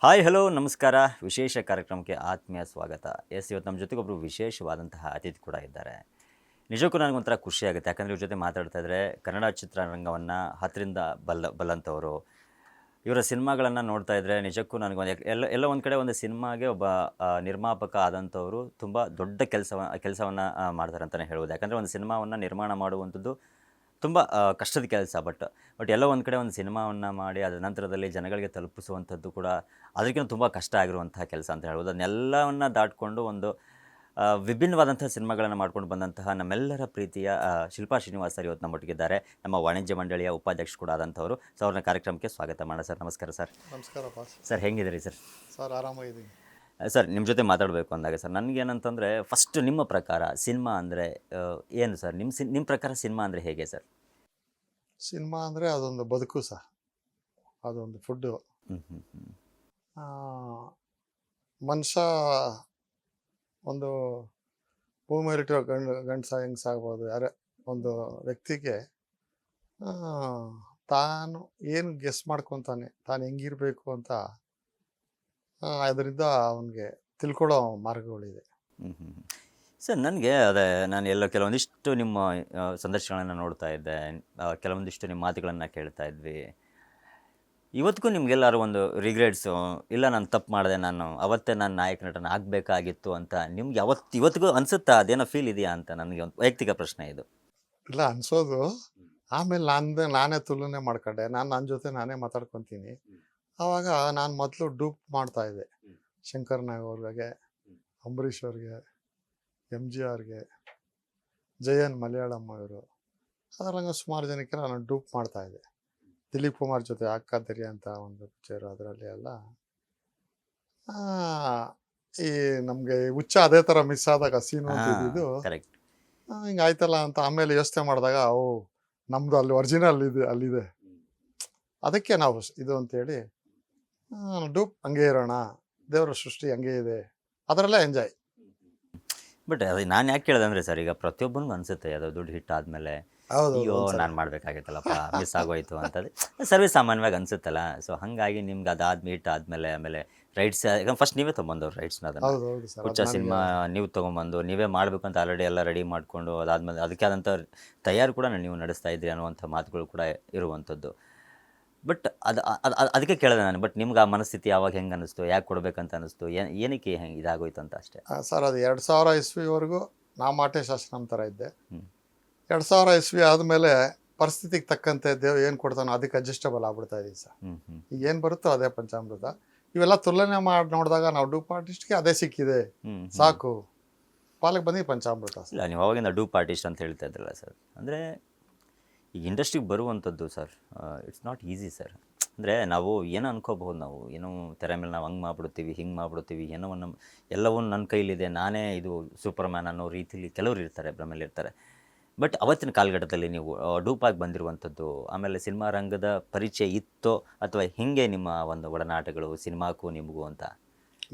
Hi hello ನಮಸ್ಕಾರ. ವಿಶೇಷ ಕಾರ್ಯಕ್ರಮಕ್ಕೆ ಆತ್ಮೀಯ ಸ್ವಾಗತ. ಇವತ್ತು ನಮ್ಮ ಜೊತೆಗೊಬ್ಬರು ವಿಶೇಷವಾದಂತಹ ಅತಿಥಿ ಕೂಡ ಇದ್ದಾರೆ. ನಿಜಕ್ಕೂ ನನಗೊಂಥರ ಖುಷಿಯಾಗುತ್ತೆ. ಯಾಕಂದರೆ ಇವ್ರ ಜೊತೆ ಮಾತಾಡ್ತಾ ಇದ್ದರೆ ಕನ್ನಡ ಚಿತ್ರರಂಗವನ್ನು ಹತ್ತಿರಿಂದ ಬಲ್ಲಂಥವರು. ಇವರ ಸಿನಿಮಾಗಳನ್ನು ನೋಡ್ತಾ ಇದ್ದರೆ ನಿಜಕ್ಕೂ ನನಗೊಂದು ಎಲ್ಲೋ ಒಂದು ಕಡೆ ಒಂದು ಸಿನಿಮಾಗೆ ಒಬ್ಬ ನಿರ್ಮಾಪಕ ಆದಂಥವರು ತುಂಬ ದೊಡ್ಡ ಕೆಲಸವನ್ನು ಮಾಡ್ತಾರೆ ಅಂತಲೇ ಹೇಳ್ಬೋದು. ಯಾಕಂದರೆ ಒಂದು ಸಿನಿಮಾವನ್ನು ನಿರ್ಮಾಣ ಮಾಡುವಂಥದ್ದು ತುಂಬ ಕಷ್ಟದ ಕೆಲಸ. ಬಟ್ ಎಲ್ಲೋ ಒಂದು ಕಡೆ ಒಂದು ಸಿನಿಮಾವನ್ನು ಮಾಡಿ ಅದರ ನಂತರದಲ್ಲಿ ಜನಗಳಿಗೆ ತಲುಪಿಸುವಂಥದ್ದು ಕೂಡ ಅದಕ್ಕಿಂತ ತುಂಬ ಕಷ್ಟ ಆಗಿರುವಂತಹ ಕೆಲಸ ಅಂತ ಹೇಳ್ಬೋದು. ಅದನ್ನೆಲ್ಲವನ್ನು ದಾಟಿಕೊಂಡು ಒಂದು ವಿಭಿನ್ನವಾದಂಥ ಸಿನಿಮಾಗಳನ್ನು ಮಾಡ್ಕೊಂಡು ಬಂದಂತಹ ನಮ್ಮೆಲ್ಲರ ಪ್ರೀತಿಯ ಶಿಲ್ಪಾ ಶ್ರೀನಿವಾಸ್ ಸರ್ ಇವತ್ತು ನಮ್ಮೊಟ್ಟಿಗಿದ್ದಾರೆ. ನಮ್ಮ ವಾಣಿಜ್ಯ ಮಂಡಳಿಯ ಉಪಾಧ್ಯಕ್ಷ ಕೂಡ ಆದಂಥವರು. ಸೊ ಅವ್ರನ್ನ ಕಾರ್ಯಕ್ರಮಕ್ಕೆ ಸ್ವಾಗತ ಮಾಡೋಣ ಸರ್. ನಮಸ್ಕಾರ ಸರ್. ನಮಸ್ಕಾರಪ್ಪ. ಸರ್ ಹೆಂಗಿದ್ದೀರಿ ಸರ್? ಸರ್ ಆರಾಮಾಗಿದ್ದೀನಿ ಸರ್. ನಿಮ್ಮ ಜೊತೆ ಮಾತಾಡಬೇಕು ಅಂದಾಗ ಸರ್ ನನಗೇನಂತಂದರೆ ಫಸ್ಟ್ ನಿಮ್ಮ ಪ್ರಕಾರ ಸಿನಿಮಾ ಅಂದರೆ ಏನು ಸರ್? ನಿಮ್ಮ ಪ್ರಕಾರ ಸಿನಿಮಾ ಅಂದರೆ ಹೇಗೆ ಸರ್? ಸಿನಿಮಾ ಅಂದರೆ ಅದೊಂದು ಬದುಕು ಸರ್, ಅದೊಂದು ಫುಡ್ಡು. ಮನುಷ್ಯ ಒಂದು ಭೂಮಿಯಲ್ಲಿಟ್ಟಿರೋ ಗಂಡಸ ಹೆಂಗಸಾಗ್ಬೋದು, ಯಾರೇ ಒಂದು ವ್ಯಕ್ತಿಗೆ ತಾನು ಏನು ಗೆಸ್ ಮಾಡ್ಕೊತಾನೆ, ತಾನು ಹೆಂಗಿರಬೇಕು ಅಂತ ಅದರಿಂದ ಅವನಿಗೆ ತಿಳ್ಕೊಳ್ಳೋ ಮಾರ್ಗಗಳಿದೆ. ಸರ್ ನನಗೆ ನಾನು ಕೆಲವೊಂದಿಷ್ಟು ನಿಮ್ಮ ಸಂದರ್ಶನಗಳನ್ನು ನೋಡ್ತಾ ಇದ್ದೆ, ಕೆಲವೊಂದಿಷ್ಟು ನಿಮ್ಮ ಮಾತುಗಳನ್ನು ಕೇಳ್ತಾ ಇದ್ವಿ. ಇವತ್ತಿಗೂ ನಿಮಗೆಲ್ಲರೂ ಒಂದು ರಿಗ್ರೆಟ್ಸು, ಇಲ್ಲ ನಾನು ತಪ್ಪು ಮಾಡಿದೆ, ಅವತ್ತೇ ನಾನು ನಾಯಕ ನಟನ ಆಗಬೇಕಾಗಿತ್ತು ಅಂತ ನಿಮ್ಗೆ ಇವತ್ತಿಗೂ ಅನಿಸುತ್ತಾ? ಅದೇನೋ ಫೀಲ್ ಇದೆಯಾ ಅಂತ ನನಗೆ ಒಂದು ವೈಯಕ್ತಿಕ ಪ್ರಶ್ನೆ ಇದು. ಇಲ್ಲ ಅನ್ಸೋದು. ಆಮೇಲೆ ನಾನೇ ತುಲನೆ ಮಾಡ್ಕೊಂಡೆ. ನನ್ನ ಜೊತೆ ನಾನೇ ಮಾತಾಡ್ಕೊತೀನಿ. ಆವಾಗ ನಾನು ಮೊದಲು ಡೂಪ್ ಮಾಡ್ತಾ ಇದ್ದೆ ಶಂಕರ್ ನಾಗ್ ಅವ್ರಿಗೆ, ಅಂಬರೀಷ್ ಅವ್ರಿಗೆ, MGRಗೆ, ಜಯನ್ ಮಲಯಾಳಂ ಅವರು, ಅದರಂಗ ಸುಮಾರು ಜನಕ್ಕೆ ನಾನು ಡೂಪ್ ಮಾಡ್ತಾ ಇದ್ದೆ. ದಿಲೀಪ್ ಕುಮಾರ್ ಜೊತೆ ಅಕ್ಕಾದರಿ ಅಂತ ಒಂದು ಪಿಕ್ಚರು, ಅದರಲ್ಲಿ ಎಲ್ಲ ಈ ನಮಗೆ ಹುಚ್ಚ ಅದೇ ಥರ ಮಿಸ್ ಆದಾಗ ಸೀನು ಅಂತಿದ್ದು ಹಿಂಗೆ ಆಯ್ತಲ್ಲ ಅಂತ ಆಮೇಲೆ ಯೋಚನೆ ಮಾಡಿದಾಗ ನಮ್ಮದು ಅಲ್ಲಿ ಒರಿಜಿನಲ್ ಅಲ್ಲಿದೆ, ಅದಕ್ಕೆ ನಾವು ಇದು ಅಂತೇಳಿ ಡೂಪ್ ಹಂಗೆ ಇರೋಣ, ದೇವರ ಸೃಷ್ಟಿ ಹಂಗೆ ಇದೆ, ಅದರಲ್ಲೇ ಎಂಜಾಯ್. ಬಟ್ ಅದು ನಾನು ಯಾಕೆ ಕೇಳಿದೆ ಅಂದರೆ ಸರ್, ಈಗ ಪ್ರತಿಯೊಬ್ಬನಿಗೂ ಅನಿಸುತ್ತೆ ಅದು ದುಡ್ಡು ಹಿಟ್ ಆದಮೇಲೆ ಅಯ್ಯೋ ನಾನು ಮಾಡಬೇಕಾಗಿತ್ತಲ್ಲಪ್ಪ, ಮಿಸ್ ಆಗೋಯ್ತು ಅಂತದ್ದು ಸರ್ವೇ ಸಾಮಾನ್ಯವಾಗಿ ಅನಿಸುತ್ತಲ್ಲ. ಸೊ ಹಾಗಾಗಿ ನಿಮ್ಗೆ ಹಿಟ್ ಆದಮೇಲೆ ಆಮೇಲೆ ರೈಟ್ಸ್ ಫಸ್ಟ್ ನೀವೇ ತೊಗೊಂಬಂದವ್ರು ರೈಟ್ಸ್ನ, ಅದನ್ನು ಹುಚ್ಚ ಸಿನಿಮಾ ನೀವು ತೊಗೊಂಬಂದು ನೀವೇ ಮಾಡಬೇಕು ಅಂತ ಆಲ್ರೆಡಿ ಎಲ್ಲ ರೆಡಿ ಮಾಡಿಕೊಂಡು ಅದಾದಮೇಲೆ ಅದಕ್ಕೆ ಆದಂಥ ತಯಾರು ಕೂಡ ನೀವು ನಡೆಸ್ತಾ ಇದ್ದೀರಿ ಅನ್ನುವಂಥ ಮಾತುಗಳು ಕೂಡ ಇರುವಂಥದ್ದು. ಬಟ್ ಅದಕ್ಕೆ ಕೇಳಿದೆ ನಾನು. ಬಟ್ ನಿಮ್ಗೆ ಆ ಮನಸ್ಥಿತಿ ಯಾವಾಗ ಹೆಂಗೆ ಅನ್ನಿಸ್ತು, ಯಾಕೆ ಕೊಡಬೇಕಂತ ಅನ್ನಿಸ್ತು, ಏನಕ್ಕೆ ಹೆಂಗೆ ಇದಾಗೋಯ್ತು ಅಂತ ಅಷ್ಟೇ ಸರ್. ಅದು 2000 ಇಸ್ವಿವರೆಗೂ ನಾ ಮಾಟೆ ಶಾಸನ ಥರ ಇದ್ದೆ. 2000 ಇಸ್ವಿ ಆದಮೇಲೆ ಪರಿಸ್ಥಿತಿಗೆ ತಕ್ಕಂತೆ ದೇವ್ ಏನು ಕೊಡ್ತಾನೋ ಅದಕ್ಕೆ ಅಡ್ಜಸ್ಟಬಲ್ ಆಗ್ಬಿಡ್ತಾ ಇದೀವಿ ಸರ್. ಈಗ ಏನು ಬರುತ್ತೋ ಅದೇ ಪಂಚಾಮೃತ. ಇವೆಲ್ಲ ತುಲನೆ ಮಾಡಿ ನೋಡಿದಾಗ ನಾವು ಡೂಪ್ ಆರ್ಟಿಸ್ಟ್ಗೆ ಅದೇ ಸಿಕ್ಕಿದೆ, ಸಾಕು, ಪಾಲಕ್ಕೆ ಬಂದು ಪಂಚಾಮೃತ. ಇಲ್ಲ, ನೀವು ಅವಾಗಿಂದ ಡೂಪ್ ಆರ್ಟಿಸ್ಟ್ ಅಂತ ಹೇಳ್ತಾ ಇದ್ರಲ್ಲ ಸರ್, ಅಂದರೆ ಈಗ ಇಂಡಸ್ಟ್ರಿಗೆ ಬರುವಂಥದ್ದು sir, it's not easy sir. ಅಂದರೆ ನಾವು ಏನೋ ಅನ್ಕೋಬಹುದು, ನಾವು ಏನೋ ತೆರೆ ಮೇಲೆ ನಾವು ಹಂಗೆ ಮಾಡ್ಬಿಡ್ತೀವಿ, ಹಿಂಗೆ ಮಾಡ್ಬಿಡ್ತೀವಿ, ಏನೋ ಎಲ್ಲವೂ ನನ್ನ ಕೈಲಿದೆ, ನಾನೇ ಇದು ಸೂಪರ್ ಮ್ಯಾನ್ ಅನ್ನೋ ರೀತಿಲಿ ಕೆಲವರು ಇರ್ತಾರೆ, ಭ್ರಮೆಲಿರ್ತಾರೆ. ಬಟ್ ಅವತ್ತಿನ ಕಾಲಘಟ್ಟದಲ್ಲಿ ನೀವು ಡೂಪಾಗಿ ಬಂದಿರುವಂಥದ್ದು, ಆಮೇಲೆ ಸಿನಿಮಾ ರಂಗದ ಪರಿಚಯ ಇತ್ತೋ ಅಥವಾ ಹಿಂಗೆ ನಿಮ್ಮ ಒಂದು ಒಡನಾಟಗಳು ಸಿನಿಮಾಕ್ಕೂ ನಿಮಗೂ ಅಂತ?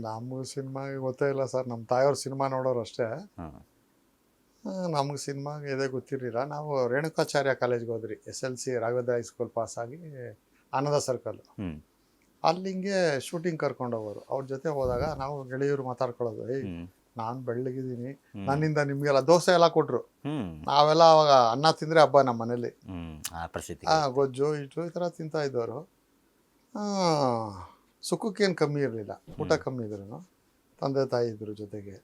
ನಮಗೂ ಸಿನಿಮಾಗೆ ಗೊತ್ತೇ ಇಲ್ಲ ಸರ್. ನಮ್ಮ ತಾಯಿಯವ್ರು ಸಿನಿಮಾ ನೋಡೋರು ಅಷ್ಟೇ. ನಮ್ಗೆ ಸಿನಿಮಾಗೆ ಇದೇ ಗೊತ್ತಿರಲಿಲ್ಲ. ನಾವು ರೇಣುಕಾಚಾರ್ಯ ಕಾಲೇಜ್ಗೆ ಹೋದ್ರಿ, SLC ರಾಘವೇಂದ್ರ ಹೈಸ್ಕೂಲ್ ಪಾಸ್ ಆಗಿ ಆನಂದ ಸರ್ಕಲ್, ಅಲ್ಲಿ ಹಿಂಗೆ ಶೂಟಿಂಗ್ ಕರ್ಕೊಂಡು ಹೋಗೋರು. ಅವ್ರ ಜೊತೆ ಹೋದಾಗ ನಾವು ಗೆಳೆಯರು ಮಾತಾಡ್ಕೊಳ್ಳೋದು, ನಾನು ಬೆಳ್ಳಗಿದ್ದೀನಿ, ನನ್ನಿಂದ ನಿಮ್ಗೆಲ್ಲ ದೋಸೆ ಎಲ್ಲ ಕೊಟ್ರು. ನಾವೆಲ್ಲ ಅವಾಗ ಅನ್ನ ತಿಂದ್ರೆ ಹಬ್ಬ ನಮ್ಮ ಮನೇಲಿ. ಗೊಜ್ಜು ಇಟ್ಟು ಈ ಥರ ತಿಂತಾ ಇದ್ದವರು. ಸುಖಕ್ಕೇನು ಕಮ್ಮಿ ಇರಲಿಲ್ಲ, ಊಟ ಕಮ್ಮಿ ಇದ್ರು. ತಂದೆ ತಾಯಿ ಇದ್ರು ಜೊತೆಗೆ.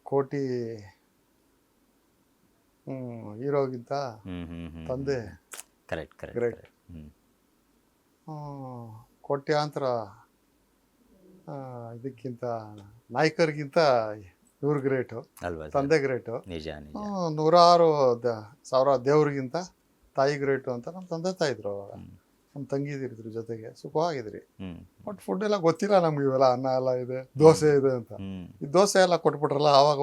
ಕೋಟಿ ಹೀರೋಗಿಂತ ತಂದೆ ಗ್ರೇಟ್. ಕೋಟ್ಯಾಂತರ ಇದಕ್ಕಿಂತ ನಾಯಕರಿಗಿಂತ ಇವ್ರು ಗ್ರೇಟು, ತಂದೆ ಗ್ರೇಟು. ನೂರಾರು ಸಾವಿರ ದೇವ್ರಿಗಿಂತ ತಾಯಿ ಗ್ರೇಟು ಅಂತ ನಮ್ಮ ತಂದೆ ತಾಯಿ ಇದ್ರು. ಅವಾಗ ನಮ್ಮ ತಂಗಿದಿರಿದ್ರು ಜೊತೆಗೆ, ಸುಖವಾಗಿದ್ರಿ. ಬಟ್ ಫುಡ್ ಎಲ್ಲ ಗೊತ್ತಿಲ್ಲ ನಮ್ಗೆ, ಇವೆಲ್ಲ ಅನ್ನ ಎಲ್ಲ ಇದೆ, ದೋಸೆ ಇದೆ ಅಂತ. ಈ ದೋಸೆ ಎಲ್ಲ ಕೊಟ್ಬಿಟ್ರಲ್ಲ, ಆವಾಗ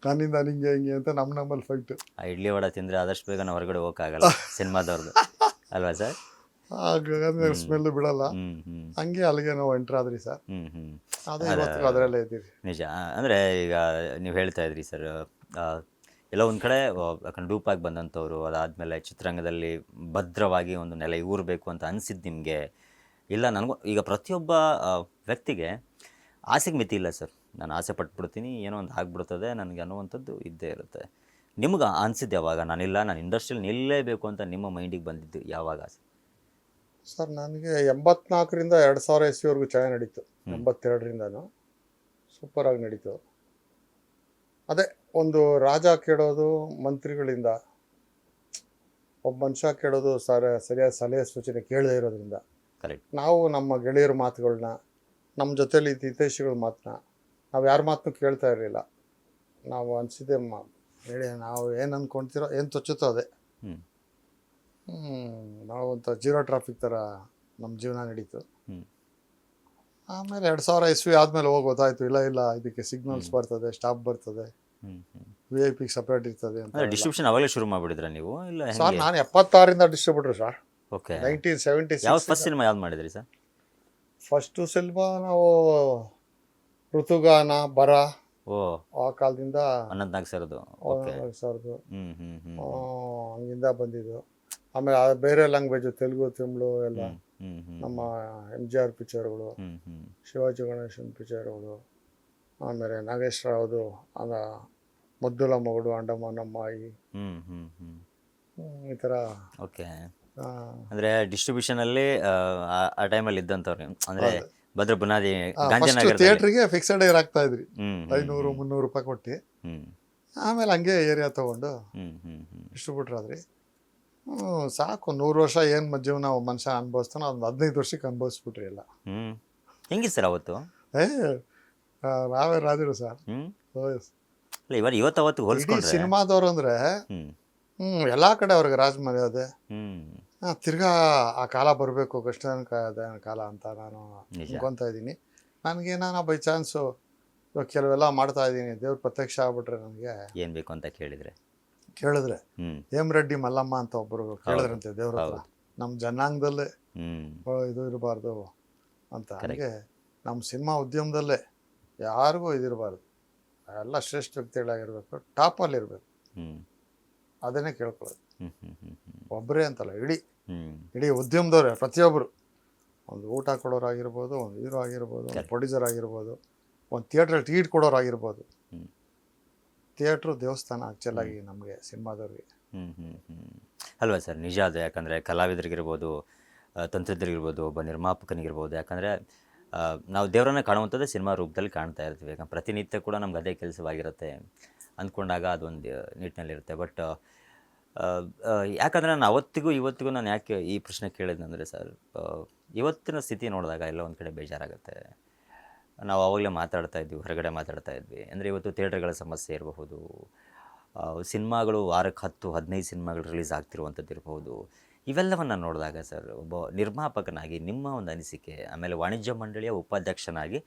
ನನ್ನಿಂದ ನಿಂಗೆ ಹಿಂಗೆ ಅಂತ ನಮ್ಮಲ್ಲಿ ಫೈಟ್. ಇಡ್ಲಿ ವಡೆ ತಿಂದರೆ ಆದಷ್ಟು ಬೇಗ ನಾವು ಹೊರಗಡೆ ಹೋಗೋಕ್ಕಾಗಲ್ಲ ಸಿನಿಮಾದವ್ರದ್ದು ಅಲ್ವಾ ಸರ್? ಸ್ಮೆಲ್ ಬಿಡಲ್ಲ. ಹಂಗೆ ಅಲ್ಲಿಗೆ ನಾವು ಎಂಟರ್ ಆದ್ರಿ ಸರ್. ಅದೇ ಇವತ್ತು ಅದರಲ್ಲೇ ಇದ್ದೀವಿ. ನಿಜ. ಅಂದರೆ ಈಗ ನೀವು ಹೇಳ್ತಾ ಇದ್ರಿ ಸರ್, ಎಲ್ಲೋ ಒಂದು ಕಡೆ ಯಾಕಂದ್ರೆ ಡೂಪಾಗಿ ಬಂದಂಥವ್ರು, ಅದಾದಮೇಲೆ ಚಿತ್ರರಂಗದಲ್ಲಿ ಭದ್ರವಾಗಿ ಒಂದು ನೆಲೆ ಊರಬೇಕು ಅಂತ ಅನಿಸಿದ್ದು ನಿಮಗೆ. ಇಲ್ಲ ನನಗೂ ಈಗ ಪ್ರತಿಯೊಬ್ಬ ವ್ಯಕ್ತಿಗೆ ಆಸೆಗೆ ಮಿತಿ ಇಲ್ಲ ಸರ್. ನಾನು ಆಸೆ ಪಟ್ಬಿಡ್ತೀನಿ, ಏನೋ ಒಂದು ಆಗ್ಬಿಡ್ತದೆ ನನಗೆ ಅನ್ನುವಂಥದ್ದು ಇದ್ದೇ ಇರುತ್ತೆ. ನಿಮ್ಗೆ ಅನಿಸಿದ್ದು ಯಾವಾಗ ನಾನು ಇಂಡಸ್ಟ್ರಿಯಲ್ಲಿ ನಿಲ್ಲೇಬೇಕು ಅಂತ ನಿಮ್ಮ ಮೈಂಡಿಗೆ ಬಂದಿದ್ದು ಯಾವಾಗ? ಸರ್ ನನಗೆ 84ರಿಂದ 2000 ಇಸ್ವಿವರೆಗೂ ಚೆನ್ನಾಗಿ ನಡೀತು. 82ರಿಂದನೂ ಸೂಪರಾಗಿ ನಡೀತು. ಅದೇ ಒಂದು ರಾಜ ಕೇಳೋದು ಮಂತ್ರಿಗಳಿಂದ, ಒಬ್ಬ ಮನುಷ್ಯ ಕೇಳೋದು ಸರಿಯಾದ ಸಲಹೆ ಸೂಚನೆ ಕೇಳದೇ ಇರೋದ್ರಿಂದ ಕರೆಕ್ಟ್. ನಾವು ನಮ್ಮ ಗೆಳೆಯರ ಮಾತುಗಳನ್ನ, ನಮ್ಮ ಜೊತೆಲಿ ಹಿತೈಷಿಗಳ ಮಾತನ್ನ ನಾವು ಯಾರ ಮಾತನ್ನು ಕೇಳ್ತಾ ಇರಲಿಲ್ಲ. ನಾವು ಅನಿಸಿದ್ದೆ ಹೇಳಿ, ನಾವು ಏನು ಅಂದ್ಕೊಳ್ತಿರೋ, ಏನು ತೊಚ್ಚುತ್ತೋ ಅದೇ. ಹ್ಞೂ ನಾವು ಅಂತ ಜೀರೋ ಟ್ರಾಫಿಕ್ ಥರ ನಮ್ಮ ಜೀವನ ನಡೀತು. ಹ್ಞೂ ಆಮೇಲೆ 2000 ಇಸ್ವಿ ಆದಮೇಲೆ ಹೋಗಿ ಗೊತ್ತಾಯ್ತು, ಇಲ್ಲ ಇದಕ್ಕೆ ಸಿಗ್ನಲ್ಸ್ ಬರ್ತದೆ, ಸ್ಟಾಪ್ ಬರ್ತದೆ, ಹ್ಞೂ ಹ್ಞೂ VIP ಸಪ್ರೇಟ್ ಇರ್ತದೆ ಅಂತ. ಅಂದರೆ ಡಿಸ್ಟ್ರಿಬ್ಯೂಷನ್ ಅವಾಗಲೇ ಶುರು ಮಾಡಿಬಿಡಿದ್ರಾ ನೀವು, ಇಲ್ಲ ಸರ್ ಹೆಂಗೆ? ನಾನು 76ರಿಂದ ಡಿಸ್ಟ್ರಿಬ್ಯೂಟರ್ ಸರ್. ಓಕೆ. 1976 ಯಾವ್ದು ಫಸ್ಟ್ ಸಿನಿಮಾ ಯಾವ್ದು ಮಾಡಿದ್ರಿ ಸರ್? ಫಸ್ಟು ಸಿನಿಮಾ ನಾವು ಋತುಗಾನ ಬರ ಓ, ಆ ಕಾಲದಿಂದ ಅನಂತ್ನಾಗ್ ಸರ್ದು. ಓಕೆ. ಸರ್ದು ಹ್ಞೂ ಹ್ಞೂ ಹ್ಞೂ ಹಂಗಿಂದ ಬಂದಿದ್ದು. ಆಮೇಲೆ ಬೇರೆ ಲ್ಯಾಂಗ್ವೇಜು, ತೆಲುಗು, ತಮಿಳು ಎಲ್ಲ ಹ್ಞೂ ಹ್ಞೂ ನಮ್ಮ MGR ಪಿಕ್ಚರ್ಗಳು, ಹ್ಞೂ ಹ್ಞೂ ಶಿವಾಜಿ ಗಣೇಶನ್ ಪಿಕ್ಚರ್ಗಳು, ಆಮೇಲೆ ನಾಗೇಶ್ ರಾವ್ದು ಮುದ್ದುಲ ಮಗಳು, ಅಂಡಮಾನಮ್ಮಾಯಿ, ಹ್ಞೂ ಹ್ಞೂ ಹ್ಞೂ ಈ ಥರ. ಓಕೆ. ಅಂದರೆ ಡಿಸ್ಟ್ರಿಬ್ಯೂಷನಲ್ಲಿ ಆ ಟೈಮಲ್ಲಿ ಇದ್ದಂಥವ್ರು, ಅಂದರೆ ಭದ್ರ ಬುನಾದಿ ಫಸ್ಟ್ ಗಾಂಧಿನಗರದಲ್ಲಿ. ಥಿಯೇಟ್ರಿಗೆ ಫಿಕ್ಸೆಡ್ ಏರ್ ಆಗ್ತಾ ಇದ್ರಿ, ಹ್ಞೂ 500-300 ರೂಪಾಯಿ ಕೊಟ್ಟು. ಹ್ಞೂ ಆಮೇಲೆ ಹಂಗೆ ಏರಿಯಾ ತೊಗೊಂಡು ಹ್ಞೂ ಹ್ಞೂ ಹ್ಞೂ ಡಿಸ್ಟ್ರಿಬ್ಯೂಟರ್ ಆದ್ರಿ. ಸಾಕು, 100 ವರ್ಷ ಏನು ಜೀವನ ಮನುಷ್ಯ ಅನುಭವಿಸ್ತಾನೋ ಒಂದು 15 ವರ್ಷಕ್ಕೆ ಅನುಭವಿಸ್ಬಿಟ್ರಿ ಎಲ್ಲ. ಹ್ಞೂ ಹೆಂಗಿತ್ತು ಸರ್ ಅವತ್ತು? ಏ ನಾವೇ ರಾಜರು ಸರ್. ಹ್ಞೂ Yes. ಇಲ್ಲ ಇವತ್ತು ಅವತ್ತು ಇಡೀ ಹೋಲಿಸ್ಕೊಂಡ್ರೆ. ಸಿನಿಮಾದವ್ರು ಅಂದರೆ ಹ್ಞೂ ಎಲ್ಲ ಕಡೆ ಅವ್ರಿಗೆ ರಾಜ ಮರ್ಯಾದೆ. ಹ್ಞೂ ತಿರ್ಗಾ ಆ ಕಾಲ ಬರಬೇಕು, ಕೃಷ್ಣನ ಕಾಲ ಅಂತ ನಾನು ನಿಜ. ಅನ್ಕೊತಾ ಇದ್ದೀನಿ. ನನಗೇನಾನ ಬೈ ಚಾನ್ಸು ಇವಾಗ ಕೆಲವೆಲ್ಲ ಮಾಡ್ತಾ ಇದ್ದೀನಿ, ದೇವ್ರ ಪ್ರತ್ಯಕ್ಷ ಆಗ್ಬಿಟ್ರೆ ನನಗೆ ಏನು ಬೇಕು ಅಂತ ಕೇಳಿದರೆ ಕೇಳಿದ್ರೆ, ಹ್ಞೂ ಹೇಮರೆಡ್ಡಿ ಮಲ್ಲಮ್ಮ ಅಂತ ಒಬ್ಬರು ಕೇಳಿದ್ರಂತೆ ದೇವ್ರ ಹತ್ರ, ಹೌದು. ನಮ್ಮ ಜನಾಂಗದಲ್ಲೇ ಹ್ಞೂ ಇದು ಇರಬಾರ್ದು ಅಂತ. ಹಾಗೆ ನಮ್ಮ ಸಿನಿಮಾ ಉದ್ಯಮದಲ್ಲೇ ಯಾರಿಗೂ ಇದಿರಬಾರ್ದು, ಎಲ್ಲ ಶ್ರೇಷ್ಠ ವ್ಯಕ್ತಿಗಳಾಗಿರ್ಬೇಕು, ಟಾಪಲ್ಲಿ ಇರಬೇಕು, ಹ್ಞೂ ಅದನ್ನೇ ಕೇಳ್ಕೊಳ್ಳೋದು. ಹ್ಞೂ ಹ್ಞೂ ಹ್ಞೂ ಹ್ಞೂ ಒಬ್ಬರೇ ಅಂತಲ್ಲ, ಹ್ಞೂ ಇಡೀ ಉದ್ಯಮದವ್ರೆ ಪ್ರತಿಯೊಬ್ಬರು, ಒಂದು ಊಟ ಕೊಡೋರಾಗಿರ್ಬೋದು, ಒಂದು ಹೀರೋ ಆಗಿರ್ಬೋದು, ಒಂದು ಪ್ರೊಡ್ಯೂಸರ್ ಆಗಿರ್ಬೋದು, ಒಂದು ಥಿಯೇಟ್ರಲ್ಲಿ ಟಿಕೆಟ್ ಕೊಡೋರಾಗಿರ್ಬೋದು. ಹ್ಞೂ ಥಿಯೇಟ್ರು ದೇವಸ್ಥಾನ ಆ್ಯಕ್ಚುಲಾಗಿ ನಮಗೆ ಸಿನಿಮಾದವ್ರಿಗೆ. ಹ್ಞೂ ಹ್ಞೂ ಹ್ಞೂ ಅಲ್ವಾ ಸರ್? ನಿಜ ಅದು. ಯಾಕಂದರೆ ಕಲಾವಿದರಿಗಿರ್ಬೋದು, ತಂತ್ರಜ್ಞರಿಗಿರ್ಬೋದು, ಒಬ್ಬ ನಿರ್ಮಾಪಕನಿಗಿರ್ಬೋದು, ಯಾಕಂದರೆ ನಾವು ದೇವರನ್ನ ಕಾಣುವಂಥದ್ದು ಸಿನಿಮಾ ರೂಪದಲ್ಲಿ ಕಾಣ್ತಾ ಇರ್ತೀವಿ. ಯಾಕಂದ್ರೆ ಪ್ರತಿನಿತ್ಯ ಕೂಡ ನಮ್ಗೆ ಅದೇ ಕೆಲಸವಾಗಿರುತ್ತೆ ಅಂದ್ಕೊಂಡಾಗ ಅದೊಂದು ನಿಟ್ಟಿನಲ್ಲಿರುತ್ತೆ. ಬಟ್ ಯಾಕಂದರೆ ನಾನು ಅವತ್ತಿಗೂ ಇವತ್ತಿಗೂ ನಾನು ಯಾಕೆ ಈ ಪ್ರಶ್ನೆ ಕೇಳಿದ್ನಂದರೆ ಸರ್, ಇವತ್ತಿನ ಸ್ಥಿತಿ ನೋಡಿದಾಗ ಎಲ್ಲ ಒಂದು ಕಡೆ ಬೇಜಾರಾಗುತ್ತೆ. ನಾವು ಆವಾಗಲೇ ಮಾತಾಡ್ತಾ ಇದ್ವಿ, ಹೊರಗಡೆ ಮಾತಾಡ್ತಾ ಇದ್ವಿ. ಅಂದರೆ ಇವತ್ತು ಥಿಯೇಟರ್ಗಳ ಸಮಸ್ಯೆ ಇರಬಹುದು, ಸಿನಿಮಾಗಳು ವಾರಕ್ಕೆ 10-15 ಸಿನಿಮಾಗಳು ರಿಲೀಸ್ ಆಗ್ತಿರುವಂಥದ್ದು ಇರಬಹುದು. ಇವೆಲ್ಲವನ್ನು ನೋಡಿದಾಗ ಸರ್, ಒಬ್ಬ ನಿರ್ಮಾಪಕನಾಗಿ ನಿಮ್ಮ ಒಂದು ಅನಿಸಿಕೆ, ಆಮೇಲೆ ವಾಣಿಜ್ಯ ಮಂಡಳಿಯ ಉಪಾಧ್ಯಕ್ಷನಾಗಿ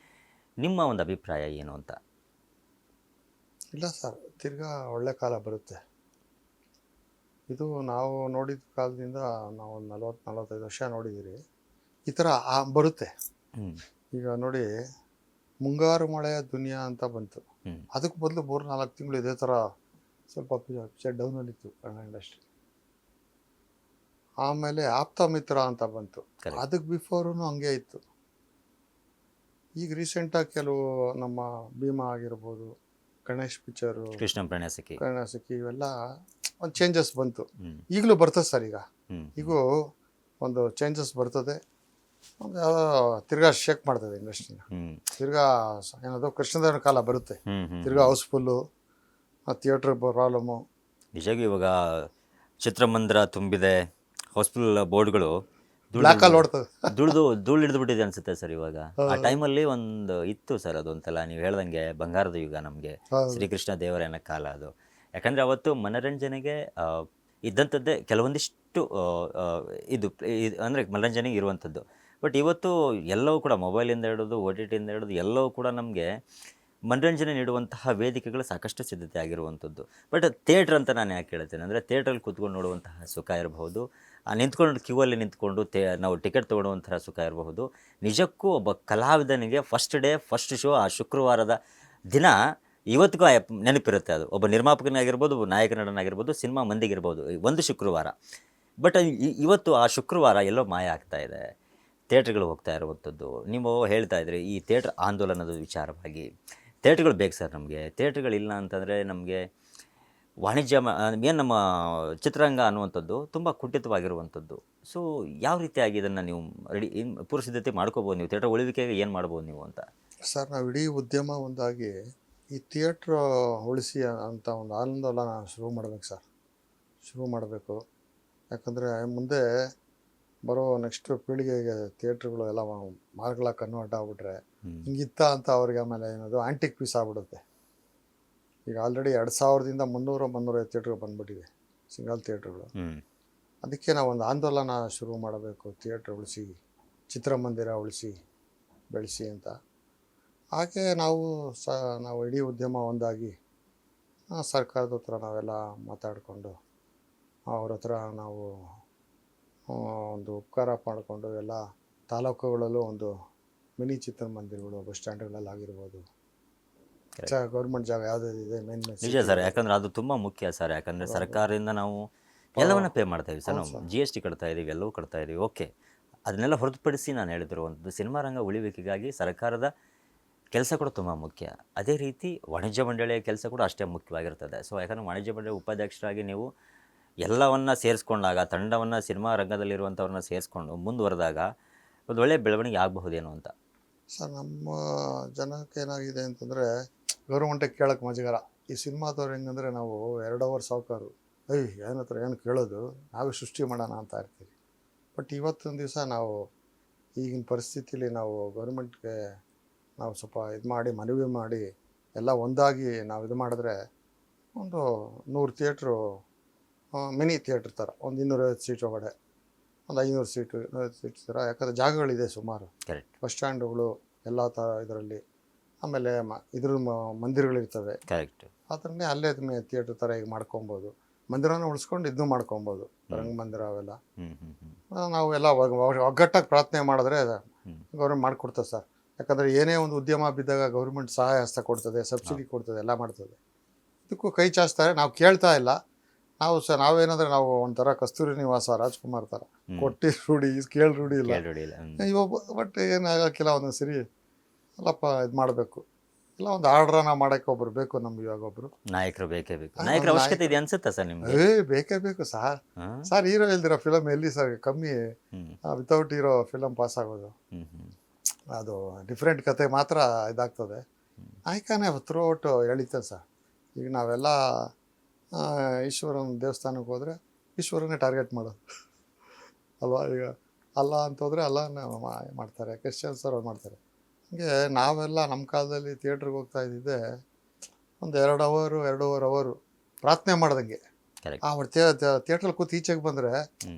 ನಿಮ್ಮ ಒಂದು ಅಭಿಪ್ರಾಯ ಏನು ಅಂತ? ಇಲ್ಲ ಸರ್, ತಿರ್ಗಾ ಒಳ್ಳೆ ಕಾಲ ಬರುತ್ತೆ. ಇದು ನಾವು ನೋಡಿದ ಕಾಲದಿಂದ ನಾವು 40-45 ವರ್ಷ ನೋಡಿದ್ದೀರಿ. ಈ ಥರ ಬರುತ್ತೆ. ಈಗ ನೋಡಿ, ಮುಂಗಾರು ಮಳೆಯ ದುನಿಯಾ ಅಂತ ಬಂತು. ಅದಕ್ಕೆ ಬದಲು 3-4 ತಿಂಗಳು ಇದೇ ಥರ ಸ್ವಲ್ಪ ಪಿಕ್ಚರ್ ಡೌನಲ್ಲಿತ್ತು ಕನ್ನಡ ಇಂಡಸ್ಟ್ರಿ. ಆಮೇಲೆ ಆಪ್ತ ಮಿತ್ರ ಅಂತ ಬಂತು, ಅದಕ್ಕೆ ಬಿಫೋರೂ ಹಂಗೆ ಇತ್ತು. ಈಗ ರೀಸೆಂಟಾಗಿ ಕೆಲವು ನಮ್ಮ ಭೀಮಾ ಆಗಿರ್ಬೋದು, ಗಣೇಶ್ ಪಿಕ್ಚರು, ಕೃಷ್ಣ ಪ್ರಣಯಸಖಿ, ಇವೆಲ್ಲ ಒಂದು ಚೇಂಜಸ್ ಬಂತು. ಈಗಲೂ ಬರ್ತದೆ ಸರ್, ಈಗೂ ಒಂದು ಚೇಂಜಸ್ ಬರ್ತದೆ. ತಿರ್ಗಾ ಶೇಕ್ ಮಾಡ್ತದೆ ಇಂಡಸ್ಟ್ರಿನ. ತಿರ್ಗಾ ಏನದು ಕೃಷ್ಣದೇವರ ಕಾಲ ಬರುತ್ತೆ, ತಿರ್ಗಾ ಹೌಸ್ಫುಲ್ಲು, ಥಿಯೇಟ್ರ್ ಪ್ರಾಬ್ಲಮ್ಮು. ನಿಜವಾಗಿ ಇವಾಗ ಚಿತ್ರಮಂದಿರ ತುಂಬಿದೆ, ಹೌಸ್ಫುಲ್ ಬೋರ್ಡ್ಗಳು ಧೂಳು ಹಿಡಿದು ಬಿಟ್ಟಿದೆ ಅನ್ಸುತ್ತೆ ಸರ್ ಇವಾಗ. ಆ ಟೈಮಲ್ಲಿ ಒಂದು ಇತ್ತು ಸರ್, ಅದೊಂಥರ ನೀವು ಹೇಳ್ದಂಗೆ ಬಂಗಾರದ ಯುಗ ನಮಗೆ, ಶ್ರೀಕೃಷ್ಣ ದೇವರಾಯನ ಕಾಲ ಅದು. ಯಾಕಂದರೆ ಅವತ್ತು ಮನೋರಂಜನೆಗೆ ಇದ್ದಂಥದ್ದೇ ಕೆಲವೊಂದಿಷ್ಟು ಇದು ಅಂದರೆ ಮನೋರಂಜನೆಗೆ ಇರುವಂಥದ್ದು. ಬಟ್ ಇವತ್ತು ಎಲ್ಲವೂ ಕೂಡ ಮೊಬೈಲಿಂದ ಹಿಡಿದು OTTಯಿಂದ ಹಿಡಿದು ಎಲ್ಲವೂ ಕೂಡ ನಮಗೆ ಮನೋರಂಜನೆ ನೀಡುವಂತಹ ವೇದಿಕೆಗಳು ಸಾಕಷ್ಟು ಸಿದ್ಧತೆ ಆಗಿರುವಂಥದ್ದು. ಬಟ್ ಥಿಯೇಟ್ರ್ ಅಂತ ನಾನು ಯಾಕೆ ಹೇಳ್ತೇನೆ ಅಂದರೆ, ಥಿಯೇಟ್ರಲ್ಲಿ ಕೂತ್ಕೊಂಡು ನೋಡುವಂತಹ ಸುಖ ಇರಬಹುದು, ನಿಂತ್ಕೊಂಡು ಕ್ಯೂವಲ್ಲಿ ನಿಂತ್ಕೊಂಡು ನಾವು ಟಿಕೆಟ್ ತೊಗೊಳ್ಳುವಂತಹ ಸುಖ ಇರಬಹುದು. ನಿಜಕ್ಕೂ ಒಬ್ಬ ಕಲಾವಿದನಿಗೆ ಫಸ್ಟ್ ಡೇ ಫಸ್ಟ್ ಶೋ ಆ ಶುಕ್ರವಾರದ ದಿನ ಇವತ್ತಿಗೂ ನೆನಪಿರುತ್ತೆ. ಅದು ಒಬ್ಬ ನಿರ್ಮಾಪಕನಾಗಿರ್ಬೋದು, ಒಬ್ಬ ನಾಯಕ ನಟನಾಗಿರ್ಬೋದು, ಸಿನಿಮಾ ಮಂದಿಗಿರ್ಬೋದು, ಒಂದು ಶುಕ್ರವಾರ. ಬಟ್ ಇವತ್ತು ಆ ಶುಕ್ರವಾರ ಎಲ್ಲೋ ಮಾಯ ಆಗ್ತಾ ಇದೆ. ಥಿಯೇಟ್ರ್ಗಳು ಹೋಗ್ತಾ ಇರುವಂಥದ್ದು. ನೀವು ಹೇಳ್ತಾ ಇದ್ರಿ ಈ ಥಿಯೇಟ್ರ್ ಆಂದೋಲನದ ವಿಚಾರವಾಗಿ. ಥಿಯೇಟ್ರ್ಗಳು ಬೇಕು ಸರ್ ನಮಗೆ. ಥಿಯೇಟ್ರ್ಗಳಿಲ್ಲ ಅಂತಂದರೆ ನಮಗೆ ವಾಣಿಜ್ಯ ಏನು ನಮ್ಮ ಚಿತ್ರರಂಗ ಅನ್ನುವಂಥದ್ದು ತುಂಬ ಕುಂಠಿತವಾಗಿರುವಂಥದ್ದು. ಸೊ ಯಾವ ರೀತಿಯಾಗಿ ಇದನ್ನು ನೀವು ರೆಡಿ ಪೂರ್ವ ಸಿದ್ಧತೆ ಮಾಡ್ಕೋಬೋದು ನೀವು? ಥಿಯೇಟ್ರ್ ಉಳಿವಿಕೆಗೆ ಏನು ಮಾಡ್ಬೋದು ನೀವು ಅಂತ? ಸರ್ ನಾವು ಇಡೀ ಉದ್ಯಮ ಒಂದಾಗಿ ಈ ಥಿಯೇಟ್ರ್ ಉಳಿಸಿ ಅಂತ ಒಂದು ಆಂದೋಲನ ಶುರು ಮಾಡ್ಬೇಕು ಸರ್. ಶುರು ಮಾಡಬೇಕು. ಯಾಕಂದರೆ ಮುಂದೆ ಬರೋ ನೆಕ್ಸ್ಟ್ ಪೀಳಿಗೆಗೆ ಥಿಯೇಟ್ರ್ಗಳು ಎಲ್ಲ ಮಾಲ್ಗಳಾಗಿ ಕನ್ವರ್ಟ್ ಆಗ್ಬಿಟ್ರೆ ಹಿಂಗಿತ್ತ ಅಂತ ಅವ್ರಿಗೆ ಆಮೇಲೆ ಏನದು ಆ್ಯಂಟಿಕ್ ಪೀಸ್ ಆಗ್ಬಿಡುತ್ತೆ. ಈಗ ಆಲ್ರೆಡಿ 2000ದಿಂದ 300-350 ಥಿಯೇಟ್ರ್ಗಳು ಬಂದ್ಬಿಟ್ಟಿವೆ, ಸಿಂಗಲ್ ಥಿಯೇಟ್ರ್ಗಳು. ಅದಕ್ಕೆ ನಾವು ಒಂದು ಆಂದೋಲನ ಶುರು ಮಾಡಬೇಕು, ಥಿಯೇಟ್ರ್ ಉಳಿಸಿ, ಚಿತ್ರಮಂದಿರ ಉಳಿಸಿ ಬೆಳೆಸಿ ಅಂತ. ಹಾಗೆ ನಾವು ಇಡೀ ಉದ್ಯಮ ಒಂದಾಗಿ ಸರ್ಕಾರದ ಹತ್ರ ನಾವೆಲ್ಲ ಮಾತಾಡಿಕೊಂಡು ಅವ್ರ ಹತ್ರ ನಾವು ಒಂದು ಉಪಕಾರ ಮಾಡಿಕೊಂಡು ಎಲ್ಲ ತಾಲೂಕುಗಳಲ್ಲೂ ಒಂದು ಮಿನಿ ಚಿತ್ರಮಂದಿರಗಳು ಬಸ್ ಸ್ಟ್ಯಾಂಡ್ಗಳಲ್ಲಿ ಆಗಿರ್ಬೋದು, ಗೌರ್ಮೆಂಟ್ ಜಾಗ ಯಾವುದಿದೆ ಮೇನ್ ನಿಜ ಸರ್. ಯಾಕಂದರೆ ಅದು ತುಂಬ ಮುಖ್ಯ ಸರ್. ಯಾಕಂದರೆ ಸರ್ಕಾರದಿಂದ ನಾವು ಎಲ್ಲವನ್ನ ಪೇ ಮಾಡ್ತಾ ಇದ್ದೀವಿ ಸರ್. ನಾವು GST ಕಟ್ತಾ ಇದ್ದೀವಿ, ಎಲ್ಲವೂ ಕಟ್ತಾ ಇದ್ದೀವಿ. ಓಕೆ, ಅದನ್ನೆಲ್ಲ ಹೊರತುಪಡಿಸಿ ನಾನು ಹೇಳಿದಿರುವಂಥದ್ದು ಸಿನಿಮಾ ರಂಗ ಉಳಿವಿಕೆಗಾಗಿ ಸರ್ಕಾರದ ಕೆಲಸ ಕೂಡ ತುಂಬ ಮುಖ್ಯ. ಅದೇ ರೀತಿ ವಾಣಿಜ್ಯ ಮಂಡಳಿಯ ಕೆಲಸ ಕೂಡ ಅಷ್ಟೇ ಮುಖ್ಯವಾಗಿರ್ತದೆ. ಸೊ ಯಾಕಂದರೆ ವಾಣಿಜ್ಯ ಮಂಡಳಿ ಉಪಾಧ್ಯಕ್ಷರಾಗಿ ನೀವು ಎಲ್ಲವನ್ನು ಸೇರಿಸ್ಕೊಂಡಾಗ, ತಂಡವನ್ನು ಸಿನಿಮಾ ರಂಗದಲ್ಲಿರುವಂಥವ್ರನ್ನ ಸೇರಿಸ್ಕೊಂಡು ಮುಂದುವರೆದಾಗ ಒಂದು ಒಳ್ಳೆಯ ಬೆಳವಣಿಗೆ ಆಗಬಹುದೇನೋ ಅಂತ. ಸರ್ ನಮ್ಮ ಜನಕ್ಕೆ ಏನಾಗಿದೆ ಅಂತಂದರೆ ಗೌರ್ಮೆಂಟಿಗೆ ಕೇಳೋಕ್ಕೆ ಮಜಗಾರ. ಈ ಸಿನಿಮಾದವ್ರು ಹೆಂಗಂದರೆ ನಾವು 2 ಅವರ್ ಸಾವುಕಾರು, ಏನತ್ರ ಏನು ಕೇಳೋದು, ನಾವೇ ಸೃಷ್ಟಿ ಮಾಡೋಣ ಅಂತ ಇರ್ತೀವಿ. ಬಟ್ ಇವತ್ತೊಂದು ದಿವಸ ನಾವು ಈಗಿನ ಪರಿಸ್ಥಿತಿಲಿ ನಾವು ಗೌರ್ಮೆಂಟ್ಗೆ ನಾವು ಸ್ವಲ್ಪ ಇದು ಮಾಡಿ ಮನವಿ ಮಾಡಿ ಎಲ್ಲ ಒಂದಾಗಿ ನಾವು ಇದು ಮಾಡಿದ್ರೆ ಒಂದು 100 ಥಿಯೇಟ್ರು ಮಿನಿ ಥಿಯೇಟ್ರ್ ಥರ ಒಂದು 250 ಸೀಟ್ ಒಳಗಡೆ ಒಂದು 500 ಸೀಟು 250 ಸೀಟ್ ಥರ. ಯಾಕಂದರೆ ಜಾಗಗಳಿದೆ ಸುಮಾರು, ಕರೆಕ್ಟ್. ಬಸ್ ಸ್ಟ್ಯಾಂಡುಗಳು ಎಲ್ಲ ಥರ ಇದರಲ್ಲಿ, ಆಮೇಲೆ ಮಂದಿರಗಳಿರ್ತವೆ. ಕರೆಕ್ಟ್. ಅದನ್ನೇ ಅಲ್ಲೇ ಥಿಯೇಟ್ರ್ ಥರ ಈಗ ಮಾಡ್ಕೊಬೋದು. ಮಂದಿರನ ಉಳಿಸ್ಕೊಂಡು ಇದನ್ನು ಮಾಡ್ಕೊಬೋದು, ರಂಗಮಂದಿರ ಅವೆಲ್ಲ. ನಾವು ಎಲ್ಲ ಒಗ್ಗಟ್ಟಾಗಿ ಪ್ರಾರ್ಥನೆ ಮಾಡಿದ್ರೆ ಗೌರ್ಮೆಂಟ್ ಮಾಡಿಕೊಡ್ತದೆ ಸರ್. ಯಾಕಂದರೆ ಏನೇ ಒಂದು ಉದ್ಯಮ ಬಿದ್ದಾಗ ಗೌರ್ಮೆಂಟ್ ಸಹಾಯ ಹಸ್ತ ಕೊಡ್ತದೆ, ಸಬ್ಸಿಡಿ ಕೊಡ್ತದೆ, ಎಲ್ಲ ಮಾಡ್ತದೆ. ಇದಕ್ಕೂ ಕೈ ಚಾಚ್ತಾರೆ. ನಾವು ಕೇಳ್ತಾ ಇಲ್ಲ. ನಾವೇನಂದ್ರೆ ನಾವು ಒಂಥರ ಕಸ್ತೂರಿ ನಿವಾಸ ರಾಜ್ಕುಮಾರ್ ಥರ ಕೊಟ್ಟಿ ರೂಢಿ ಕೇಳಿ ರೂಢಿ ಇಲ್ಲ ಇವಾಗ. ಬಟ್ ಏನಾಗಕ್ಕಿಲ್ಲ, ಒಂದೊಂದು ಸರಿ ಅಲ್ಲಪ್ಪ ಇದು ಮಾಡಬೇಕು. ಇಲ್ಲ ಒಂದು ಆರ್ಡ್ರನ್ನ ಮಾಡೋಕ್ಕೆ ಒಬ್ರು ಬೇಕು ನಮ್ಗೆ. ಇವಾಗ ಒಬ್ರು ನಾಯಕರು ಬೇಕೇ ಬೇಕು. ನಾಯಕರ ಅವಶ್ಯಕತೆ ಇದೆ ಅನ್ಸುತ್ತಾ ಸರ್ ನಿಮ್ಗೆ? ಬೇಕೇ ಬೇಕು ಸರ್. ಹೀರೋ ಇಲ್ದಿರೋ ಫಿಲಮ್ ಎಲ್ಲಿ ಸರ್? ಕಮ್ಮಿ. ವಿತೌಟ್ ಹೀರೋ ಫಿಲಮ್ ಪಾಸ್ ಆಗೋದು. ಅದು ಡಿಫ್ರೆಂಟ್ ಕತೆ ಮಾತ್ರ ಇದಾಗ್ತದೆ. ನಾಯಕನೇ ಥ್ರೂಔಟ್ ಎಳಿತದೆ ಸರ್. ಈಗ ನಾವೆಲ್ಲ ಈಶ್ವರನ ದೇವಸ್ಥಾನಕ್ಕೆ ಹೋದರೆ ಈಶ್ವರನೇ ಟಾರ್ಗೆಟ್ ಮಾಡೋದು ಅಲ್ವಾ? ಈಗ ಅಲ್ಲ ಅಂತ ಹೋದರೆ ಅಲ್ಲನೇ ಮಾಡ್ತಾರೆ, ಕ್ರಿಶ್ಚಿಯನ್ಸ್ ಅವ್ರು ಮಾಡ್ತಾರೆ. ಹಂಗೆ ನಾವೆಲ್ಲ ನಮ್ಮ ಕಾಲದಲ್ಲಿ ಥಿಯೇಟ್ರಿಗೆ ಹೋಗ್ತಾ ಇದ್ದಿದ್ದೆ ಒಂದು 2-2.5 ಅವರ್ ಪ್ರಾರ್ಥನೆ ಮಾಡ್ದಂಗೆ. ಅವ್ರು ಥಿಯೇಟ್ರಲ್ಲಿ ಕೂತು ಈಚೆಗೆ ಬಂದರೆ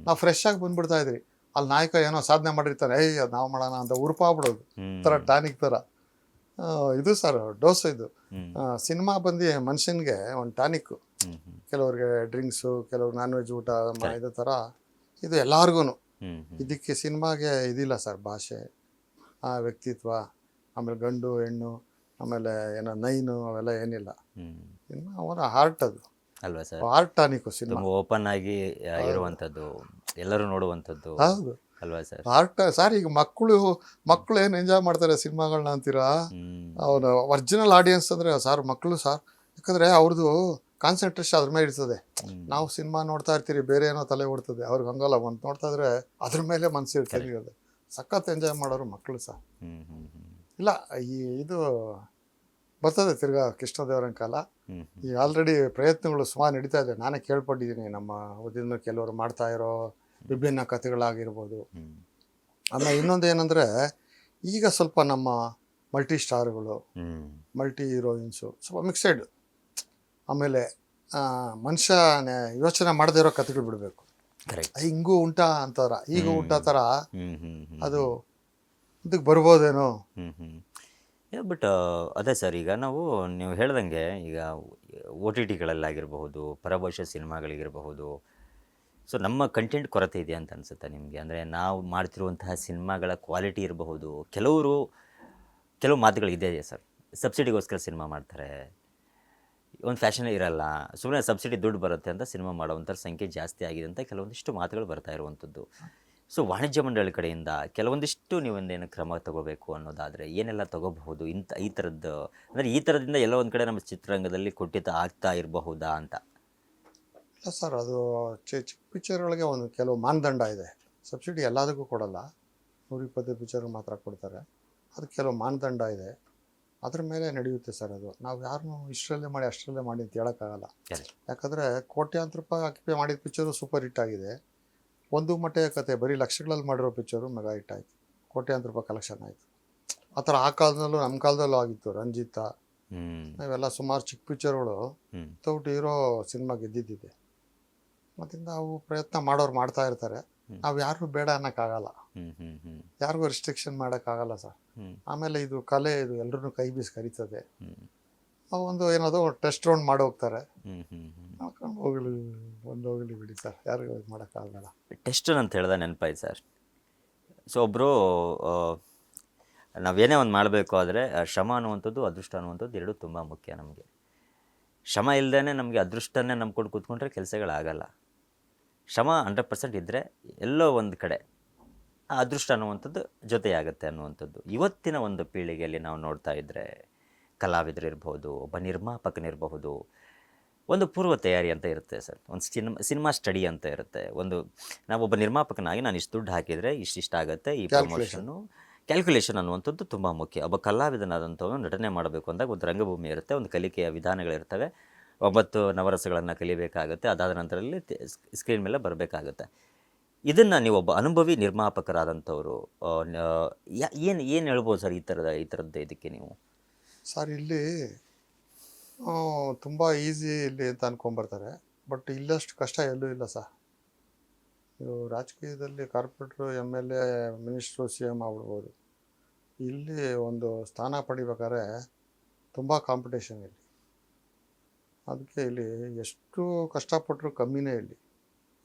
ನಾವು ಫ್ರೆಶ್ ಆಗಿ ಬಂದ್ಬಿಡ್ತಾ ಇದ್ರಿ. ಅಲ್ಲಿ ನಾಯಕ ಏನೋ ಸಾಧನೆ ಮಾಡಿರ್ತಾನೆ, ಅದು ನಾವು ಮಾಡೋಣ ಅಂತ ಉರುಪಾಗ್ಬಿಡೋದು ಥರ, ಟಾನಿಕ್ ಥರ. ಇದು ಸರ್ ಡೋಸ್. ಇದು ಸಿನಿಮಾ ಬಂದು ಮನುಷ್ಯನಿಗೆ ಒಂದು ಟಾನಿಕ್ಕು. ಕೆಲವ್ರಿಗೆ ಡ್ರಿಂಕ್ಸು, ಕೆಲವ್ರು ನಾನ್ ವೆಜ್ ಊಟ ಇದೇ ಥರ. ಇದು ಎಲ್ಲಾರ್ಗು. ಇದಕ್ಕೆ ಸಿನಿಮಾಗೆ ಇದಿಲ್ಲ ಸರ್, ಭಾಷೆ, ವ್ಯಕ್ತಿತ್ವ, ಆಮೇಲೆ ಗಂಡು ಹೆಣ್ಣು, ಆಮೇಲೆ ಏನೋ ನೈನು, ಅವೆಲ್ಲ ಏನಿಲ್ಲ. ಸಿನಿಮಾ ಅವರ ಹಾರ್ಟ್, ಅದು ಅಲ್ವಾ sir? Heart tonic cinema. Open ಆಗಿ ಇರುವಂಥದ್ದು, ಎಲ್ಲರೂ ನೋಡುವಂಥದ್ದು. ಹೌದು ಅಲ್ವಾ ಸರ್? Heart sir. ಈಗ ಮಕ್ಕಳು ಏನು ಎಂಜಾಯ್ ಮಾಡ್ತಾರೆ ಸಿನಿಮಾಗಳನ್ನ ಅಂತೀರಾ? ಅವನು ಒರಿಜಿನಲ್ ಆಡಿಯನ್ಸ್ ಅಂದರೆ ಸರ್ ಮಕ್ಕಳು ಸರ್. ಯಾಕಂದರೆ ಅವ್ರದ್ದು ಕಾನ್ಸಂಟ್ರೇಷನ್ ಅದ್ರ ಮೇಲೆ ಇರ್ತದೆ. ನಾವು ಸಿನಿಮಾ ನೋಡ್ತಾ ಇರ್ತೀರಿ, ಬೇರೆ ಏನೋ ತಲೆ ಓಡ್ತದೆ. ಅವ್ರಿಗೆ ಹಂಗಲ್ಲ, ಒಂದು ನೋಡ್ತಾ ಇದ್ರೆ ಅದ್ರ ಮೇಲೆ ಮನಸ್ಸು ಇರ್ತದೆ. ಸಖತ್ ಎಂಜಾಯ್ ಮಾಡೋರು ಮಕ್ಕಳು ಸರ್. ಇಲ್ಲ ಇದು ಬರ್ತದೆ ತಿರ್ಗಾ ಕೃಷ್ಣದೇವರನ ಕಾಲ. ಈಗ ಆಲ್ರೆಡಿ ಪ್ರಯತ್ನಗಳು ಸುಮಾರು ನಡೀತಾ ಇದೆ. ನಾನೇ ಕೇಳ್ಪಟ್ಟಿದ್ದೀನಿ ನಮ್ಮ ಉದ್ಯಮ ಕೆಲವರು ಮಾಡ್ತಾ ಇರೋ ವಿಭಿನ್ನ ಕಥೆಗಳಾಗಿರ್ಬೋದು. ಆಮೇಲೆ ಇನ್ನೊಂದು ಏನಂದರೆ, ಈಗ ಸ್ವಲ್ಪ ನಮ್ಮ ಮಲ್ಟಿ ಸ್ಟಾರ್ಗಳು, ಮಲ್ಟಿ ಹೀರೋಯಿನ್ಸು ಸ್ವಲ್ಪ ಮಿಕ್ಸೆಡ್. ಆಮೇಲೆ ಮನುಷ್ಯ ಯೋಚನೆ ಮಾಡದೇ ಇರೋ ಕಥೆಗಳು ಬಿಡಬೇಕು. ಹಿಂಗೂ ಉಂಟಾ ಅಂತಾರ, ಈಗ ಉಂಟಾ ಥರ ಅದು ಇದಕ್ಕೆ ಬರ್ಬೋದೇನೋ. ಬಟ್ ಅದೇ ಸರ್, ಈಗ ನೀವು ಹೇಳ್ದಂಗೆ ಈಗ OTTಗಳಲ್ಲಾಗಿರಬಹುದು, ಪರಭಾಷೆ ಸಿನಿಮಾಗಳಿಗಿರಬಹುದು. ಸೊ ನಮ್ಮ ಕಂಟೆಂಟ್ ಕೊರತೆ ಇದೆ ಅಂತ ಅನಿಸುತ್ತೆ ನಿಮಗೆ? ಅಂದರೆ ನಾವು ಮಾಡ್ತಿರುವಂತಹ ಸಿನಿಮಾಗಳ ಕ್ವಾಲಿಟಿ ಇರಬಹುದು. ಕೆಲವು ಮಾತುಗಳಿದೆ ಸರ್, ಸಬ್ಸಿಡಿಗೋಸ್ಕರ ಸಿನಿಮಾ ಮಾಡ್ತಾರೆ, ಒಂದು ಫ್ಯಾಷನೇ ಇರಲ್ಲ, ಸುಮ್ಮನೆ ಸಬ್ಸಿಡಿ ದುಡ್ಡು ಬರುತ್ತೆ ಅಂತ ಸಿನಿಮಾ ಮಾಡೋವಂಥ ಸಂಖ್ಯೆ ಜಾಸ್ತಿ ಆಗಿದೆ ಅಂತ ಕೆಲವೊಂದಿಷ್ಟು ಮಾತುಗಳು ಬರ್ತಾ ಇರುವಂಥದ್ದು. ಸೊ ವಾಣಿಜ್ಯ ಮಂಡಳಿ ಕಡೆಯಿಂದ ಕೆಲವೊಂದಿಷ್ಟು ನೀವೊಂದೇನು ಕ್ರಮ ತಗೋಬೇಕು ಅನ್ನೋದಾದರೆ ಏನೆಲ್ಲ ತಗೋಬಹುದು ಈ ಥರದ್ದು, ಅಂದರೆ ಈ ಥರದಿಂದ ಎಲ್ಲೋ ಒಂದು ಕಡೆ ನಮ್ಮ ಚಿತ್ರರಂಗದಲ್ಲಿ ಕುಂಠಿತ ಆಗ್ತಾ ಇರಬಹುದಾ ಅಂತ? ಇಲ್ಲ ಸರ್, ಅದು ಚಿಕ್ಕ ಪಿಕ್ಚರ್ಗಳಿಗೆ ಒಂದು ಕೆಲವು ಮಾನದಂಡ ಇದೆ. ಸಬ್ಸಿಡಿ ಎಲ್ಲದಕ್ಕೂ ಕೊಡಲ್ಲ, 120 ಪಿಕ್ಚರ್ಗೆ ಮಾತ್ರ ಕೊಡ್ತಾರೆ. ಅದು ಕೆಲವು ಮಾನದಂಡ ಇದೆ, ಅದ್ರ ಮೇಲೆ ನಡೆಯುತ್ತೆ ಸರ್. ಅದು ನಾವು ಯಾರನ್ನೂ ಇಷ್ಟರಲ್ಲೇ ಮಾಡಿ ಅಷ್ಟರಲ್ಲೇ ಮಾಡಿ ಅಂತ ಹೇಳೋಕ್ಕಾಗಲ್ಲ. Correct. ಯಾಕಂದರೆ ಕೋಟ್ಯಾಂತರ ರೂಪಾಯಿ ಹಾಕಿ ಮಾಡಿದ ಪಿಕ್ಚರು ಸೂಪರ್ ಹಿಟ್ ಆಗಿದೆ. ಒಂದು ಮಟ್ಟೆಯ ಕತೆ ಬರೀ ಲಕ್ಷಗಳಲ್ಲಿ ಮಾಡಿರೋ ಪಿಕ್ಚರು ಮೆಗಾ ಹಿಟ್ ಆಯಿತು, ಕೋಟ್ಯಾಂತರ ರೂಪಾಯಿ ಕಲೆಕ್ಷನ್ ಆಯಿತು. ಆ ಥರ ಆ ಕಾಲದಲ್ಲೂ ನಮ್ಮ ಕಾಲದಲ್ಲೂ ಆಗಿತ್ತು. ರಂಜಿತ ಇವೆಲ್ಲ ಸುಮಾರು ಚಿಕ್ಕ ಪಿಕ್ಚರ್ಗಳು ವಿತೌಟ್ ಹೀರೋ ಸಿನಿಮಾ ಗೆದ್ದಿದ್ದಿದೆ. ಮತ್ತಿಂದ ಅವು ಪ್ರಯತ್ನ ಮಾಡೋರು ಮಾಡ್ತಾ ಇರ್ತಾರೆ. ನಾವು ಯಾರಿಗೂ ಬೇಡ ಅನ್ನೋಕ್ಕಾಗಲ್ಲ, ಯಾರಿಗೂ ರಿಸ್ಟ್ರಿಕ್ಷನ್ ಮಾಡೋಕ್ಕಾಗಲ್ಲ ಸರ್. ಆಮೇಲೆ ಇದು ಕಲೆ, ಇದು ಎಲ್ಲರೂ ಕೈ ಬೀಸಿ ಕರೀತದೆ. ಅವು ಒಂದು ಏನದು ಟೆಸ್ಟ್ ರೌಂಡ್ ಮಾಡಿ ಹೋಗ್ತಾರೆ, ಹೋಗಲಿ ಹೋಗಲಿ ಬಿಡಿ ಸರ್, ಯಾರಿಗೂ ಇದು ಮಾಡೋಕ್ಕಾಗಲ್ಲ. ಟೆಸ್ಟ್ ಅಂತ ಹೇಳ್ದೆ ನೆನಪಾಯ್ತು ಸರ್. ಸೊ ಒಬ್ಬರು ನಾವೇನೇ ಒಂದು ಮಾಡಬೇಕು ಆದರೆ ಶ್ರಮ ಅನ್ನುವಂಥದ್ದು ಅದೃಷ್ಟ ಅನ್ನುವಂಥದ್ದು ಎರಡೂ ತುಂಬ ಮುಖ್ಯ ನಮಗೆ. ಶ್ರಮ ಇಲ್ಲದೇ ನಮಗೆ ಅದೃಷ್ಟನೇ ನಂಬ್ಕೊಂಡು ಕೂತ್ಕೊಂಡ್ರೆ ಕೆಲಸಗಳಾಗಲ್ಲ. ಶ್ರಮ 100% ಇದ್ದರೆ ಎಲ್ಲೋ ಒಂದು ಕಡೆ ಆ ಅದೃಷ್ಟ ಅನ್ನುವಂಥದ್ದು ಜೊತೆಯಾಗುತ್ತೆ ಅನ್ನುವಂಥದ್ದು ಇವತ್ತಿನ ಒಂದು ಪೀಳಿಗೆಯಲ್ಲಿ ನಾವು ನೋಡ್ತಾ ಇದ್ದರೆ, ಕಲಾವಿದರಿರ್ಬೋದು, ಒಬ್ಬ ನಿರ್ಮಾಪಕನಿರಬಹುದು, ಒಂದು ಪೂರ್ವ ತಯಾರಿ ಅಂತ ಇರುತ್ತೆ ಸರ್. ಒಂದು ಸಿನಿಮಾ ಸ್ಟಡಿ ಅಂತ ಇರುತ್ತೆ. ನಾವೊಬ್ಬ ನಿರ್ಮಾಪಕನಾಗಿ ನಾನು ಇಷ್ಟು ದುಡ್ಡು ಹಾಕಿದರೆ ಇಷ್ಟಿಷ್ಟ ಆಗುತ್ತೆ, ಈ ಪ್ರಮೋಷನ್ನು ಕ್ಯಾಲ್ಕುಲೇಷನ್ ಅನ್ನುವಂಥದ್ದು ತುಂಬ ಮುಖ್ಯ. ಒಬ್ಬ ಕಲಾವಿದನಾದಂಥವನು ನಟನೆ ಮಾಡಬೇಕು ಅಂದಾಗ ಒಂದು ರಂಗಭೂಮಿ ಇರುತ್ತೆ, ಒಂದು ಕಲಿಕೆಯ ವಿಧಾನಗಳಿರ್ತವೆ, 9 ನವರಸಗಳನ್ನು ಕಲಿಬೇಕಾಗುತ್ತೆ, ಅದಾದ ನಂತರದಲ್ಲಿ ಸ್ಕ್ರೀನ್ ಮೇಲೆ ಬರಬೇಕಾಗುತ್ತೆ. ಇದನ್ನು ನೀವೊಬ್ಬ ಅನುಭವಿ ನಿರ್ಮಾಪಕರಾದಂಥವರು ಏನು ಹೇಳ್ಬೋದು ಸರ್ ಈ ಥರದ್ದು ಇದಕ್ಕೆ ನೀವು? ಸರ್ ಇಲ್ಲಿ ತುಂಬ ಈಸಿ ಇಲ್ಲಿ ಅಂತ ಅನ್ಕೊಂಬರ್ತಾರೆ, ಬಟ್ ಇಲ್ಲಷ್ಟು ಕಷ್ಟ ಎಲ್ಲೂ ಇಲ್ಲ ಸರ್. ಇದು ರಾಜಕೀಯದಲ್ಲಿ ಕಾರ್ಪೊರೇಟ್ರು, MLA, ಮಿನಿಸ್ಟ್ರು, CM ಆಗ್ಬಿಡ್ಬೋದು. ಇಲ್ಲಿ ಒಂದು ಸ್ಥಾನ ಪಡಿಬೇಕಾದ್ರೆ ತುಂಬ ಕಾಂಪಿಟೇಷನ್ ಇಲ್ಲಿ. ಅದಕ್ಕೆ ಇಲ್ಲಿ ಎಷ್ಟು ಕಷ್ಟಪಟ್ಟರು ಕಮ್ಮಿನೇ.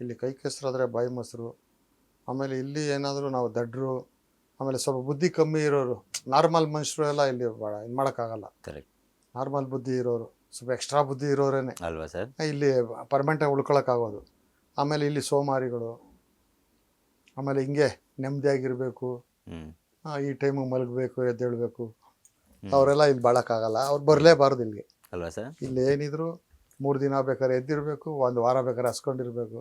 ಇಲ್ಲಿ ಕೈ ಕೆಸರಾದರೆ ಬಾಯಿ ಮೊಸರು. ಆಮೇಲೆ ಇಲ್ಲಿ ಏನಾದರೂ ನಾವು ದಡ್ರು, ಆಮೇಲೆ ಸ್ವಲ್ಪ ಬುದ್ಧಿ ಕಮ್ಮಿ ಇರೋರು, ನಾರ್ಮಲ್ ಮನುಷ್ಯರು ಎಲ್ಲ ಇಲ್ಲಿ ಭಾಳ ಇದು ಮಾಡೋಕ್ಕಾಗಲ್ಲ. ಕರೆಕ್ಟ್. ನಾರ್ಮಲ್ ಬುದ್ಧಿ ಇರೋರು, ಸ್ವಲ್ಪ ಎಕ್ಸ್ಟ್ರಾ ಬುದ್ಧಿ ಇರೋರೇನೆ ಅಲ್ವಾ ಸರ್ ಇಲ್ಲಿ ಪರ್ಮನೆಂಟಾಗಿ ಉಳ್ಕೊಳಕ್ಕಾಗೋದು. ಆಮೇಲೆ ಇಲ್ಲಿ ಸೋಮಾರಿಗಳು, ಆಮೇಲೆ ಹಿಂಗೆ ನೆಮ್ಮದಿಯಾಗಿರಬೇಕು, ಈ ಟೈಮಿಗೆ ಮಲಗಬೇಕು, ಎದ್ದೇಳಬೇಕು, ಅವರೆಲ್ಲ ಇಲ್ಲಿ ಬಾಳೋಕ್ಕಾಗಲ್ಲ. ಅವ್ರು ಬರಲೇಬಾರ್ದು ಇಲ್ಲಿಗೆ. ಅಲ್ವಾ ಸರ್? ಇಲ್ಲಿ ಏನಿದ್ರು 3 ದಿನ ಬೇಕಾದ್ರೆ ಎದ್ದಿರಬೇಕು, 1 ವಾರ ಬೇಕಾದ್ರೆ ಹಸ್ಕೊಂಡಿರ್ಬೇಕು.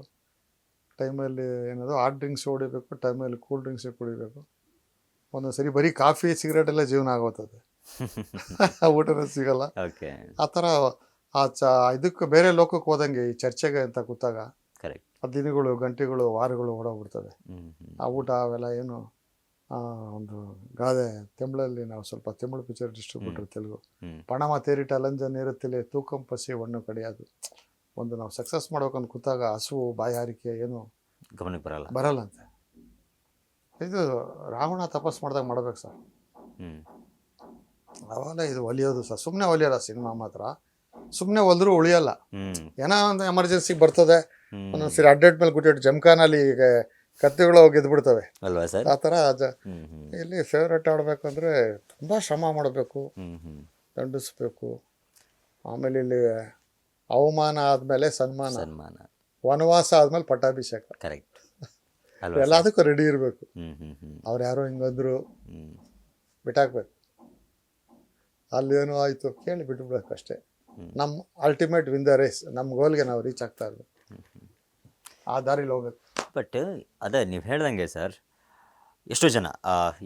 ಟೈಮಲ್ಲಿ ಏನದು ಹಾಟ್ ಡ್ರಿಂಕ್ಸ್ ಹೊಡಿಬೇಕು, ಟೈಮಲ್ಲಿ ಕೂಲ್ ಡ್ರಿಂಕ್ಸ್ ಕುಡಿಬೇಕು. ಒಂದೊಂದು ಸರಿ ಬರೀ ಕಾಫಿ ಸಿಗರೇಟ್ ಎಲ್ಲ ಜೀವನ ಆಗೋಗ್ತದೆ, ಊಟನೇ ಸಿಗಲ್ಲ. ಓಕೆ. ಆ ಥರ ಇದಕ್ಕೆ ಬೇರೆ ಲೋಕಕ್ಕೆ ಹೋದಂಗೆ ಈ ಚರ್ಚೆಗೆ ಅಂತ ಕೂತಾಗ ಕರೆಕ್ಟ್. ಆ ದಿನಗಳು, ಗಂಟೆಗಳು, ವಾರಗಳು ಓಡೋಗ್ಬಿಡ್ತದೆ. ಆ ಊಟ ಅವೆಲ್ಲ ಏನು ಒಂದು ಗಾದೆ ತೆಂಬಳಲ್ಲಿ ನಾವು ಸ್ವಲ್ಪ ತೆಂಬಳು ಪಿಕ್ಚರ್ ಡಿಸ್ಟ್ರಿಬ್ಯೂಟರ್ ತೆಲುಗು, ಪಣಮ ತೇರಿಟ ಲಂಜ ನೇರುತ್ತಲೇ ತೂಕಂ ಪಸಿ ಒಣ್ಣು ಕಡಿಯೋದು. ಒಂದು ನಾವು ಸಕ್ಸಸ್ ಮಾಡ್ಬೇಕಂತ ಕೂತಾಗ ಹಸುವು, ಬಾಯಾರಿಕೆ ಏನು ಗಮನಕ್ಕೆ ಬರಲ್ಲಂತೆ. ಇದು ರಾವಣ ತಪಸ್ ಮಾಡಿದಾಗ ಮಾಡ್ಬೇಕು ಸರ್. ಅವಾಗ ಇದು ಒಲಿಯೋದು ಸರ್, ಸುಮ್ಮನೆ ಒಲಿಯಲ್ಲ ಸಿನಿಮಾ ಮಾತ್ರ. ಸುಮ್ಮನೆ ಒಲ್ದ್ರೂ ಉಳಿಯಲ್ಲ. ಏನೋ ಒಂದು ಎಮರ್ಜೆನ್ಸಿಗೆ ಬರ್ತದೆ, ಒಂದೊಂದ್ಸರಿ ಅಡ್ಡೆಟ್ ಮೇಲೆ ಗುಟ್ಟಿಟ್ಟು ಜಮ್ಖಾನಲ್ಲಿ ಈಗ ಕತ್ತೆಗಳು ಗೆದ್ಬಿಡ್ತವೆ ಅಲ್ವಾ ಸರ್? ಆ ಥರ ಇಲ್ಲಿ ಫೇವ್ರೇಟ್ ಆಡಬೇಕಂದ್ರೆ ತುಂಬ ಶ್ರಮ ಮಾಡಬೇಕು, ದಂಡಿಸ್ಬೇಕು. ಆಮೇಲೆ ಇಲ್ಲಿ ಅವಮಾನ ಆದಮೇಲೆ ಸನ್ಮಾನ, ವನವಾಸ ಆದಮೇಲೆ ಪಟ್ಟಾಭಿಷೇಕ. ಕರೆಕ್ಟ್. ಎಲ್ಲದಕ್ಕೂ ರೆಡಿ ಇರಬೇಕು. ಅವ್ರು ಯಾರೋ ಹಿಂಗಂದ್ರು ಬಿಟ್ಟಾಕ್ಬೇಕು. ಅಲ್ಲೇನೋ ಆಯಿತು ಕೇಳಿ ಬಿಟ್ಬಿಡ್ಬೇಕು ಅಷ್ಟೇ. ನಮ್ಮ ಅಲ್ಟಿಮೇಟ್ ವಿನ್ ದ ರೇಸ್, ನಮ್ಮ ಗೋಲ್ಗೆ ನಾವು ರೀಚ್ ಆಗ್ತಾ ಇರ್ಬೇಕು, ಆ ದಾರಿಲಿ ಹೋಗ್ಬೇಕು. ಬಟ್ ಅದೇ ನೀವು ಹೇಳ್ದಂಗೆ ಸರ್, ಎಷ್ಟೋ ಜನ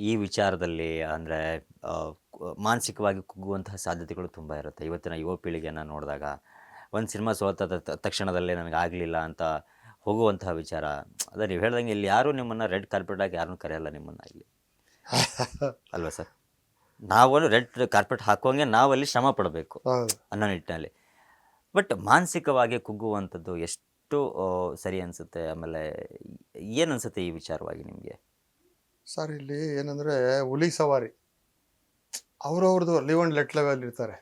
ಈ ವಿಚಾರದಲ್ಲಿ ಅಂದರೆ ಮಾನಸಿಕವಾಗಿ ಕುಗ್ಗುವಂತಹ ಸಾಧ್ಯತೆಗಳು ತುಂಬ ಇರುತ್ತೆ. ಇವತ್ತಿನ ಯುವ ಪೀಳಿಗೆಯನ್ನು ನೋಡಿದಾಗ ಒಂದು ಸಿನಿಮಾ ಸೋತ ತಕ್ಷಣದಲ್ಲೇ ನನಗೆ ಆಗಲಿಲ್ಲ ಅಂತ ಹೋಗುವಂತಹ ವಿಚಾರ. ಅದೇ ನೀವು ಹೇಳ್ದಂಗೆ ಇಲ್ಲಿ ಯಾರೂ ನಿಮ್ಮನ್ನು ರೆಡ್ ಕಾರ್ಪೆಟ್ ಆಗಿ ಯಾರನ್ನೂ ಕರೆಯಲ್ಲ ನಿಮ್ಮನ್ನು ಇಲ್ಲಿ, ಅಲ್ವಾ ಸರ್? ನಾವು ರೆಡ್ ಕಾರ್ಪೆಟ್ ಹಾಕುವಂಗೆ ನಾವಲ್ಲಿ ಶ್ರಮ ಪಡಬೇಕು ಅನ್ನೋ ನಿಟ್ಟಿನಲ್ಲಿ. ಬಟ್ ಮಾನಸಿಕವಾಗಿ ಕುಗ್ಗುವಂಥದ್ದು ಎಷ್ಟು ಸರಿ ಅನಿಸುತ್ತೆ? ಆಮೇಲೆ ಏನು ಅನಿಸುತ್ತೆ ಈ ವಿಚಾರವಾಗಿ ನಿಮಗೆ? ಸರ್ ಇಲ್ಲಿ ಏನಂದರೆ ಹುಲಿ ಸವಾರಿ, ಅವ್ರವ್ರದ್ದು ಲಿವ್ ಆ್ಯಂಡ್ ಲೆಟ್ ಲೆವೆಲ್ ಇರ್ತಾರೆ.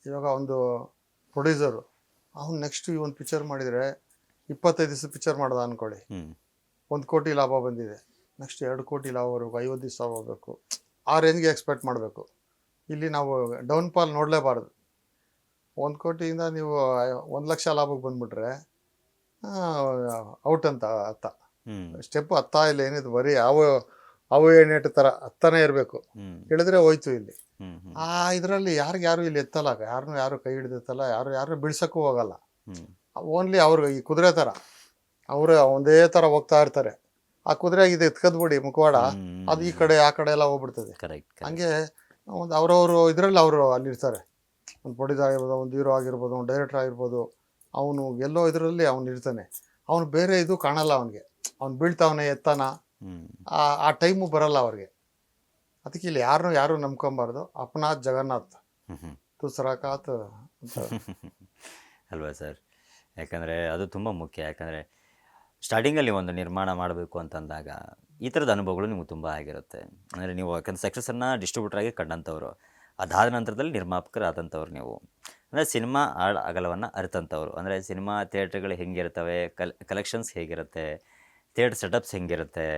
ಇವಾಗ ಒಂದು ಪ್ರೊಡ್ಯೂಸರು ಅವ್ನು ನೆಕ್ಸ್ಟ್ ಈ ಒಂದು ಪಿಕ್ಚರ್ ಮಾಡಿದರೆ 25 ದಿವಸ ಪಿಕ್ಚರ್ ಮಾಡ್ದ ಅಂದ್ಕೊಳ್ಳಿ, 1 ಕೋಟಿ ಲಾಭ ಬಂದಿದೆ, ನೆಕ್ಸ್ಟ್ 2 ಕೋಟಿ ಲಾಭ ಬರಬೇಕು, 50 ದಿವಸ ಹೋಗ್ಬೇಕು, ಆ ರೇಂಜ್ಗೆ ಎಕ್ಸ್ಪೆಕ್ಟ್ ಮಾಡಬೇಕು. ಇಲ್ಲಿ ನಾವು ಡೌನ್ ಫಾಲ್ ನೋಡಲೇಬಾರ್ದು. 1 ಕೋಟಿಯಿಂದ ನೀವು 1 ಲಕ್ಷ ಲಾಭಕ್ಕೆ ಬಂದುಬಿಟ್ರೆ ಔಟ್ ಅಂತ ಅರ್ಥ. ಸ್ಟೆಪ್ ಹತ್ತಾ ಇಲ್ಲ, ಏನಿದು ಬರೀ ಅವು ಏನೇಟು ಥರ ಹತ್ತಾನೆ ಇರಬೇಕು, ಇಳಿದ್ರೆ ಹೋಯ್ತು ಇಲ್ಲಿ. ಆ ಇದರಲ್ಲಿ ಯಾರು ಇಲ್ಲಿ ಎತ್ತಲ್ಲ, ಯಾರು ಕೈ ಹಿಡಿದೆತ್ತಲ್ಲ, ಯಾರು ಬಿಡ್ಸಕ್ಕೂ ಹೋಗಲ್ಲ. ಓನ್ಲಿ ಅವ್ರು ಈ ಕುದುರೆ ಥರ ಅವರು ಒಂದೇ ಥರ ಹೋಗ್ತಾ ಇರ್ತಾರೆ. ಆ ಕುದುರೆ ಇದು ಎತ್ಕದ್ಬಿಡಿ ಮುಖವಾಡ, ಅದು ಈ ಕಡೆ ಆ ಕಡೆ ಎಲ್ಲ ಹೋಗ್ಬಿಡ್ತದೆ. ಹಂಗೆ ಒಂದು ಅವ್ರವ್ರು ಇದರಲ್ಲಿ ಅವರು ಅಲ್ಲಿರ್ತಾರೆ. ಒಂದು ಪ್ರೊಡ್ಯೂಸರ್ ಆಗಿರ್ಬೋದು, ಒಂದು ಹೀರೋ ಆಗಿರ್ಬೋದು, ಒಂದು ಡೈರೆಕ್ಟರ್ ಆಗಿರ್ಬೋದು, ಅವನು ಎಲ್ಲೋ ಇದರಲ್ಲಿ ಅವ್ನು ಇರ್ತಾನೆ. ಅವನು ಬೇರೆ ಇದು ಕಾಣಲ್ಲ ಅವನಿಗೆ, ಅವ್ನು ಬೀಳ್ತಾವನೆ ಎತ್ತಾನ, ಆ ಟೈಮು ಬರಲ್ಲ ಅವ್ರಿಗೆ. ಅದಕ್ಕೆ ಇಲ್ಲಿ ಯಾರು ನಂಬ್ಕೊಂಬಾರ್ದು. ಅಪನಾಥ್ ಜಗನ್ನಾಥ್ ತುಸರಾಕಾತ್ ಅಲ್ವಾ ಸರ್? ಯಾಕಂದರೆ ಅದು ತುಂಬ ಮುಖ್ಯ. ಯಾಕಂದರೆ ಸ್ಟಾರ್ಟಿಂಗಲ್ಲಿ ಒಂದು ನಿರ್ಮಾಣ ಮಾಡಬೇಕು ಅಂತಂದಾಗ ಈ ಥರದ ಅನುಭವಗಳು ನಿಮ್ಗೆ ತುಂಬ ಆಗಿರುತ್ತೆ. ಅಂದರೆ ನೀವು ಯಾಕಂದ್ರೆ ಸಕ್ಸಸ್ಸನ್ನು ಡಿಸ್ಟ್ರಿಬ್ಯೂಟ್ರಾಗಿ ಕಂಡಂಥವ್ರು, ಅದಾದ ನಂತರದಲ್ಲಿ ನಿರ್ಮಾಪಕರಾದಂಥವ್ರು ನೀವು. ಅಂದರೆ ಸಿನಿಮಾ ಅಗಲವನ್ನು ಅರಿತಂಥವ್ರು. ಅಂದರೆ ಸಿನಿಮಾ ಥಿಯೇಟ್ರ್ಗಳು ಹೆಂಗಿರ್ತವೆ, ಕಲೆಕ್ಷನ್ಸ್ ಹೇಗಿರುತ್ತೆ, ಥಿಯೇಟ್ರ್ ಸೆಟಪ್ಸ್ ಹೆಂಗಿರುತ್ತೆ,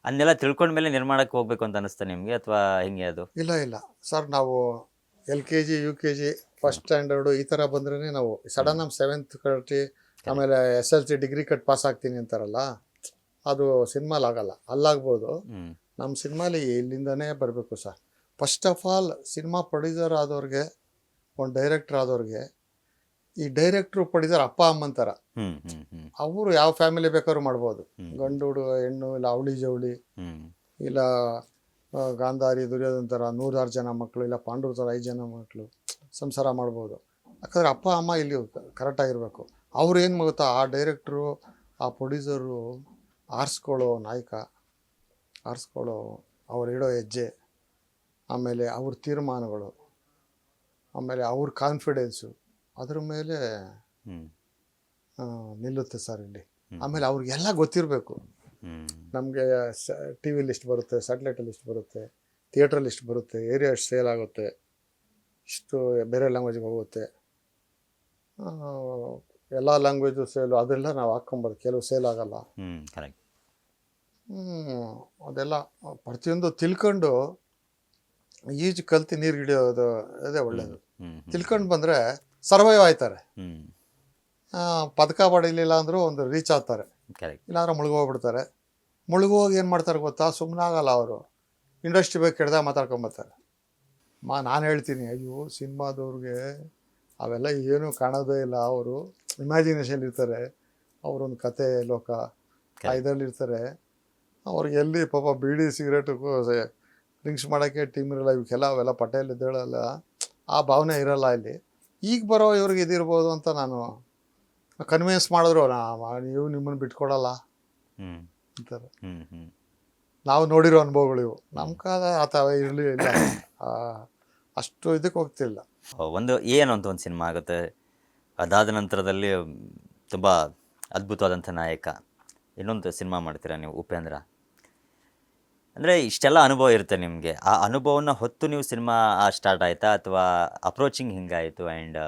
ಅದನ್ನೆಲ್ಲ ತಿಳ್ಕೊಂಡ್ಮೇಲೆ ನಿರ್ಮಾಣಕ್ಕೆ ಹೋಗ್ಬೇಕು ಅಂತ ಅನ್ನಿಸ್ತಾ ನಿಮಗೆ, ಅಥವಾ ಹೆಂಗೆ ಅದು? ಇಲ್ಲ ಸರ್, ನಾವು LKG UKG ಫಸ್ಟ್ ಸ್ಟ್ಯಾಂಡರ್ಡು ಈ ಥರ ಬಂದ್ರೇ ನಾವು ಸಡನ್ ನಮ್ಮ 7th ಕಟ್ಟಿ ಆಮೇಲೆ SLC ಡಿಗ್ರಿ ಕಟ್ ಪಾಸ್ ಆಗ್ತೀನಿ ಅಂತಾರಲ್ಲ, ಅದು ಸಿನಿಮಾಲಿ ಆಗಲ್ಲ. ಅಲ್ಲಾಗ್ಬೋದು, ನಮ್ಮ ಸಿನಿಮಾಲಿ ಇಲ್ಲಿಂದನೇ ಬರಬೇಕು sir. First of all cinema producer ಆದವ್ರಿಗೆ, ಒಂದು ಡೈರೆಕ್ಟರ್ ಆದವ್ರಿಗೆ, ಈ ಡೈರೆಕ್ಟ್ರು ಪ್ರೊಡ್ಯೂಸರ್ ಅಪ್ಪ ಅಮ್ಮಂತರ. ಅವರು ಯಾವ ಫ್ಯಾಮಿಲಿ ಬೇಕಾದ್ರೂ ಮಾಡ್ಬೋದು, ಗಂಡು ಹುಡುಗ ಹೆಣ್ಣು, ಇಲ್ಲ ಅವಳಿ ಜವಳಿ, ಇಲ್ಲ ಗಾಂಧಾರಿ ದುರ್ಯೋಧನ ಥರ 106 ಜನ ಮಕ್ಕಳು, ಇಲ್ಲ ಪಾಂಡವ್ರ ಥರ 5 ಜನ ಮಕ್ಕಳು ಸಂಸಾರ ಮಾಡ್ಬೋದು. ಯಾಕಂದರೆ ಅಪ್ಪ ಅಮ್ಮ ಇಲ್ಲಿ ಕರೆಕ್ಟಾಗಿರಬೇಕು. ಅವ್ರು ಏನು ಗೊತ್ತಾ, ಆ ಡೈರೆಕ್ಟ್ರು ಆ ಪ್ರೊಡ್ಯೂಸರು ಆರಿಸ್ಕೊಳ್ಳೋ ನಾಯಕ, ಆರಿಸ್ಕೊಳ್ಳೋ ಅವ್ರು ಇಡೋ ಹೆಜ್ಜೆ, ಆಮೇಲೆ ಅವ್ರ ತೀರ್ಮಾನಗಳು, ಆಮೇಲೆ ಅವ್ರ ಕಾನ್ಫಿಡೆನ್ಸು, ಅದ್ರ ಮೇಲೆ ನಿಲ್ಲುತ್ತೆ ಸರ್ ಇಲ್ಲಿ. ಆಮೇಲೆ ಅವ್ರಿಗೆಲ್ಲ ಗೊತ್ತಿರಬೇಕು. ನಮಗೆ TV ಲಿಸ್ಟ್ ಬರುತ್ತೆ, ಸ್ಯಾಟಲೈಟಲ್ಲಿ ಇಷ್ಟು ಬರುತ್ತೆ, ಥಿಯೇಟ್ರಲ್ಲಿ ಇಷ್ಟು ಬರುತ್ತೆ, ಏರಿಯಾ ಎಷ್ಟು ಸೇಲ್ ಆಗುತ್ತೆ, ಇಷ್ಟು ಬೇರೆ ಲ್ಯಾಂಗ್ವೇಜ್ಗೆ ಹೋಗುತ್ತೆ, ಎಲ್ಲ ಲ್ಯಾಂಗ್ವೇಜು ಸೇಲು, ಅದೆಲ್ಲ ನಾವು ಹಾಕ್ಕೊಂಬಾರ್ದು. ಕೆಲವು ಸೇಲ್ ಆಗಲ್ಲ. ಅದೆಲ್ಲ ಪ್ರತಿಯೊಂದು ತಿಳ್ಕೊಂಡು ಈಜು ಕಲ್ತು ನೀರು ಹಿಡಿಯೋದು ಅದೇ ಒಳ್ಳೆಯದು. ತಿಳ್ಕೊಂಡು ಬಂದರೆ ಸರ್ವೈವ್ ಆಯ್ತಾರೆ. ಪದಕ ಪಡೀಲಿಲ್ಲ ಅಂದರೂ ಒಂದು ರೀಚ್ ಆಗ್ತಾರೆ, ಇಲ್ಲಾಂದ್ರೆ ಮುಳುಗೋಗ್ಬಿಡ್ತಾರೆ. ಮುಳುಗೋಗಿ ಏನು ಮಾಡ್ತಾರೆ ಗೊತ್ತಾ, ಸುಮ್ಮನೆ ಆಗಲ್ಲ ಅವರು. ಇಂಡಸ್ಟ್ರಿ ಬೇಕು ಕೆಡ್ದಾಗ ಮಾತಾಡ್ಕೊಂಬರ್ತಾರೆ. ನಾನು ಹೇಳ್ತೀನಿ, ಅಯ್ಯೋ ಸಿನಿಮಾದವ್ರಿಗೆ ಅವೆಲ್ಲ ಏನೂ ಕಾಣೋದೇ ಇಲ್ಲ. ಅವರು ಇಮ್ಯಾಜಿನೇಷನ್ ಇರ್ತಾರೆ, ಅವರೊಂದು ಕತೆ ಲೋಕ ಇದರಲ್ಲಿರ್ತಾರೆ. ಅವ್ರಿಗೆ ಎಲ್ಲಿ ಪಾಪ ಬೀಡಿ ಸಿಗರೇಟು ಡ್ರಿಂಕ್ಸ್ ಮಾಡೋಕ್ಕೆ ಟೀಮ್ ಇರಲ್ಲ, ಇವಕ್ಕೆಲ್ಲ ಅವೆಲ್ಲ ಪಟೇಲ್ ಇದ್ದೇಳಲ್ಲ, ಆ ಭಾವನೆ ಇರಲ್ಲ ಇಲ್ಲಿ. ಈಗ ಬರೋ ಇವ್ರಿಗೆ ಇದಿರ್ಬೋದು ಅಂತ ನಾನು ಕನ್ವಿನ್ಸ್ ಮಾಡಿದ್ರು, ನೀವು ನಿಮ್ಮನ್ನು ಬಿಟ್ಕೊಡಲ್ಲ ಅಂತಾರೆ. ನಾವು ನೋಡಿರೋ ಅನುಭವಗಳು ಇವು. ನಮ್ಮ ಕಾಲ ಆ ಥರ ಇರಲಿಲ್ಲ, ಅಷ್ಟು ಇದಕ್ಕೆ ಹೋಗ್ತಿಲ್ಲ. ಒಂದು ಏನು ಅಂತ ಒಂದು ಸಿನಿಮಾ ಆಗುತ್ತೆ, ಅದಾದ ನಂತರದಲ್ಲಿ ತುಂಬ ಅದ್ಭುತವಾದಂಥ ನಾಯಕ, ಇನ್ನೊಂದು ಸಿನಿಮಾ ಮಾಡ್ತೀರಾ ನೀವು, ಉಪೇಂದ್ರ. ಅಂದರೆ ಇಷ್ಟೆಲ್ಲ ಅನುಭವ ಇರುತ್ತೆ ನಿಮಗೆ. ಆ ಅನುಭವನ ಹೊತ್ತು ನೀವು ಸಿನಿಮಾ ಸ್ಟಾರ್ಟ್ ಆಯಿತಾ, ಅಥವಾ ಅಪ್ರೋಚಿಂಗ್ ಹಿಂಗಾಯಿತು? ಆ್ಯಂಡ್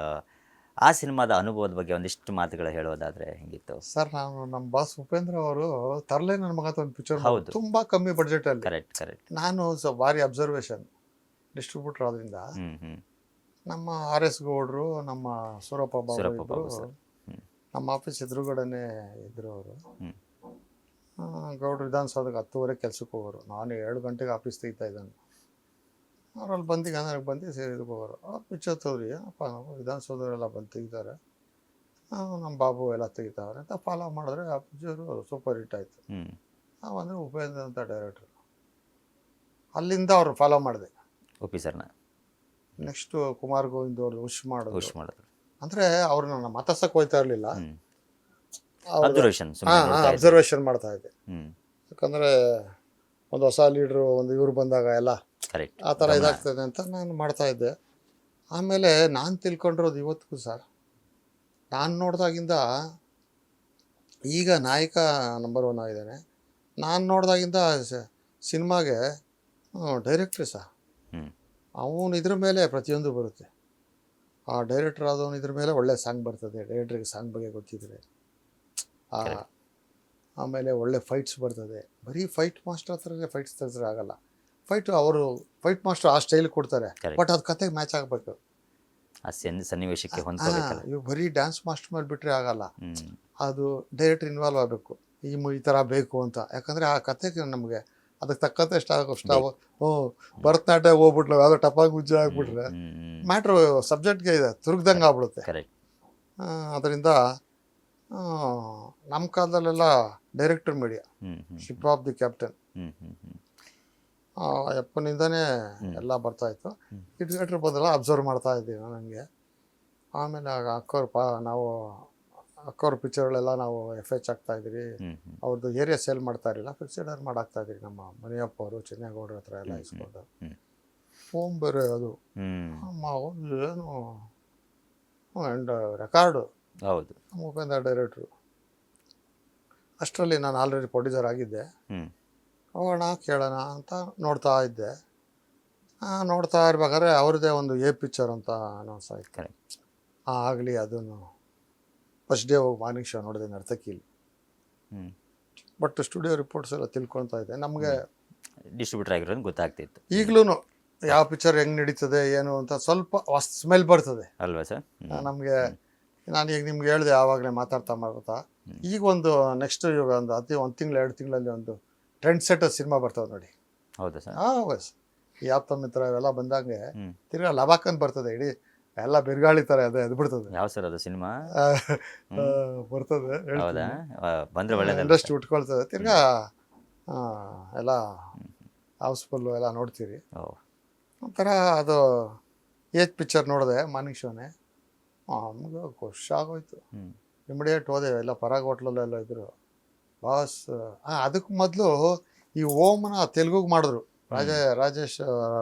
ಆ ಸಿನಿಮಾದ ಅನುಭವದ ಬಗ್ಗೆ ಒಂದಿಷ್ಟು ಮಾತುಗಳು ಹೇಳೋದಾದರೆ ಹೆಂಗಿತ್ತು ಸರ್? ನಮ್ಮ ಬಾಸ್ ಉಪೇಂದ್ರ ಅವರು ತರಲೆ ನನ್ನ ಮಗ ಒಂದು ಪಿಕ್ಚರ್, ಹೌದು, ತುಂಬ ಕಮ್ಮಿ ಬಡ್ಜೆಟಲ್ಲಿ. ಕರೆಕ್ಟ್. ನಾನು ಭಾರಿ ಅಬ್ಸರ್ವೇಷನ್ ಡಿಸ್ಟ್ರಿಬ್ಯೂಟರ್ ಆದ್ರಿಂದ ನಮ್ಮ RS ಗೌಡ್ರು, ನಮ್ಮ ಸೂರಪ್ಪ ಬಾಬು, ನಮ್ಮ ಆಫೀಸ್ ಎದುರುಗಡೆನೇ ಇದ್ರು ಅವರು. ಗೌಡ್ರು ವಿಧಾನಸೌಧಕ್ಕೆ 10:30 ಕೆಲಸಕ್ಕೆ ಹೋಗೋರು. ನಾನು 7 ಗಂಟೆಗೆ ಆಫೀಸ್ ತೆಗಿತಾ ಇದ್ದಾನೆ. ಅವ್ರಲ್ಲಿ ಬಂದಿಗೆ ನನಗೆ ಬಂದು ಇದಕ್ಕೆ ಹೋಗೋರು. ಪಿಕ್ಚರ್ ತೋರಿ ಅಪ್ಪ, ವಿಧಾನಸೌಧವರೆಲ್ಲ ಬಂದು ತೆಗಿತಾರೆ, ನಮ್ಮ ಬಾಬು ಎಲ್ಲ ತೆಗಿತಾವ್ರೆ ಅಂತ ಫಾಲೋ ಮಾಡಿದ್ರೆ ಆ ಪಿಕ್ಚರು ಸೂಪರ್ ಹಿಟ್ ಆಯಿತು. ನಾವಂದರೆ ಉಪೇಂದ್ರ ಅಂತ ಡೈರೆಕ್ಟ್ರು. ಅಲ್ಲಿಂದ ಅವ್ರು ಫಾಲೋ ಮಾಡಿದೆ ಆಫೀಸರ್ನ. ನೆಕ್ಸ್ಟು ಕುಮಾರ್ ಗೋವಿಂದ್ ಅವ್ರು ಹುಷ್ ಮಾಡಿದ್ರು. ಅಂದರೆ ಅವ್ರು ನನ್ನ ಮಾತಾಡ್ಸಕ್ಕೆ ಹೋಗ್ತಾ ಇರಲಿಲ್ಲ, ಅಬ್ಸರ್ವೇಷನ್ ಮಾಡ್ತಾ ಇದ್ದೆ. ಯಾಕಂದರೆ ಒಂದು ಹೊಸ ಲೀಡ್ರು, ಒಂದು ಇವ್ರು ಬಂದಾಗ ಎಲ್ಲ ಆ ಥರ ಇದಾಗ್ತದೆ ಅಂತ ನಾನು ಮಾಡ್ತಾ ಇದ್ದೆ. ಆಮೇಲೆ ನಾನು ತಿಳ್ಕೊಂಡಿರೋದು ಇವತ್ತಿಗೂ ಸರ್, ನಾನು ನೋಡಿದಾಗಿಂದ ಈಗ ನಾಯಕ ನಂಬರ್ 1 ಆಗಿದ್ದಾನೆ. ನಾನು ನೋಡಿದಾಗಿಂದ ಸಿನಿಮಾಗೆ ಡೈರೆಕ್ಟ್ರಿ ಸರ್, ಅವನು ಇದ್ರ ಮೇಲೆ ಪ್ರತಿಯೊಂದು ಬರುತ್ತೆ. ಆ ಡೈರೆಕ್ಟರ್ ಆದವನು ಇದ್ರ ಮೇಲೆ ಒಳ್ಳೆ ಸಾಂಗ್ ಬರ್ತದೆ, ಡೈರೆಕ್ಟ್ರಿಗೆ ಸಾಂಗ್ ಬಗ್ಗೆ ಗೊತ್ತಿದ್ರೆ. ಆಮೇಲೆ ಒಳ್ಳೆ ಫೈಟ್ಸ್ ಬರ್ತದೆ. ಬರೀ ಫೈಟ್ ಮಾಸ್ಟರ್ ಹತ್ರನೇ ಫೈಟ್ಸ್ ತೆಗೆದ್ರೆ ಆಗಲ್ಲ. ಅವರು ಫೈಟ್ ಮಾಸ್ಟರ್ ಆ ಸ್ಟೈಲ್ ಕೊಡ್ತಾರೆ, ಬಟ್ ಅದು ಕತೆಗೆ ಮ್ಯಾಚ್ ಆಗಬೇಕು, ಆ ಸನ್ನಿವೇಶಕ್ಕೆ ಹೊಂದಬೇಕಲ್ಲ. ಇವು ಬರೀ ಡ್ಯಾನ್ಸ್ ಮಾಸ್ಟರ್ ಮೇಲೆ ಬಿಟ್ಟರೆ ಆಗಲ್ಲ, ಅದು ಡೈರೆಕ್ಟರ್ ಇನ್ವಾಲ್ವ್ ಆಗಬೇಕು. ಈ ಥರ ಬೇಕು ಅಂತ. ಯಾಕಂದರೆ ಆ ಕಥೆಗೆ ನಮಗೆ ಅದಕ್ಕೆ ತಕ್ಕಂತೆ ಸ್ಟಾವ್ ಭರತನಾಟ್ಯ ಹೋಗ್ಬಿಟ್ಲು ಯಾವುದೋ ಟಪಾಂಗ್ ಮುಜ್ಜೆ ಆಗ್ಬಿಟ್ರೆ ಮ್ಯಾಟ್ರು ಸಬ್ಜೆಕ್ಟ್ಗೆ ಇದೆ ತುರುಗ್ದಂಗೆ ಆಗ್ಬಿಡುತ್ತೆ. ಕರೆಕ್ಟ್. ಅದರಿಂದ ನಮ್ಮ ಕಾಲದಲ್ಲೆಲ್ಲ director media ship of the captain ಅಪ್ಪನಿಂದನೇ ಎಲ್ಲ ಬರ್ತಾಯಿತ್ತು. ಥಿಯೇಟ್ರ್ ಬಂದೆಲ್ಲ ಅಬ್ಸರ್ವ್ ಮಾಡ್ತಾ ಇದ್ದೀವಿ ನನಗೆ. ಆಮೇಲೆ ನಾವು ಅಕ್ಕವ್ರ ಪಿಕ್ಚರ್ಗಳೆಲ್ಲ ನಾವು FH ಆಗ್ತಾಯಿದ್ರಿ. ಅವ್ರದ್ದು ಏರಿಯಾ ಸೇಲ್ ಮಾಡ್ತಾ ಇರಲಿಲ್ಲ, ಫಿಕ್ಸೆಡರ್ ಮಾಡಾಕ್ತಾಯಿದ್ರಿ. ನಮ್ಮ ಮನೆಯಪ್ಪ ಅವರು ಚೆನ್ನೈಗೌಡ್ರ ಹತ್ರ ಎಲ್ಲ ಇಸ್ಕೊಂಡು ಫೋನ್ ಬೇರೆ ಅದು ಏನು ಆ್ಯಂಡ್ ರೆಕಾರ್ಡು. ಹೌದು. ಉಪೇಂದ್ರ ಡೈರೆಕ್ಟ್ರು. ಅಷ್ಟರಲ್ಲಿ ನಾನು ಆಲ್ರೆಡಿ ಪ್ರೊಡ್ಯೂಸರ್ ಆಗಿದ್ದೆ. ಹೋಗೋಣ ಕೇಳೋಣ ಅಂತ ನೋಡ್ತಾ ಇದ್ದೆ. ನೋಡ್ತಾ ಇರ್ಬೇಕಾದ್ರೆ ಅವ್ರದ್ದೇ ಒಂದು ಪಿಕ್ಚರ್ ಅಂತ ಅನೌನ್ಸ್ ಆಯ್ತು. ಆಗಲಿ ಅದನ್ನು ಫಸ್ಟ್ ಡೇ ಹೋಗಿ ಮಾರ್ನಿಂಗ್ ಶೋ ನೋಡಿದೆ ನರ್ತಕಿಲಿ. ಬಟ್ ಸ್ಟುಡಿಯೋ ರಿಪೋರ್ಟ್ಸ್ ಎಲ್ಲ ತಿಳ್ಕೊಳ್ತಾ ಇದ್ದೆ. ನಮಗೆ ಡಿಸ್ಟ್ರಿಬ್ಯೂಟರ್ ಆಗಿರೋದು ಗೊತ್ತಾಗ್ತಿತ್ತು. ಈಗಲೂ ಯಾವ ಪಿಕ್ಚರ್ ಹೆಂಗೆ ನಡೀತದೆ ಏನು ಅಂತ ಸ್ವಲ್ಪ ಸ್ಮೆಲ್ ಬರ್ತದೆ ಅಲ್ವಾ ಸರ್? ನಮಗೆ. ನಾನು ಈಗ ನಿಮ್ಗೆ ಹೇಳಿದೆ ಆವಾಗಲೇ ಮಾತಾಡ್ತಾ ಈಗ ಒಂದು ನೆಕ್ಸ್ಟ್ ಇವಾಗ ಒಂದು ತಿಂಗಳು 2 ತಿಂಗಳಲ್ಲಿ ಒಂದು ಟ್ರೆಂಡ್ ಸೆಟ್ ಸಿನಿಮಾ ಬರ್ತದೆ ನೋಡಿ. ಹೌದಾ ಸರ್? ಬಸ್ ಈ ಆಪ್ತ ಮಿತ್ರ ಇವೆಲ್ಲ ಬಂದಂಗೆ ತಿರ್ಗಾ ಲವಾಕನ್ ಬರ್ತದೆ. ಇಡೀ ಎಲ್ಲ ಬಿರುಗಾಳಿ ಥರ ಅದು ಬಿಡ್ತದೆ. ಯಾವ ಸರ್ ಅದು ಸಿನಿಮಾ? ಬರ್ತದೆ, ಹೌದಾ? ಬಂದರೆ ಒಳ್ಳೆಯದು. ಇಂಡಸ್ಟ್ರಿ ಉಟ್ಕೊಳ್ತದೆ. ತಿರ್ಗಾ ಎಲ್ಲ ಹೌಸ್ಫುಲ್ಲು ಎಲ್ಲ ನೋಡ್ತೀರಿ. ಒಂಥರ ಅದು ಪಿಕ್ಚರ್ ನೋಡಿದೆ ಮಾರ್ನಿಂಗ್ ಶೋನೇ. ನಮ್ಗೆ ಖುಷಿ ಆಗೋಯ್ತು. ಇಮಿಡಿಯೇಟ್ ಹೋದೆ. ಎಲ್ಲ ಪರಾಗ್ ಹೋಟ್ಲಲ್ಲೆಲ್ಲ ಇದ್ರು ಬಾಸ್. ಅದಕ್ಕೆ ಮೊದಲು ಈ ಓಮ್ನ ತೆಲುಗುಗೆ ಮಾಡಿದ್ರು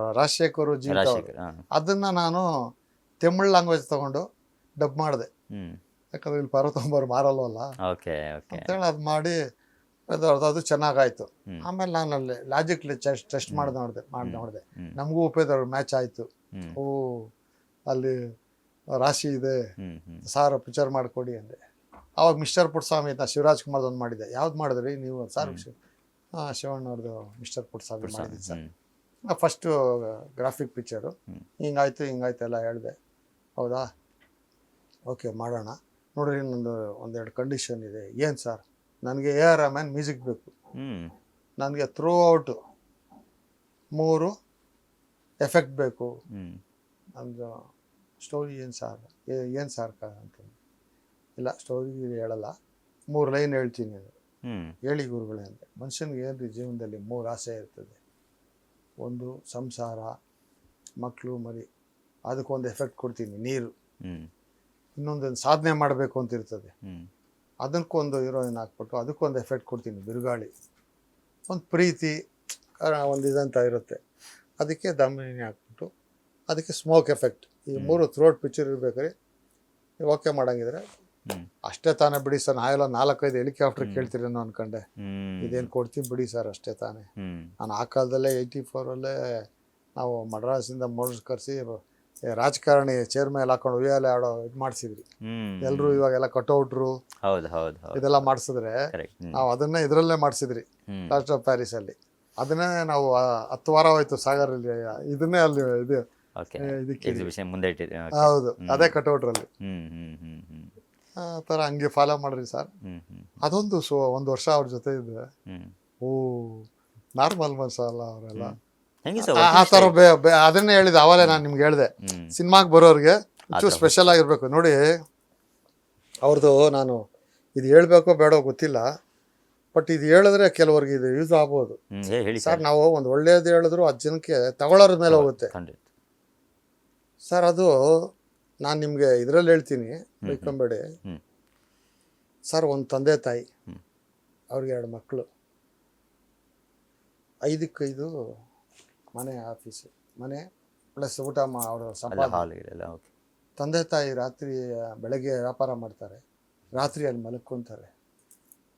ರಾಜಶೇಖರ್ ಜಿ. ಅದನ್ನು ನಾನು ತಮಿಳ್ ಲ್ಯಾಂಗ್ವೇಜ್ ತೊಗೊಂಡು ಡಬ್ ಮಾಡಿದೆ. ಯಾಕಂದ್ರೆ ಇಲ್ಲಿ ಪಾರ್ವತಂಬರು ಮಾರಲ್ವಲ್ಲ ಅಂತೇಳಿ ಅದು ಮಾಡಿ ಅದು ಚೆನ್ನಾಗಾಯ್ತು. ಆಮೇಲೆ ನಾನು ಅಲ್ಲಿ ಲಾಜಿಕ್ಲಿ ಟೆಸ್ಟ್ ಮಾಡಿ ನೋಡಿದೆ. ನಮಗೂ ಉಪೇಂದ್ರ ಮ್ಯಾಚ್ ಆಯಿತು. ಅಲ್ಲಿ ರಾಶಿ ಇದೆ ಸಾರ್ ಪಿಕ್ಚರ್ ಮಾಡಿಕೊಡಿ ಅಂದೆ. ಅವಾಗ ಮಿಸ್ಟರ್ ಪುಟ್ಸ್ವಾಮಿ ಅಂತ ಶಿವರಾಜ್ ಕುಮಾರ್ದು ಒಂದು ಮಾಡಿದ್ದೆ. ಯಾವ್ದು ಮಾಡಿದ್ರಿ ನೀವು ಸರ್? ಶಿವಣ್ಣವ್ರದ್ದು ಮಿಸ್ಟರ್ ಪುಟ್ಸ್ವಾಮಿ ಮಾಡಿದ್ದೆ ಸರ್. First graphic picture. ಹಿಂಗಾಯ್ತು ಎಲ್ಲ ಹೇಳಿದೆ. ಹೌದಾ, ಓಕೆ ಮಾಡೋಣ. ನೋಡ್ರಿ ನಂದು ಒಂದೆರಡು ಕಂಡೀಷನ್ ಇದೆ. ಏನು ಸರ್? ನನಗೆ AR ರೆಹಮಾನ್ ಮ್ಯೂಸಿಕ್ ಬೇಕು. ನನಗೆ ಥ್ರೂ ಔಟು 3 ಎಫೆಕ್ಟ್ ಬೇಕು. ನಂದು ಸ್ಟೋರಿ ಏನು ಸಾರ್ ಅಂತ. ಇಲ್ಲ ಸ್ಟೋರಿ ಹೇಳಲ್ಲ, 3 ಲೈನ್ ಹೇಳ್ತೀನಿ. ಹೇಳಿ ಗುರುಗಳೇ ಅಂದೆ. ಮನುಷ್ಯನಿಗೆ ಏನ್ರಿ ಜೀವನದಲ್ಲಿ 3 ಆಸೆ ಇರ್ತದೆ. ಒಂದು ಸಂಸಾರ, ಮಕ್ಕಳು, ಮರಿ. ಅದಕ್ಕೊಂದು ಎಫೆಕ್ಟ್ ಕೊಡ್ತೀನಿ, ನೀರು. ಇನ್ನೊಂದು ಸಾಧನೆ ಮಾಡಬೇಕು ಅಂತ ಇರ್ತದೆ. ಅದಕ್ಕೊಂದು ಹೀರೋಯಿನ್ ಹಾಕ್ಬಿಟ್ಟು ಅದಕ್ಕೊಂದು ಎಫೆಕ್ಟ್ ಕೊಡ್ತೀನಿ, ಬಿರುಗಾಳಿ. ಒಂದು ಪ್ರೀತಿ ಒಂದು ಇದಂತ ಇರುತ್ತೆ, ಅದಕ್ಕೆ ದಮ್ಮಿನಿ ಹಾಕ್ಬಿಟ್ಟು ಅದಕ್ಕೆ ಸ್ಮೋಕ್ ಎಫೆಕ್ಟ್. ಈ 3 ಥ್ರೋಟ್ ಪಿಕ್ಚರ್ ಇರ್ಬೇಕಾದ್ರೆ ನೀವು ಓಕೆ ಮಾಡಂಗಿದ್ರೆ ಅಷ್ಟೇ ತಾನೇ ಬಿಡಿ ಸರ್. ನಾವೆಲ್ಲ 4-5 ಹೆಲಿಕಾಪ್ಟರ್ ಕೇಳ್ತೀರೇನೋ ಅನ್ಕೊಂಡೆ. ಇದೇನು ಕೊಡ್ತೀನಿ ಬಿಡಿ ಸರ್ ಅಷ್ಟೇ ತಾನೇ. ನಾನು ಆ ಕಾಲದಲ್ಲೇ 84ಅಲ್ಲೇ ನಾವು ಮಡ್ರಾಸಿಂದ ಮೋಟರ್ಸ್ ಕರೆಸಿ ರಾಜಕಾರಣಿ ಚೇರ್ ಮೇಲೆ ಹಾಕೊಂಡು ಉಯ್ಯಾಲೆ ಆಡೋ ಇದು ಮಾಡಿಸಿದ್ರಿ ಎಲ್ಲರೂ. ಇವಾಗೆಲ್ಲ ಕಟ್ಔಟ್ರು ಇದೆಲ್ಲ ಮಾಡಿಸಿದ್ರೆ ನಾವು ಅದನ್ನೇ ಇದರಲ್ಲೇ ಮಾಡಿಸಿದ್ರಿ ರಾಷ್ಟ್ರ ಪ್ಯಾರಿಸ್ ಅಲ್ಲಿ. ಅದನ್ನೇ ನಾವು 10 ವಾರ ಹೋಯ್ತು ಸಾಗರಲ್ಲಿ. ಇದನ್ನೇ ಅಲ್ಲಿ ಇದು ಹೌದು, ಅದೇ ಕಟ್ಔಟ್ರಲ್ಲಿ. ಆ ಥರ ಹಂಗೆ ಫಾಲೋ ಮಾಡ್ರಿ ಸರ್. ಅದೊಂದು 1 ವರ್ಷ ಅವ್ರ ಜೊತೆ ಇದ್ದೆ. ನಾರ್ಮಲ್ ಮನ್ಸಲ್ಲ ಅವರೆಲ್ಲ ಆ ಥರ. ಅದನ್ನೇ ಹೇಳಿದೆ ಅವಲೇ ನಾನು ನಿಮ್ಗೆ ಹೇಳಿದೆ, ಸಿನಿಮಾಗೆ ಬರೋರಿಗೆ ಒಂಚೂರು ಸ್ಪೆಷಲ್ ಆಗಿರ್ಬೇಕು ನೋಡಿ. ಅವ್ರದ್ದು ನಾನು ಇದು ಹೇಳ್ಬೇಕೋ ಬೇಡೋ ಗೊತ್ತಿಲ್ಲ, ಬಟ್ ಇದು ಹೇಳಿದ್ರೆ ಕೆಲವ್ರಿಗೆ ಇದು ಯೂಸ್ ಆಗ್ಬೋದು ಸರ್. ನಾವು ಒಂದು ಒಳ್ಳೇದು ಹೇಳಿದ್ರು 10 ಜನಕ್ಕೆ ತಗೊಳ್ಳೋರ ಮೇಲೆ ಹೋಗುತ್ತೆ ಸರ್. ಅದು ನಾನು ನಿಮಗೆ ಇದರಲ್ಲಿ ಹೇಳ್ತೀನಿ, ಬೈಕೊಂಬೇಡಿ ಸರ್. ಒಂದು ತಂದೆ ತಾಯಿ, ಅವ್ರಿಗೆ 2 ಮಕ್ಕಳು, 5-5 ಮನೆ, ಆಫೀಸು, ಮನೆ ಪ್ಲಸ್ ಊಟ ಅವರು ಸಂಪಾದನೆ. ತಂದೆ ತಾಯಿ ರಾತ್ರಿ ಬೆಳಗ್ಗೆ ವ್ಯಾಪಾರ ಮಾಡ್ತಾರೆ, ರಾತ್ರಿ ಅಲ್ಲಿ ಮಲ್ಕೊಂತಾರೆ.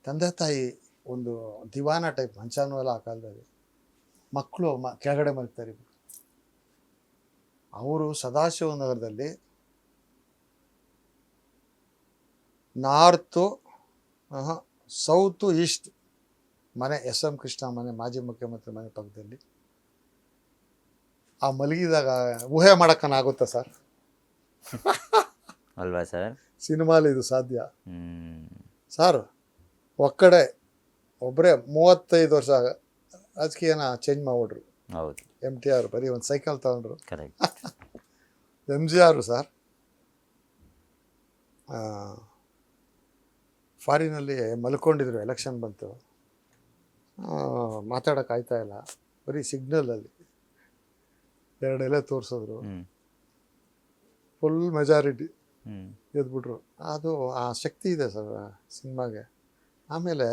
ತಂದೆ ತಾಯಿ ಒಂದು ದಿವಾನ ಟೈಪ್ ಮಂಚಾನೂ ಎಲ್ಲ ಆ ಕಾಲದಲ್ಲಿ. ಮಕ್ಕಳು ಕೆಳಗಡೆ ಮಲ್ತಾರೆ. ಅವರು ಸದಾಶಿವನಗರದಲ್ಲಿ ನಾರ್ತು ಸೌತು ಈಸ್ಟ್ ಮನೆ, SM ಕೃಷ್ಣ ಮನೆ, ಮಾಜಿ ಮುಖ್ಯಮಂತ್ರಿ ಮನೆ ಪಕ್ಕದಲ್ಲಿ. ಆ ಮಲಗಿದಾಗ ಊಹೆ ಮಾಡೋಕ್ಕನಾಗುತ್ತಾ ಸರ್? ಅಲ್ವಾ ಸರ್? ಸಿನಿಮಾಲಿ ಇದು ಸಾಧ್ಯ ಸರ್. ಒಕ್ಕಡೆ ಒಬ್ಬರೇ 35 ವರ್ಷ ರಾಜಕೀಯನ ಚೇಂಜ್ ಮಾಡಿಬಿಟ್ರು. ಹೌದು, MTR ಬರೀ ಒಂದು ಸೈಕಲ್ ತೊಗೊಂಡ್ರು. ಕರೆಕ್ಟ್. MGR ಸರ್ ಫಾರಿನಲ್ಲಿ ಮಲ್ಕೊಂಡಿದ್ರು, ಎಲೆಕ್ಷನ್ ಬಂತು, ಮಾತಾಡೋಕೆ ಆಯ್ತಾ ಇಲ್ಲ, ಬರೀ ಸಿಗ್ನಲಲ್ಲಿ 2 ಎಲೆ ತೋರಿಸಿದ್ರು, ಫುಲ್ ಮೆಜಾರಿಟಿ ಗೆದ್ಬಿಟ್ರು. ಅದು ಆ ಶಕ್ತಿ ಇದೆ ಸರ್ ಸಿನಿಮಾಗೆ. ಆಮೇಲೆ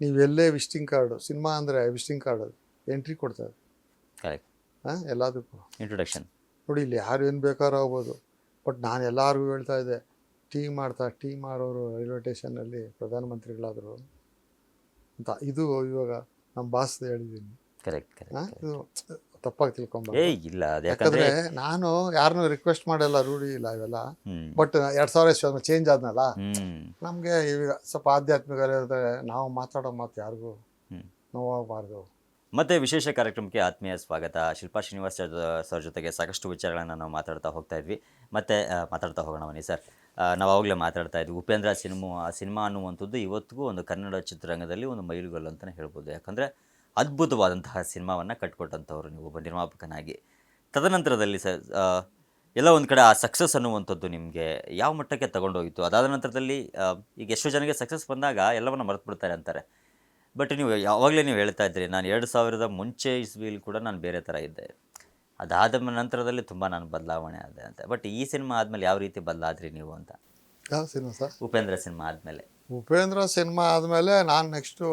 ನೀವೆಲ್ಲೇ ವಿಸಿಟಿಂಗ್ ಕಾರ್ಡು, ಸಿನಿಮಾ ಅಂದರೆ ವಿಸಿಟಿಂಗ್ ಕಾರ್ಡು ಎಂಟ್ರಿ ಕೊಡ್ತಾರೆ. ಕರೆಕ್ಟ್. ಎಲ್ಲದಕ್ಕೂ ಇಂಟ್ರೊಡಕ್ಷನ್ ನೋಡಿ, ಇಲ್ಲಿ ಯಾರು ಏನು ಬೇಕಾದ್ರೂ ಆಗ್ಬೋದು. ಬಟ್ ನಾನು ಎಲ್ಲರಿಗೂ ಹೇಳ್ತಾ ಇದ್ದೆ, ಟೀ ಮಾರೋರು ರೈಲ್ವೆ ಸ್ಟೇಷನ್ನಲ್ಲಿ ಪ್ರಧಾನಮಂತ್ರಿಗಳಾದರು ಅಂತ. ಇದು ಇವಾಗ ನಮ್ಮ ಬಾಸ್ ಹೇಳಿದ್ದೀನಿ. Correct, correct. ಇದು ತಪ್ಪಾಗಿ ತಿಳ್ಕೊಂಬ. ಇಲ್ಲ, ಅದು ಯಾಕಂದರೆ ನಾನು ಯಾರನ್ನೂ ರಿಕ್ವೆಸ್ಟ್ ಮಾಡಲ್ಲ, ರೂಢಿ ಇಲ್ಲ ಇವೆಲ್ಲ. ಬಟ್ 2000 ಚೇಂಜ್ ಆದ್ನಲ್ಲ, ನಮಗೆ ಈಗ ಸ್ವಲ್ಪ ಆಧ್ಯಾತ್ಮಿಕ ಇರ್ತಾರೆ. ನಾವು ಮಾತಾಡೋ ಮಾತು ಯಾರಿಗೂ ನೋವಾಗಬಾರ್ದು. ಮತ್ತು ವಿಶೇಷ ಕಾರ್ಯಕ್ರಮಕ್ಕೆ ಆತ್ಮೀಯ ಸ್ವಾಗತ. ಶಿಲ್ಪಾ ಶ್ರೀನಿವಾಸ್ ಸರ್ ಜೊತೆಗೆ ಸಾಕಷ್ಟು ವಿಚಾರಗಳನ್ನು ನಾವು ಮಾತಾಡ್ತಾ ಹೋಗ್ತಾ ಇದ್ವಿ. ಮತ್ತು ಮಾತಾಡ್ತಾ ಹೋಗೋಣ ಬನ್ನಿ ಸರ್. ನಾವು ಆವಾಗಲೇ ಮಾತಾಡ್ತಾ ಇದ್ವಿ, ಉಪೇಂದ್ರ ಸಿನಿಮಾ ಅನ್ನುವಂಥದ್ದು ಇವತ್ತಿಗೂ ಒಂದು ಕನ್ನಡ ಚಿತ್ರರಂಗದಲ್ಲಿ ಒಂದು ಮೈಲುಗಲ್ಲು ಅಂತಲೇ ಹೇಳ್ಬೋದು. ಯಾಕಂದರೆ ಅದ್ಭುತವಾದಂತಹ ಸಿನಿಮಾವನ್ನು ಕಟ್ಕೊಟ್ಟಂಥವ್ರು ನೀವು ಒಬ್ಬ ನಿರ್ಮಾಪಕನಾಗಿ. ತದನಂತರದಲ್ಲಿ ಸರ್ ಎಲ್ಲ ಒಂದು ಕಡೆ ಆ ಸಕ್ಸಸ್ ಅನ್ನುವಂಥದ್ದು ನಿಮಗೆ ಯಾವ ಮಟ್ಟಕ್ಕೆ ತಗೊಂಡೋಗಿತ್ತು? ಅದಾದ ನಂತರದಲ್ಲಿ ಈಗ ಎಷ್ಟೋ ಜನಕ್ಕೆ ಸಕ್ಸಸ್ ಬಂದಾಗ ಎಲ್ಲವನ್ನು ಮರೆತು ಬಿಡ್ತಾರೆ ಅಂತಾರೆ. ಬಟ್ ನೀವು ಯಾವಾಗಲೇ ನೀವು ಹೇಳ್ತಾ ಇದ್ರಿ, ನಾನು 2000 ಮುಂಚೆ ಇಸ್ವಿಲಿ ಕೂಡ ನಾನು ಬೇರೆ ಥರ ಇದ್ದೆ, ಅದಾದ ನಂತರದಲ್ಲಿ ತುಂಬ ನಾನು ಬದಲಾವಣೆ ಆದೆ ಅಂತ. ಬಟ್ ಈ ಸಿನಿಮಾ ಆದಮೇಲೆ ಯಾವ ರೀತಿ ಬದಲಾದ್ರಿ ನೀವು ಅಂತ? ಯಾವ ಸಿನಿಮಾ ಸರ್? ಉಪೇಂದ್ರ ಸಿನಿಮಾ ಆದಮೇಲೆ. ಉಪೇಂದ್ರ ಸಿನಿಮಾ ಆದಮೇಲೆ ನಾನು ನೆಕ್ಸ್ಟು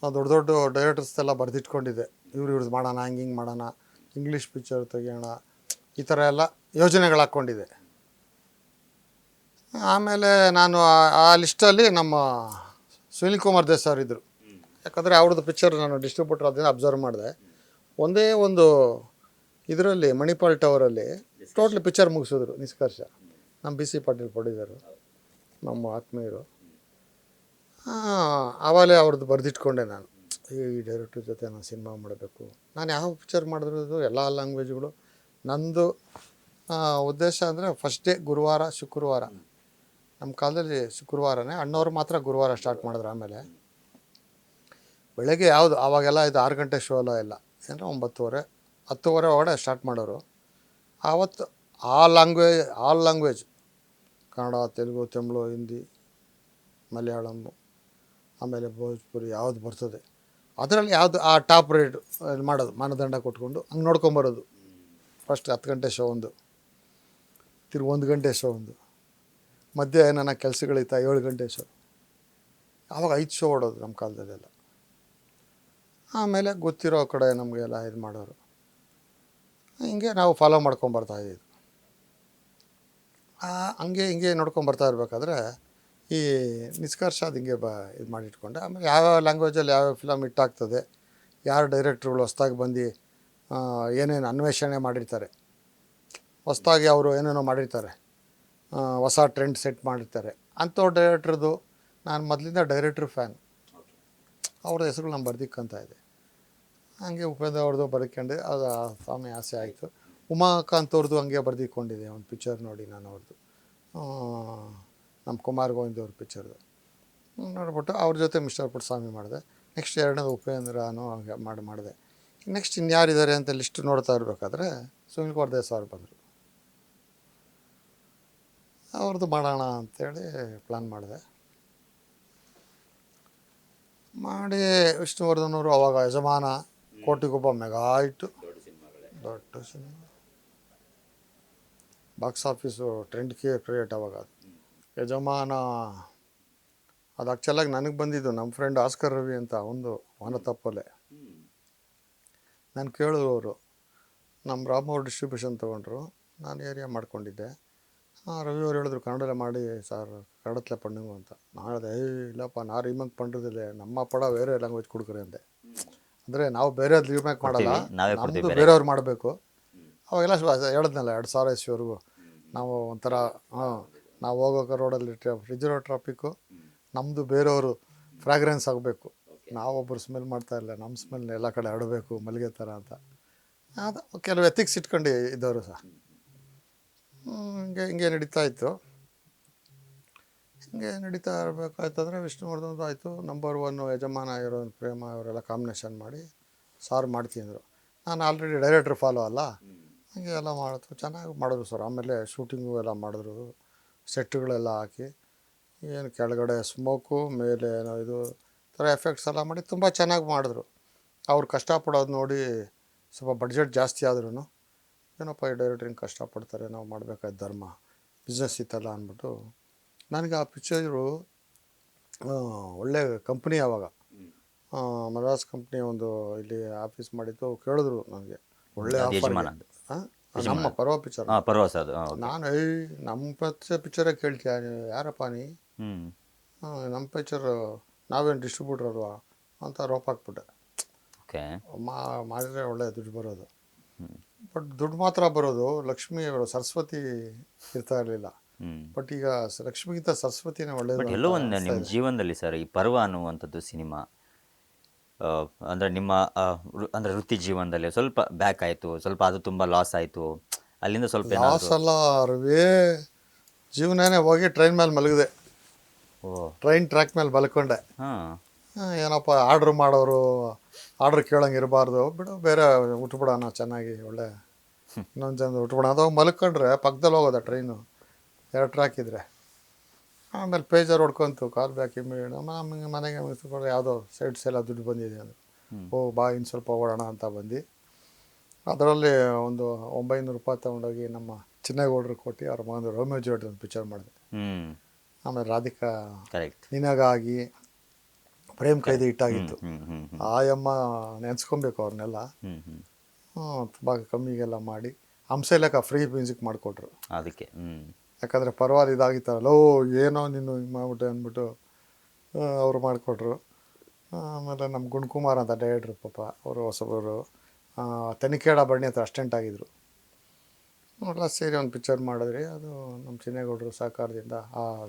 ದೊಡ್ಡ ದೊಡ್ಡ ಡೈರೆಕ್ಟರ್ಸ್ದೆಲ್ಲ ಬರೆದಿಟ್ಕೊಂಡಿದ್ದೆ. ಇವ್ರದ್ದು ಮಾಡೋಣ, ಹಿಂಗೆ ಮಾಡೋಣ, ಇಂಗ್ಲೀಷ್ ಪಿಕ್ಚರ್ ತೆಗಿಯೋಣ, ಈ ಥರ ಎಲ್ಲ ಯೋಜನೆಗಳು ಹಾಕ್ಕೊಂಡಿದ್ದೆ. ಆಮೇಲೆ ನಾನು ಆ ಲಿಸ್ಟಲ್ಲಿ ನಮ್ಮ ಸುನಿಲ್ ಕುಮಾರ್ ದೇಸಾಯಿ ಇದ್ದರು. ಯಾಕಂದರೆ ಅವ್ರದ್ದು ಪಿಕ್ಚರ್ ನಾನು ಡಿಸ್ಟ್ರಿಬ್ಯೂಟರ್ ಅದನ್ನು ಅಬ್ಸರ್ವ್ ಮಾಡಿದೆ. ಒಂದೇ ಒಂದು ಇದರಲ್ಲಿ ಮಣಿಪಾಲ್ ಟವರಲ್ಲಿ ಟೋಟ್ಲಿ ಪಿಕ್ಚರ್ ಮುಗಿಸಿದ್ರು ನಿಷ್ಕರ್ಷ. ನಮ್ಮ BC ಪಾಟೀಲ್ ಪ್ರೊಡ್ಯೂಸರು, ನಮ್ಮ ಆತ್ಮೀಯರು. ಆವಾಗಲೇ ಅವ್ರದ್ದು ಬರೆದಿಟ್ಕೊಂಡೆ ನಾನು, ಈ ಡೈರೆಕ್ಟ್ರ್ ಜೊತೆ ನಾನು ಸಿನಿಮಾ ಮಾಡಬೇಕು. ನಾನು ಯಾವ ಪಿಕ್ಚರ್ ಮಾಡಿದ್ರದ್ದು ಎಲ್ಲ ಲ್ಯಾಂಗ್ವೇಜ್ಗಳು. ನಂದು ಉದ್ದೇಶ ಅಂದರೆ ಫಸ್ಟ್ ಡೇ ಗುರುವಾರ, ಶುಕ್ರವಾರ. ನಮ್ಮ ಕಾಲದಲ್ಲಿ ಶುಕ್ರವಾರನೇ, ಅಣ್ಣವ್ರು ಮಾತ್ರ ಗುರುವಾರ ಸ್ಟಾರ್ಟ್ ಮಾಡಿದ್ರು. ಆಮೇಲೆ ಬೆಳಗ್ಗೆ ಯಾವುದು ಆವಾಗೆಲ್ಲ ಇದು 6 ಗಂಟೆ ಶೋ ಎಲ್ಲ ಇಲ್ಲ, ಏನೋ 9:30, 10:00 ಒಳಗಡೆ ಸ್ಟಾರ್ಟ್ ಮಾಡೋರು. ಆವತ್ತು ಆಲ್ ಲ್ಯಾಂಗ್ವೇಜ್ ಕನ್ನಡ, ತೆಲುಗು, ತಮಿಳು, ಹಿಂದಿ, ಮಲಯಾಳಮ್ಮು, ಆಮೇಲೆ ಭೋಜ್ಪುರಿ ಯಾವುದು ಬರ್ತದೆ ಅದರಲ್ಲಿ ಯಾವುದು ಆ ಟಾಪ್ ರೇಟ್ ಮಾಡೋದು, ಮಾನದಂಡ ಕೊಟ್ಕೊಂಡು ಹಂಗೆ ನೋಡ್ಕೊಂಬರೋದು. ಫಸ್ಟ್ 10 ಗಂಟೆ ಶೋ ಒಂದು, ತಿರ್ಗಿ 1 ಗಂಟೆ ಶೋ ಒಂದು, ಮಧ್ಯೆ ಏನಾನ ಕೆಲಸಗಳಿತ್ತ 7 ಗಂಟೆ ಶೋ. ಆವಾಗ 5 ಶೋ ಓಡೋದು ನಮ್ಮ ಕಾಲದಲ್ಲೆಲ್ಲ. ಆಮೇಲೆ ಗೊತ್ತಿರೋ ಕಡೆ ನಮಗೆಲ್ಲ ಇದು ಮಾಡೋರು. ಹಿಂಗೆ ನಾವು ಫಾಲೋ ಮಾಡ್ಕೊಂಬರ್ತಾಯಿದ್ದೀವಿ. ಹಂಗೆ ಹಿಂಗೆ ನೋಡ್ಕೊಂಬರ್ತಾ ಇರಬೇಕಾದ್ರೆ ಈ ನಿಷ್ಕರ್ಷ ಅದು ಹಿಂಗೆ ಇದು ಮಾಡಿಟ್ಕೊಂಡೆ. ಆಮೇಲೆ ಯಾವ್ಯಾವ ಲ್ಯಾಂಗ್ವೇಜಲ್ಲಿ ಯಾವ್ಯಾವ ಫಿಲಮ್ ಹಿಟ್ಟಾಗ್ತದೆ, ಯಾರು ಡೈರೆಕ್ಟ್ರುಗಳು ಹೊಸ್ದಾಗಿ ಬಂದು ಏನೇನು ಅನ್ವೇಷಣೆ ಮಾಡಿರ್ತಾರೆ, ಹೊಸ್ದಾಗಿ ಅವರು ಏನೇನೋ ಮಾಡಿರ್ತಾರೆ, ಹೊಸ ಟ್ರೆಂಡ್ ಸೆಟ್ ಮಾಡಿರ್ತಾರೆ, ಅಂಥವ್ರು ಡೈರೆಕ್ಟ್ರದ್ದು ನಾನು ಮೊದಲಿಂದ ಡೈರೆಕ್ಟ್ರ್ ಫ್ಯಾನ್. ಅವ್ರ ಹೆಸರು ನಾನು ಬರ್ದಿಕ್ಕಂತ ಇದೆ. ಹಂಗೆ ಉಪೇಂದ್ರ ಅವ್ರದ್ದು ಬರ್ಕೊಂಡೆ. ಅದು ಸ್ವಾಮಿ ಆಸೆ ಆಯಿತು. ಉಮಾಕಾಂತ್ ಅವ್ರದ್ದು ಹಂಗೆ ಬರ್ದಿಕೊಂಡಿದ್ದೆ ಒಂದು ಪಿಕ್ಚರ್ ನೋಡಿ ನಾನು ಅವ್ರದ್ದು, ನಮ್ಮ ಕುಮಾರ್ ಗೋವಿಂದ್ ಅವ್ರ ಪಿಕ್ಚರ್ದು ನೋಡ್ಬಿಟ್ಟು ಅವ್ರ ಜೊತೆ ಮಿಸ್ಟರ್ ಪುಟ್ಟಸ್ವಾಮಿ ಮಾಡಿದೆ. ನೆಕ್ಸ್ಟ್ 2ನೇದು ಉಪೇಂದ್ರನೂ ಹಂಗೆ ಮಾಡಿದೆ. ನೆಕ್ಸ್ಟ್ ಇನ್ಯಾರಿದ್ದಾರೆ ಅಂತ ಲಿಸ್ಟ್ ನೋಡ್ತಾ ಇರಬೇಕಾದ್ರೆ ಸುನಿಲ್ ಕುಮಾರ್ ದೇಸಾಯಿ ಅವ್ರು ಬಂದರು. ಅವ್ರದ್ದು ಮಾಡೋಣ ಅಂಥೇಳಿ ಪ್ಲ್ಯಾನ್ ಮಾಡಿದೆ. ಮಾಡಿ ವಿಷ್ಣುವರ್ಧನ್ ಅವರು ಅವಾಗ ಯಜಮಾನ, ಕೋಟಿಗೊಬ್ಬ ಮೆಗಾ ಹಿಟ್ಟು, ದೊಡ್ಡ cinema, box office trend create ಅವಾಗ. ಅದು ಯಜಮಾನ ಅದು ಆ್ಯಕ್ಚುಲಾಗಿ ನನಗೆ ಬಂದಿದ್ದು ನಮ್ಮ ಫ್ರೆಂಡ್ ಆಸ್ಕರ್ ರವಿ ಅಂತ, ಒಂದು ವನ ತಪ್ಪಲೆ. ನಾನು ಕೇಳಿದ್ರು, ಅವರು ನಮ್ಮ ರಾಮವ್ರ ಡಿಸ್ಟ್ರಿಬ್ಯೂಷನ್ ತೊಗೊಂಡ್ರು, ನಾನು ಏರಿಯಾ ಮಾಡ್ಕೊಂಡಿದ್ದೆ. ರವಿ ಅವ್ರು ಹೇಳಿದ್ರು ಕನ್ನಡಲ್ಲೇ ಮಾಡಿ ಸರ್, ಕನ್ನಡತ್ತಲೇ ಪಣ್ಣಂಗು ಅಂತ. ನಾನು ಹೇಳಿದೆ, ಇಲ್ಲಪ್ಪ, ನಾ ರೀಮೇಕ್ ಪಂಡ್ರದಿಲ್ಲ, ನಮ್ಮ ಪಡ ಬೇರೆ ಲ್ಯಾಂಗ್ವೇಜ್ ಕೊಡ್ಕರಿ ಅಂದೆ. ಅಂದರೆ ನಾವು ಬೇರೆ ರೀಮೇಕ್ ಮಾಡಲ್ಲ, ನಮ್ಮದು ಬೇರೆಯವ್ರು ಮಾಡಬೇಕು. ಅವಾಗೆಲ್ಲ ಹೇಳಿದ್ನಲ್ಲ 2000 ಇಸ್ವಿವರೆಗೂ ನಾವು ಒಂಥರ ನಾವು ಹೋಗೋಕೆ ರೋಡಲ್ಲಿ ರಿಜರ್ವ್ ಟ್ರಾಫಿಕ್ಕು, ನಮ್ಮದು ಬೇರೆಯವರು ಫ್ರಾಗ್ರೆನ್ಸ್ ಆಗಬೇಕು, ನಾವೊಬ್ಬರು ಸ್ಮೆಲ್ ಮಾಡ್ತಾ ಇಲ್ಲ, ನಮ್ಮ ಸ್ಮೆಲ್ ಎಲ್ಲ ಕಡೆ ಹರಡಬೇಕು ಮಲ್ಲಿಗೆ ಥರ ಅಂತ. ಅದು ಕೆಲವು ಎಥಿಕ್ಸ್ ಇಟ್ಕೊಂಡು ಇದ್ದವರು ಸಹ. ಹಿಂಗೆ ನಡೀತಾ ಇತ್ತು. ಹಿಂಗೆ ನಡೀತಾ ಇರಬೇಕಾಯ್ತಂದರೆ ವಿಷ್ಣುವರ್ಧನ್ದು ಆಯಿತು. ನಂಬರ್ 1 ಯಜಮಾನ ಹೀರೋಯಿನ್ ಪ್ರೇಮ ಇವರೆಲ್ಲ ಕಾಂಬಿನೇಷನ್ ಮಾಡಿ ಸಾರು ಮಾಡ್ತಿದ್ರು. ನಾನು ಆಲ್ರೆಡಿ ಡೈರೆಕ್ಟ್ರ್ ಫಾಲೋ ಅಲ್ಲ, ಹಂಗೆ ಎಲ್ಲ ಮಾಡಿದ್ರು. ಚೆನ್ನಾಗಿ ಮಾಡಿದ್ರು ಸರ್. ಆಮೇಲೆ ಶೂಟಿಂಗು ಎಲ್ಲ ಮಾಡಿದ್ರು, ಸೆಟ್ಟುಗಳೆಲ್ಲ ಹಾಕಿ, ಏನು ಕೆಳಗಡೆ ಸ್ಮೋಕು, ಮೇಲೆ ಏನೋ ಇದು ಥರ ಎಫೆಕ್ಟ್ಸ್ ಎಲ್ಲ ಮಾಡಿ ತುಂಬ ಚೆನ್ನಾಗಿ ಮಾಡಿದ್ರು. ಅವ್ರು ಕಷ್ಟಪಡೋದು ನೋಡಿ ಸ್ವಲ್ಪ ಬಡ್ಜೆಟ್ ಜಾಸ್ತಿ ಆದ್ರೂ ಏನಪ್ಪ ಈ ಡೈರೆಕ್ಟ್ರ್ ಹಿಂಗೆ ಕಷ್ಟಪಡ್ತಾರೆ, ನಾವು ಮಾಡಬೇಕಾದ ಧರ್ಮ, ಬಿಸ್ನೆಸ್ ಇತ್ತಲ್ಲ ಅಂದ್ಬಿಟ್ಟು ನನಗೆ ಆ ಪಿಕ್ಚರು ಒಳ್ಳೆ ಕಂಪ್ನಿ. ಆವಾಗ ಮದ್ರಾಸ್ ಕಂಪ್ನಿ ಒಂದು ಇಲ್ಲಿ ಆಫೀಸ್ ಮಾಡಿದ್ದು ಕೇಳಿದ್ರು ನನಗೆ, ಒಳ್ಳೆ ಅದು ಆಫರ್. ಯಜಮಾನ ಅದು. ನಮ್ಮ ಪರ್ವ ಪಿಕ್ಚರ್. ಪರ್ವಾಸ ಅದು. ನಾನು ನಮ್ಮ ಪಿಕ್ಚರೇ ಕೇಳ್ತೀಯ ಯಾರಪ್ಪ ನೀ, ಹ್ಞೂ ನಮ್ಮ ಪಿಕ್ಚರು ನಾವೇನು ಡಿಸ್ಟ್ರಿಬ್ಯೂಟರ್ ಅಲ್ವಾ ಅಂತ ರೋಪ್ ಹಾಕ್ಬಿಟ್ಟೆ. ಓಕೆ. ಮಾಡಿದ್ರೆ ಒಳ್ಳೆ ದುಡ್ಡು ಬರೋದು. ಬಟ್ ದುಡ್ಡು ಮಾತ್ರ ಬರೋದು, ಲಕ್ಷ್ಮಿ ಅವರು ಸರಸ್ವತಿ ಇರ್ತಾ ಇರಲಿಲ್ಲ. ಬಟ್ ಈಗ ಲಕ್ಷ್ಮಿಗಿಂತ ಸರಸ್ವತಿನೇ ಒಳ್ಳೇದು. ಬಟ್ ಎಲ್ಲೋ ಒಂದು ನಿಮ್ಮ ಜೀವನದಲ್ಲಿ ಸರ್ ಈ ಪರ್ವ ಅನ್ನುವಂಥದ್ದು ಸಿನಿಮಾ ಅಂದರೆ ನಿಮ್ಮ ಅಂದರೆ ವೃತ್ತಿ ಜೀವನದಲ್ಲಿ ಸ್ವಲ್ಪ ಬ್ಯಾಕ್ ಆಯಿತು, ಸ್ವಲ್ಪ ಅದು ತುಂಬ ಲಾಸ್ ಆಯಿತು, ಅಲ್ಲಿಂದ ಸ್ವಲ್ಪ ಲಾಸ್ ಅಲ್ಲ ರವೇ, ಜೀವನನೇ ಹೋಗಿ ಟ್ರೈನ್ ಮೇಲೆ ಮಲಗಿದೆ. ಟ್ರೈನ್ ಟ್ರ್ಯಾಕ್ ಮೇಲೆ ಮಲ್ಕೊಂಡೆ. ಏನಪ್ಪ ಆರ್ಡ್ರ್ ಮಾಡೋರು ಆರ್ಡ್ರ್ ಕೇಳಂಗೆ ಇರಬಾರ್ದು, ಬಿಡು ಬೇರೆ ಉಟ್ಬಿಡೋಣ ಚೆನ್ನಾಗಿ, ಒಳ್ಳೆ ಇನ್ನೊಂದು ಜನ ಉಟ್ಬಿಡೋಣ. ಅದು ಮಲ್ಕೊಂಡ್ರೆ ಪಕ್ಕದಲ್ಲಿ ಹೋಗೋದ ಟ್ರೈನು, 2 ಟ್ರ್ಯಾಕ್ ಇದ್ದರೆ. ಆಮೇಲೆ ಪೇಜರ್ ಹೊಡ್ಕೊಂತು, ಕಾಲ್ ಬ್ಯಾಕ್ ಇಮಿಡಿಯೇಟ್ ಮನೆಗೆ ಮುಗಿಸ್ಕೊಂಡು ಯಾವುದೋ ಸೈಡ್ಸ್ ಎಲ್ಲ ದುಡ್ಡು ಬಂದಿದೆ ಅಂದರೆ ಬಾ ಇನ್ನು ಸ್ವಲ್ಪ ಓಡೋಣ ಅಂತ ಬಂದು ಅದರಲ್ಲಿ ಒಂದು 900 ರೂಪಾಯಿ ತೊಗೊಂಡೋಗಿ ನಮ್ಮ ಚಿನ್ನೇಗೌಡರು ಕೊಟ್ಟು ಅವ್ರ ಮಗಂದು ರೋಮಿಯೋ ಜೂಲಿಯಟ್ ಒಂದು ಪಿಕ್ಚರ್ ಮಾಡಿದೆ. ಆಮೇಲೆ ರಾಧಿಕಾ ನಿನಗಾಗಿ, ಪ್ರೇಮ್ ಕೈದಿ ಹಿಟ್ಟಾಗಿತ್ತು. ಆಯಮ್ಮ ನೆನೆಸ್ಕೊಬೇಕು ಅವ್ರನ್ನೆಲ್ಲ. ತುಂಬ ಕಮ್ಮಿಗೆಲ್ಲ ಮಾಡಿ ಹಂಸಲೇಖ ಫ್ರೀ ಮ್ಯೂಸಿಕ್ ಮಾಡಿಕೊಟ್ರು ಅದಕ್ಕೆ. ಯಾಕಂದರೆ ಪರವಾದ ಇದಾಗಿತ್ತಾರಲ್ಲ, ಏನೋ ನೀನು ಹಿಂಗೆ ಮಾಡ್ಬಿಟ್ಟೆ ಅಂದ್ಬಿಟ್ಟು ಅವರು ಮಾಡಿಕೊಟ್ರು. ಆಮೇಲೆ ನಮ್ಮ ಗುಣಕುಮಾರ್ ಅಂತ ಡೈರೆಕ್ಟ್ರು, ಪಾಪ ಅವರು ಹೊಸಬರು, ತನಿಖೇಡ ಬಣ್ಣಿ ಹತ್ರ ಅಸ್ಟೆಂಟ್ ಆಗಿದ್ದರು. ಎಲ್ಲ ಸೇರಿ ಒಂದು ಪಿಕ್ಚರ್ ಮಾಡಿದ್ರಿ. ಅದು ನಮ್ಮ ಚಿನ್ನೇಗೌಡರು ಸಹಕಾರದಿಂದ.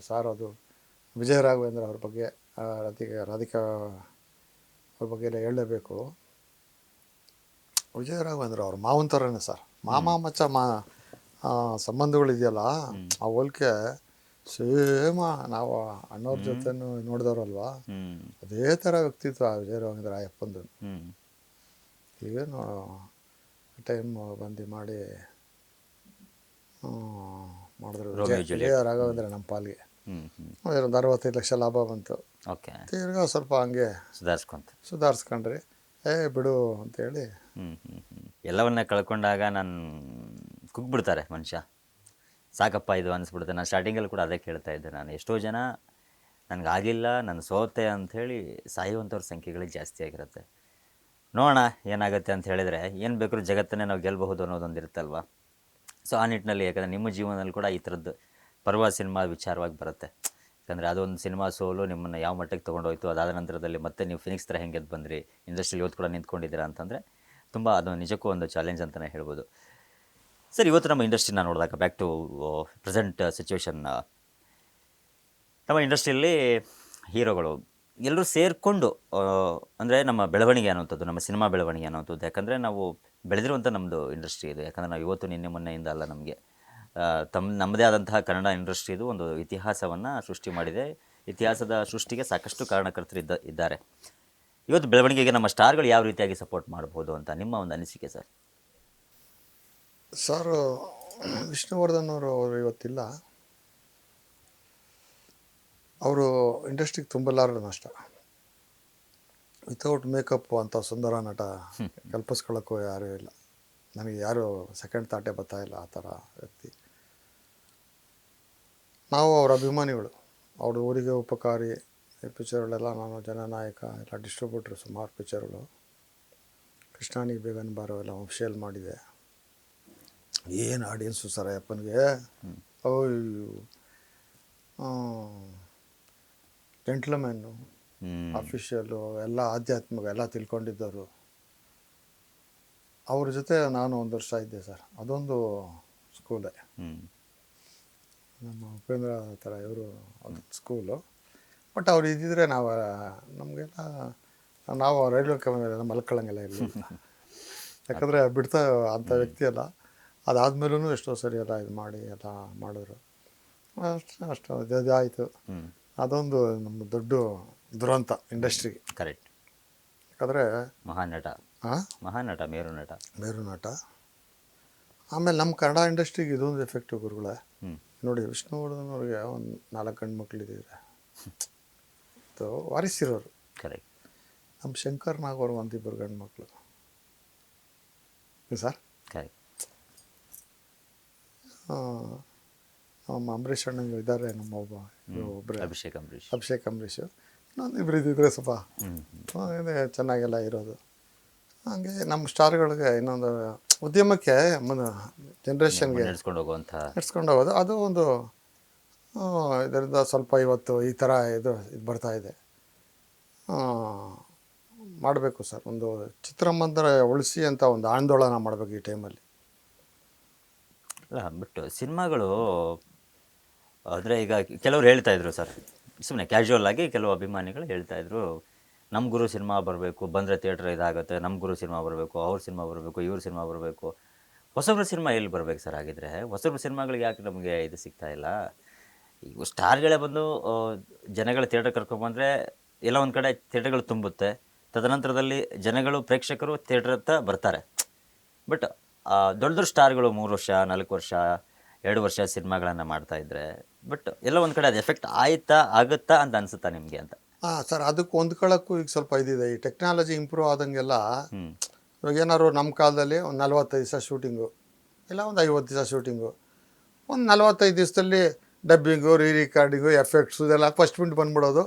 ಸಾರ್ ಅದು ವಿಜಯ ರಾಘವೇಂದ್ರ ಅವ್ರ ಬಗ್ಗೆ, ರಾಧಿಕಾ ಅವ್ರ ಬಗ್ಗೆ ಎಲ್ಲ ಹೇಳಲೇಬೇಕು. ವಿಜಯ ರಾಘವೇಂದ್ರ ಅವ್ರ ಮಾವನ ಥರನೇ ಸರ್, ಮಾಮ ಮಚ್ಚ ಸಂಬಂಧಗಳಿದೆಯಲ್ಲ, ಆ ಹೋಲಿಕೆ ಸೇಮ. ನಾವು ಅಣ್ಣವ್ರ ಜೊತೆ ನೋಡಿದವ್ರಲ್ವಾ, ಅದೇ ಥರ ವ್ಯಕ್ತಿತ್ವ ವಿಜಯ ರಾಘವೇಂದ್ರ ಅಯ್ಯಪ್ಪಂದು. ಏನು ಟೈಮ್ ಬಂದು ಮಾಡಿ ಮಾಡಿದ್ರು ವಿಜಯ ರಾಘವೇಂದ್ರ ನಮ್ಮ ಪಾಲಿಗೆ. ಒಂದು 65 ಲಕ್ಷ ಲಾಭ ಬಂತು. ತಿರ್ಗಾ ಸ್ವಲ್ಪ ಹಂಗೆ ಸುಧಾರಿಸ್ಕೊಂಡ್ರಿ. ಬಿಡು ಅಂತೇಳಿ. ಎಲ್ಲವನ್ನ ಕಳ್ಕೊಂಡಾಗ ನಾನು ಕುಗ್ಬಿಡ್ತಾರೆ ಮನುಷ್ಯ, ಸಾಕಪ್ಪ ಇದು ಅನಿಸ್ಬಿಡುತ್ತೆ. ನಾನು ಸ್ಟಾರ್ಟಿಂಗಲ್ಲಿ ಕೂಡ ಅದೇ ಕೇಳ್ತಾ ಇದ್ದೆ. ನಾನು ಎಷ್ಟೋ ಜನ ನನಗಾಗಿಲ್ಲ, ನಾನು ಸೋತೆ ಅಂಥೇಳಿ ಸಾಯುವಂಥವ್ರ ಸಂಖ್ಯೆಗಳಿಗೆ ಜಾಸ್ತಿ ಆಗಿರುತ್ತೆ. ನೋಡೋಣ ಏನಾಗುತ್ತೆ ಅಂತ ಹೇಳಿದರೆ, ಏನು ಬೇಕಾದ್ರೂ ಜಗತ್ತನ್ನೇ ನಾವು ಗೆಲ್ಲಬಹುದು ಅನ್ನೋದೊಂದು ಇರುತ್ತಲ್ವ. ಸೊ ಆ ನಿಟ್ಟಿನಲ್ಲಿ, ಯಾಕಂದರೆ ನಿಮ್ಮ ಜೀವನದಲ್ಲಿ ಕೂಡ ಈ ಥರದ್ದು ಪರ್ವ ಸಿನಿಮಾ ವಿಚಾರವಾಗಿ ಬರುತ್ತೆ. ಯಾಕಂದರೆ ಅದೊಂದು ಸಿನಿಮಾ ಸೋಲು ನಿಮ್ಮನ್ನು ಯಾವ ಮಟ್ಟಕ್ಕೆ ತೊಗೊಂಡೋಯ್ತು, ಅದಾದ ನಂತರದಲ್ಲಿ ಮತ್ತೆ ನೀವು ಫಿನಿಕ್ಸ್ ಥರ ಹೆಂಗೆ ಬಂದ್ರಿ, ಇಂಡಸ್ಟ್ರಿಯಲ್ಲಿ ಇವತ್ತು ಕೂಡ ನಿಂತ್ಕೊಂಡಿದ್ದೀರಾ ಅಂತಂದರೆ ತುಂಬ ಅದು ನಿಜಕ್ಕೂ ಒಂದು ಚಾಲೆಂಜ್ ಅಂತಲೇ ಹೇಳ್ಬೋದು. ಸರ್, ಇವತ್ತು ನಮ್ಮ ಇಂಡಸ್ಟ್ರಿನ ನೋಡಿದಾಗ, ಬ್ಯಾಕ್ ಟು ಪ್ರೆಸೆಂಟ್ ಸಿಚುವೇಶನ್, ನಮ್ಮ ಇಂಡಸ್ಟ್ರಿಯಲ್ಲಿ ಹೀರೋಗಳು ಎಲ್ಲರೂ ಸೇರಿಕೊಂಡು ಅಂದರೆ ನಮ್ಮ ಬೆಳವಣಿಗೆ ಅನ್ನೋಂಥದ್ದು, ನಮ್ಮ ಸಿನಿಮಾ ಬೆಳವಣಿಗೆ ಅನ್ನೋಂಥದ್ದು, ಯಾಕಂದರೆ ನಾವು ಬೆಳೆದಿರುವಂಥ ನಮ್ಮದು ಇಂಡಸ್ಟ್ರಿ ಇದು. ಯಾಕಂದರೆ ನಾವು ಇವತ್ತು ನಿನ್ನೆ ಮೊನ್ನೆಯಿಂದ ಅಲ್ಲ, ನಮಗೆ ನಮ್ಮದೇ ಆದಂತಹ ಕನ್ನಡ ಇಂಡಸ್ಟ್ರಿ ಇದು ಒಂದು ಇತಿಹಾಸವನ್ನು ಸೃಷ್ಟಿ ಮಾಡಿದೆ. ಇತಿಹಾಸದ ಸೃಷ್ಟಿಗೆ ಸಾಕಷ್ಟು ಕಾರಣಕರ್ತರು ಇದ್ದಾರೆ. ಇವತ್ತು ಬೆಳವಣಿಗೆಗೆ ನಮ್ಮ ಸ್ಟಾರ್ಗಳು ಯಾವ ರೀತಿಯಾಗಿ ಸಪೋರ್ಟ್ ಮಾಡ್ಬೋದು ಅಂತ ನಿಮ್ಮ ಒಂದು ಅನಿಸಿಕೆ ಸರ್? ಸರ್, ವಿಷ್ಣುವರ್ಧನ್ ಅವರು ಇವತ್ತಿಲ್ಲ. ಅವರು ಇಂಡಸ್ಟ್ರಿಗೆ ತುಂಬಲಾರ ನಷ್ಟ. ವಿತೌಟ್ ಮೇಕಪ್ ಅಂತ ಸುಂದರ ನಟ ಕಲ್ಪಿಸ್ಕೊಳ್ಳೋಕ್ಕೂ ಯಾರೂ ಇಲ್ಲ. ನನಗೆ ಯಾರು ಸೆಕೆಂಡ್ ಥಾಟೇ ಬರ್ತಾಯಿಲ್ಲ ಆ ಥರ ವ್ಯಕ್ತಿ. ನಾವು ಅವರ ಅಭಿಮಾನಿಗಳು. ಅವ್ರ ಊರಿಗೆ ಉಪಕಾರಿ ಪಿಕ್ಚರ್ಗಳೆಲ್ಲ, ನಾನು ಜನನಾಯಕ ಎಲ್ಲ ಡಿಸ್ಟ್ರಿಬ್ಯೂಟ್ರು, ಸುಮಾರು ಪಿಕ್ಚರ್ಗಳು. ಕೃಷ್ಣಾನಿಗೆ ಬೇಗನೆ ಬಾರೋ ಎಲ್ಲ ಅಫಿಷಿಯಲ್ ಮಾಡಿದೆ. ಏನು ಆಡಿಯನ್ಸು ಸರ್ ಅಯ್ಯಪ್ಪನಿಗೆ. ಅಯ್ಯೋ, ಜೆಂಟ್ಲ್ಮ್ಯಾನು, ಅಫಿಷಿಯಲು ಎಲ್ಲ ಆಧ್ಯಾತ್ಮಿಕ ಎಲ್ಲ ತಿಳ್ಕೊಂಡಿದ್ದವರು. ಅವ್ರ ಜೊತೆ ನಾನು 1 ವರ್ಷ ಇದ್ದೆ ಸರ್. ಅದೊಂದು ಸ್ಕೂಲೇ. ನಮ್ಮ ಉಪೇಂದ್ರ ಥರ ಇವರು ಒಂದು ಸ್ಕೂಲು. ಬಟ್ ಅವ್ರು ಇದ್ದಿದ್ರೆ ನಮಗೆಲ್ಲ ನಾವು ರೈಲ್ವೆ ಕಮ್ಮಿ ಮಲ್ಕೊಳ್ಳಂಗೆಲ್ಲ ಇರಲಿಲ್ಲ. ಯಾಕಂದರೆ ಬಿಡ್ತಾ ಅಂಥ ವ್ಯಕ್ತಿ ಅಲ್ಲ. ಅದಾದಮೇಲೂ ಎಷ್ಟೋ ಸರಿ ಎಲ್ಲ ಇದು ಮಾಡಿ ಎಲ್ಲ ಮಾಡಿದ್ರು. ಅಷ್ಟು ಇದಾಯಿತು. ಹ್ಞೂ ಅದೊಂದು ನಮ್ಮ ದೊಡ್ಡ ದುರಂತ ಇಂಡಸ್ಟ್ರಿಗೆ. ಕರೆಕ್ಟ್. ಯಾಕಂದರೆ ಮಹಾನಟ ಮಹಾನಟ ಮೇರು ನಟ. ಮೇರು ನಟ. ಆಮೇಲೆ ನಮ್ಮ ಕನ್ನಡ ಇಂಡಸ್ಟ್ರಿಗೆ ಇದೊಂದು ಎಫೆಕ್ಟಿವ್ ಗುರುಗಳೇ. ಹ್ಞೂ ನೋಡಿ ವಿಷ್ಣುವರ್ಧನ್ ಅವ್ರಿಗೆ ಒಂದು 4 ಗಂಡು ಮಕ್ಕಳಿದ್ದಾರೆ, ವಾರಿಸಿರೋರು. ಕರೆಕ್ಟ್. ನಮ್ಮ ಶಂಕರ್ ನಾಗ್ ಅವ್ರಿಗೆ 1-2 ಗಂಡು ಮಕ್ಕಳು ಸರ್. ಕರೆಕ್ಟ್. ನಮ್ಮ ಅಂಬರೀಷ್ ಅಣ್ಣಂಗೆ ಇದ್ದಾರೆ, ನಮ್ಮ ಒಬ್ಬರೇ ಅಭಿಷೇಕ್ ಅಂಬರೀಷ್. ಅಭಿಷೇಕ್ ಅಂಬರೀಷ್. ಇನ್ನೊಂದು ಇಬ್ಬರು ಇದ್ದಿದ್ರೆ ಸ್ವಲ್ಪ ಹ್ಞೂ ಇದೆ ಚೆನ್ನಾಗೆಲ್ಲ ಇರೋದು. ಹಾಗೆ ನಮ್ಮ ಸ್ಟಾರ್ಗಳಿಗೆ ಇನ್ನೊಂದು ಉದ್ಯಮಕ್ಕೆ ಜನ್ರೇಷನ್ಗೆ ನಡೆಸ್ಕೊಂಡು ಹೋಗುವಂಥ ನಡ್ಸ್ಕೊಂಡು ಹೋಗೋದು, ಅದು ಒಂದು ಇದರಿಂದ ಸ್ವಲ್ಪ ಇವತ್ತು ಈ ಥರ ಇದು ಬರ್ತಾಯಿದೆ. ಮಾಡಬೇಕು ಸರ್, ಒಂದು ಚಿತ್ರಮಂದಿರ ಉಳಿಸಿ ಅಂತ ಒಂದು ಆಂದೋಲನ ಮಾಡಬೇಕು ಈ ಟೈಮಲ್ಲಿ. ಅಲ್ಲ ಬಟ್ ಸಿನಿಮಾಗಳು ಅಂದರೆ ಈಗ ಕೆಲವ್ರು ಹೇಳ್ತಾ ಇದ್ರು ಸರ್, ಸುಮ್ಮನೆ ಕ್ಯಾಶುವಲ್ ಆಗಿ ಕೆಲವು ಅಭಿಮಾನಿಗಳು ಹೇಳ್ತಾ ಇದ್ರು, ನಮ್ಮ ಗುರು ಸಿನಿಮಾ ಬರಬೇಕು, ಬಂದರೆ ಥಿಯೇಟ್ರ್ ಇದಾಗುತ್ತೆ, ನಮ್ಮ ಗುರು ಸಿನಿಮಾ ಬರಬೇಕು, ಅವ್ರ ಸಿನಿಮಾ ಬರಬೇಕು, ಇವ್ರ ಸಿನಿಮಾ ಬರಬೇಕು. ಹೊಸಬ್ರ ಸಿನಿಮಾ ಎಲ್ಲಿ ಬರ್ಬೇಕು ಸರ್? ಹಾಗಿದ್ರೆ ಹೊಸಬ್ರ ಸಿನಿಮಾಗಳಿಗೆ ಯಾಕೆ ನಮಗೆ ಇದು ಸಿಗ್ತಾ ಇಲ್ಲ? ಈಗ ಸ್ಟಾರ್ಗಳೇ ಬಂದು ಜನಗಳ ಥಿಯೇಟರ್ ಕರ್ಕೊಂಬಂದರೆ ಎಲ್ಲ ಒಂದು ಕಡೆ ಥಿಯೇಟರ್ಗಳು ತುಂಬುತ್ತೆ, ತದನಂತರದಲ್ಲಿ ಜನಗಳು ಪ್ರೇಕ್ಷಕರು ಥಿಯೇಟರ್ ಹತ್ತ ಬರ್ತಾರೆ. ಬಟ್ ದೊಡ್ಡ ದೊಡ್ಡ ಸ್ಟಾರ್ಗಳು 3 ವರ್ಷ 4 ವರ್ಷ 2 ವರ್ಷ ಸಿನಿಮಾಗಳನ್ನು ಮಾಡ್ತಾಯಿದ್ರೆ ಬಟ್ ಎಲ್ಲ ಒಂದು ಕಡೆ ಅದು ಎಫೆಕ್ಟ್ ಆಗುತ್ತಾ ಅಂತ ಅನಿಸುತ್ತಾ ನಿಮಗೆ ಅಂತ? ಹಾಂ ಸರ್, ಅದಕ್ಕೆ ಹೊಂದ್ಕೊಳ್ಳೋಕ್ಕೂ ಈಗ ಸ್ವಲ್ಪ ಇದಿದೆ. ಈ ಟೆಕ್ನಾಲಜಿ ಇಂಪ್ರೂವ್ ಆದಂಗೆಲ್ಲ ಹ್ಞೂ ಇವಾಗ ಏನಾದ್ರು ನಮ್ಮ ಕಾಲದಲ್ಲಿ ಒಂದು 45 ದಿವಸ ಶೂಟಿಂಗು, ಇಲ್ಲ ಒಂದು 50 ದಿವಸ ಶೂಟಿಂಗು, ಒಂದು 45 ದಿವಸದಲ್ಲಿ ಡಬ್ಬಿಂಗು, ರಿಕಾರ್ಡಿಂಗು, ಎಫೆಕ್ಟ್ಸು ಇದೆಲ್ಲ ಫಸ್ಟ್ ಮಿನಿಟ್ ಬಂದ್ಬಿಡೋದು,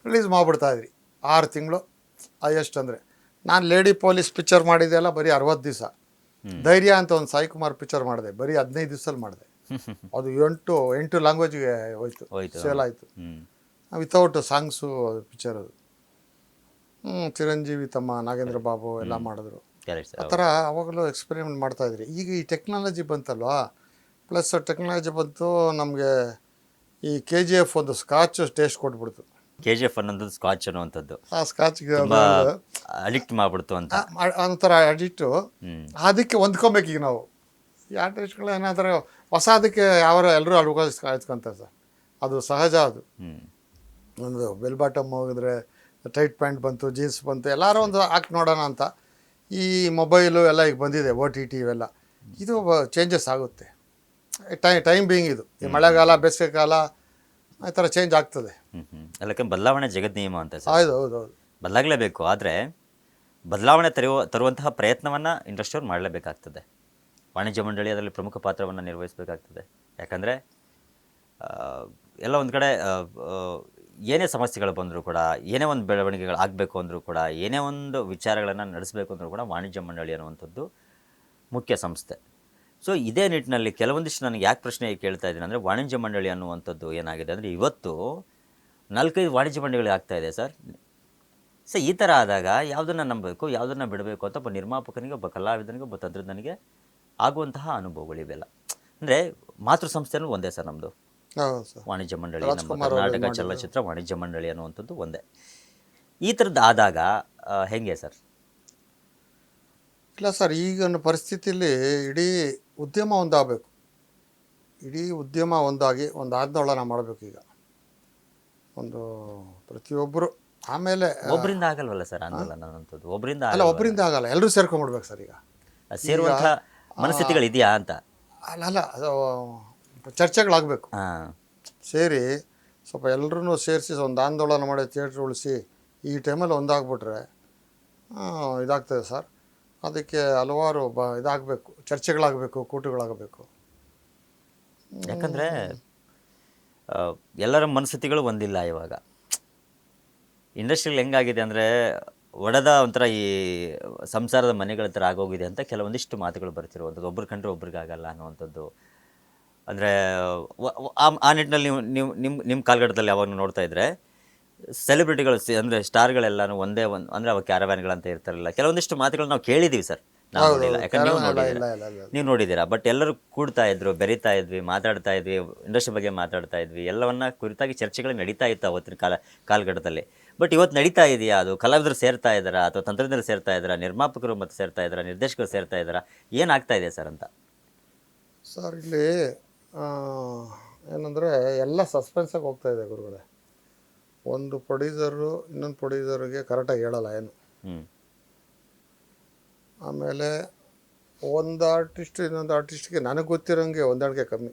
ರಿಲೀಸ್ ಮಾಡಿಬಿಡ್ತಾಯಿದ್ರಿ. 6 ತಿಂಗಳು ಹೈಯೆಸ್ಟ್. ಅಂದರೆ ನಾನು ಲೇಡಿ ಪೊಲೀಸ್ ಪಿಕ್ಚರ್ ಮಾಡಿದ್ದೆಲ್ಲ ಬರೀ 60 ದಿವಸ. ಧೈರ್ಯ ಅಂತ ಒಂದು ಸಾಯಿ ಕುಮಾರ್ ಪಿಕ್ಚರ್ ಮಾಡಿದೆ, ಬರೀ 15 ದಿವಸದಲ್ಲಿ ಮಾಡಿದೆ. ಅದು 8 ಲ್ಯಾಂಗ್ವೇಜ್ಗೆ ಹೋಯ್ತು, ಸೇಲ್ ಆಯಿತು. ವಿತೌಟ್ ಸಾಂಗ್ಸು ಪಿಕ್ಚರ್ ಅದು. ಚಿರಂಜೀವಿ ತಮ್ಮ ನಾಗೇಂದ್ರ ಬಾಬು ಎಲ್ಲ ಮಾಡಿದ್ರು. ಆ ಥರ ಅವಾಗಲೂ ಎಕ್ಸ್ಪೆರಿಮೆಂಟ್ ಮಾಡ್ತಾಯಿದ್ರಿ. ಈಗ ಈ ಟೆಕ್ನಾಲಜಿ ಬಂತಲ್ವಾ, ಪ್ಲಸ್ ಟೆಕ್ನಾಲಜಿ ಬಂತು, ನಮಗೆ ಈ KGF ಒಂದು ಸ್ಕಾಚ್ ಟೇಸ್ಟ್ ಕೊಟ್ಬಿಡ್ತು. KGF ಅನ್ನೋದು ಸ್ಕಾಚ್ ಅನ್ನುವಂಥದ್ದು ಆ ಸ್ಕಾಚ್ಗೆ ಅಡಿಕ್ಟ್ ಮಾಡಿಬಿಡ್ತು ಅಂತ ಒಂಥರ ಅಡಿಕ್ಟು. ಅದಕ್ಕೆ ಹೊಂದ್ಕೊಬೇಕು ಈಗ ನಾವು. ಈ ಆರ್ಟಿಸ್ಟ್ಗಳು ಏನಾದರೂ ಹೊಸ ಅದಕ್ಕೆ ಎಲ್ಲರೂ ಅಳ್ಕೊಂತಾರೆ ಸರ್, ಅದು ಸಹಜ. ಅದು ಒಂದು ಬೆಲ್ ಬಾಟಮ್ ಹೋಗಿದ್ರೆ ಟೈಟ್ ಪ್ಯಾಂಟ್ ಬಂತು, ಜೀನ್ಸ್ ಬಂತು, ಎಲ್ಲರೂ ಒಂದು ಹಾಕಿ ನೋಡೋಣ ಅಂತ. ಈ ಮೊಬೈಲು ಎಲ್ಲ ಈಗ ಬಂದಿದೆ, OTT ಇವೆಲ್ಲ, ಇದು ಚೇಂಜಸ್ ಆಗುತ್ತೆ. ಟೈಮ್ ಬೀಯಿಂಗ್ ಇದು. ಈ ಮಳೆಗಾಲ ಬೇಸಿಗೆಕಾಲ ಈ ಥರ ಚೇಂಜ್ ಆಗ್ತದೆ. ಅಲ್ಲಕ್ಕೆ ಬದಲಾವಣೆ ಜಗದ್ ನಿಯಮ ಅಂತ ಸರ್. ಹೌದು ಹೌದು ಹೌದು, ಬದಲಾಗಲೇಬೇಕು. ಆದರೆ ಬದಲಾವಣೆ ತರುವಂತಹ ಪ್ರಯತ್ನವನ್ನು ಇಂಡಸ್ಟ್ರಿಯವ್ರು ಮಾಡಲೇಬೇಕಾಗ್ತದೆ. ವಾಣಿಜ್ಯ ಮಂಡಳಿ ಅದರಲ್ಲಿ ಪ್ರಮುಖ ಪಾತ್ರವನ್ನು ನಿರ್ವಹಿಸಬೇಕಾಗ್ತದೆ. ಯಾಕಂದರೆ ಎಲ್ಲ ಒಂದು ಕಡೆ ಏನೇ ಸಮಸ್ಯೆಗಳು ಬಂದರೂ ಕೂಡ, ಏನೇ ಒಂದು ಬೆಳವಣಿಗೆಗಳು ಆಗಬೇಕು ಅಂದರೂ ಕೂಡ, ಏನೇ ಒಂದು ವಿಚಾರಗಳನ್ನು ನಡೆಸಬೇಕು ಅಂದರೂ ಕೂಡ ವಾಣಿಜ್ಯ ಮಂಡಳಿ ಅನ್ನುವಂಥದ್ದು ಮುಖ್ಯ ಸಂಸ್ಥೆ. ಸೊ ಇದೇ ನಿಟ್ಟಿನಲ್ಲಿ ಕೆಲವೊಂದಿಷ್ಟು ನನಗೆ ಯಾಕೆ ಪ್ರಶ್ನೆ ಕೇಳ್ತಾ ಇದ್ದೀನಿ ಅಂದರೆ, ವಾಣಿಜ್ಯ ಮಂಡಳಿ ಅನ್ನುವಂಥದ್ದು ಏನಾಗಿದೆ ಅಂದರೆ, ಇವತ್ತು 4-5 ವಾಣಿಜ್ಯ ಮಂಡಳಿಗಳು ಆಗ್ತಾಯಿದೆ ಸರ್. ಸೊ ಈ ಥರ ಆದಾಗ ಯಾವುದನ್ನು ನಂಬಬೇಕು, ಯಾವುದನ್ನು ಬಿಡಬೇಕು ಅಂತ ಒಬ್ಬ ನಿರ್ಮಾಪಕನಿಗೆ, ಒಬ್ಬ ಕಲಾವಿದನಿಗೆ, ಒಬ್ಬ ತಂತ್ರಜ್ಞನಿಗೆ ಆಗುವಂತಹ ಅನುಭವಗಳು ಇವೆಲ್ಲ. ಅಂದರೆ ಮಾತೃ ಸಂಸ್ಥೆನೂ ಒಂದೇ ಸರ್ ನಮ್ಮದು, ವಾಣಿಜ್ಯ ಮಂಡಳಿ, ನಮ್ಮ ಕರ್ನಾಟಕ ಚಲನಚಿತ್ರ ವಾಣಿಜ್ಯ ಮಂಡಳಿ ಅನ್ನುವಂಥದ್ದು ಒಂದೇ. ಈ ಥರದ್ದು ಆದಾಗ ಹೆಂಗೆ ಸರ್? ಇಲ್ಲ ಸರ್, ಈಗಿನ ಪರಿಸ್ಥಿತಿಯಲ್ಲಿ ಇಡೀ ಉದ್ಯಮ ಒಂದಾಗಬೇಕು. ಇಡೀ ಉದ್ಯಮ ಒಂದಾಗಿ ಒಂದು ಆಂದೋಲನ ಮಾಡಬೇಕು ಈಗ, ಒಂದು ಪ್ರತಿಯೊಬ್ಬರು. ಆಮೇಲೆ ಒಬ್ಬರಿಂದ ಆಗಲ್ವಲ್ಲ ಸರ್ ಆಂದೋಲನ ಅನ್ನೋಂಥದ್ದು? ಒಬ್ಬರಿಂದ ಆಗಲ್ಲ, ಎಲ್ಲರೂ ಸೇರ್ಕೊಂಡ್ಬಿಡ್ಬೇಕು ಸರ್. ಈಗ ಸೇರುವಂಥ ಮನಸ್ಥಿತಿಗಳು ಇದೆಯಾ ಅಂತ? ಅಲ್ಲ, ಅದು ಚರ್ಚೆಗಳಾಗಬೇಕು. ಸೇರಿ ಸ್ವಲ್ಪ ಎಲ್ಲರೂ ಸೇರಿಸಿ ಒಂದು ಆಂದೋಲನ ಮಾಡಿ ಥಿಯೇಟ್ರ್ ಉಳಿಸಿ ಈ ಟೈಮಲ್ಲಿ ಒಂದಾಗ್ಬಿಟ್ರೆ ಇದಾಗ್ತದೆ ಸರ್. ಅದಕ್ಕೆ ಹಲವಾರು ಇದಾಗಬೇಕು, ಚರ್ಚೆಗಳಾಗಬೇಕು, ಕೂಟುಗಳಾಗಬೇಕು. ಯಾಕಂದರೆ ಎಲ್ಲರ ಮನಸ್ಥಿತಿಗಳು ಒಂದಿಲ್ಲ ಇವಾಗ. ಇಂಡಸ್ಟ್ರಿಯಲ್ಲಿ ಹೆಂಗಾಗಿದೆ ಅಂದರೆ, ಒಡೆದ ಒಂಥರ ಈ ಸಂಸಾರದ ಮನೆಗಳ ಥರ ಆಗೋಗಿದೆ ಅಂತ ಕೆಲವೊಂದಿಷ್ಟು ಮಾತುಗಳು ಬರ್ತಿರುವಂಥದ್ದು. ಒಬ್ರು ಕಂಡ್ರೆ ಒಬ್ರಿಗಾಗಲ್ಲ ಅನ್ನುವಂಥದ್ದು. ಅಂದರೆ ಆ ನಿಟ್ಟಿನಲ್ಲಿ ನೀವು ನಿಮ್ಮ ಕಾಲಘಟ್ಟದಲ್ಲಿ ಯಾವಾಗ ನೋಡ್ತಾ ಇದ್ದರೆ ಸೆಲೆಬ್ರಿಟಿಗಳು ಅಂದರೆ ಸ್ಟಾರ್ಗಳೆಲ್ಲನೂ ಒಂದೇ ಒಂದು ಅಂದರೆ ಅವಾಗ ಕ್ಯಾರವ್ಯಾನ್ಗಳಂತ ಇರ್ತಾರಲ್ಲ, ಕೆಲವೊಂದಿಷ್ಟು ಮಾತುಗಳು ನಾವು ಕೇಳಿದ್ದೀವಿ ಸರ್. ನಾವು ನೋಡಿಲ್ಲ, ಯಾಕಂದ್ರೆ ನೀವು ನೋಡಿದ್ದೀರಾ. ಬಟ್ ಎಲ್ಲರೂ ಕೂಡ್ತಾ ಇದ್ರು, ಬೆರೀತಾ ಇದ್ವಿ, ಮಾತಾಡ್ತಾ ಇದ್ವಿ, ಇಂಡಸ್ಟ್ರಿ ಬಗ್ಗೆ ಮಾತಾಡ್ತಾ ಇದ್ವಿ, ಎಲ್ಲವನ್ನ ಕುರಿತಾಗಿ ಚರ್ಚೆಗಳು ನಡೀತಾ ಇತ್ತು ಅವತ್ತಿನ ಕಾಲಘಟ್ಟದಲ್ಲಿ. ಬಟ್ ಇವತ್ತು ನಡೀತಾ ಇದೆಯಾ? ಅದು ಕಲಾವಿದರು ಸೇರ್ತಾ ಇದ್ದಾರಾ, ಅಥವಾ ತಂತ್ರಜ್ಞರು ಸೇರ್ತಾ ಇದ್ದಾರಾ, ನಿರ್ಮಾಪಕರು ಮತ್ತು ಸೇರ್ತಾ ಇದ್ದಾರಾ, ನಿರ್ದೇಶಕರು ಸೇರ್ತಾ ಇದ್ದಾರಾ, ಏನಾಗ್ತಾ ಇದೆ ಸರ್ ಅಂತ? ಸರ್ ಇಲ್ಲಿ ಏನಂದರೆ ಎಲ್ಲ ಸಸ್ಪೆನ್ಸಾಗಿ ಹೋಗ್ತಾ ಇದೆ ಗುರುಗಳೇ. ಒಂದು ಪ್ರೊಡ್ಯೂಸರು ಇನ್ನೊಂದು ಪ್ರೊಡ್ಯೂಸರ್ಗೆ ಕರೆಕ್ಟಾಗಿ ಹೇಳಲ್ಲ ಏನು. ಹ್ಞೂ ಆಮೇಲೆ ಒಂದು ಆರ್ಟಿಸ್ಟ್ ಇನ್ನೊಂದು ಆರ್ಟಿಸ್ಟ್ಗೆ ನನಗೆ ಗೊತ್ತಿರೋಂಗೆ ಹೊಂದಾಣಿಕೆ ಕಮ್ಮಿ.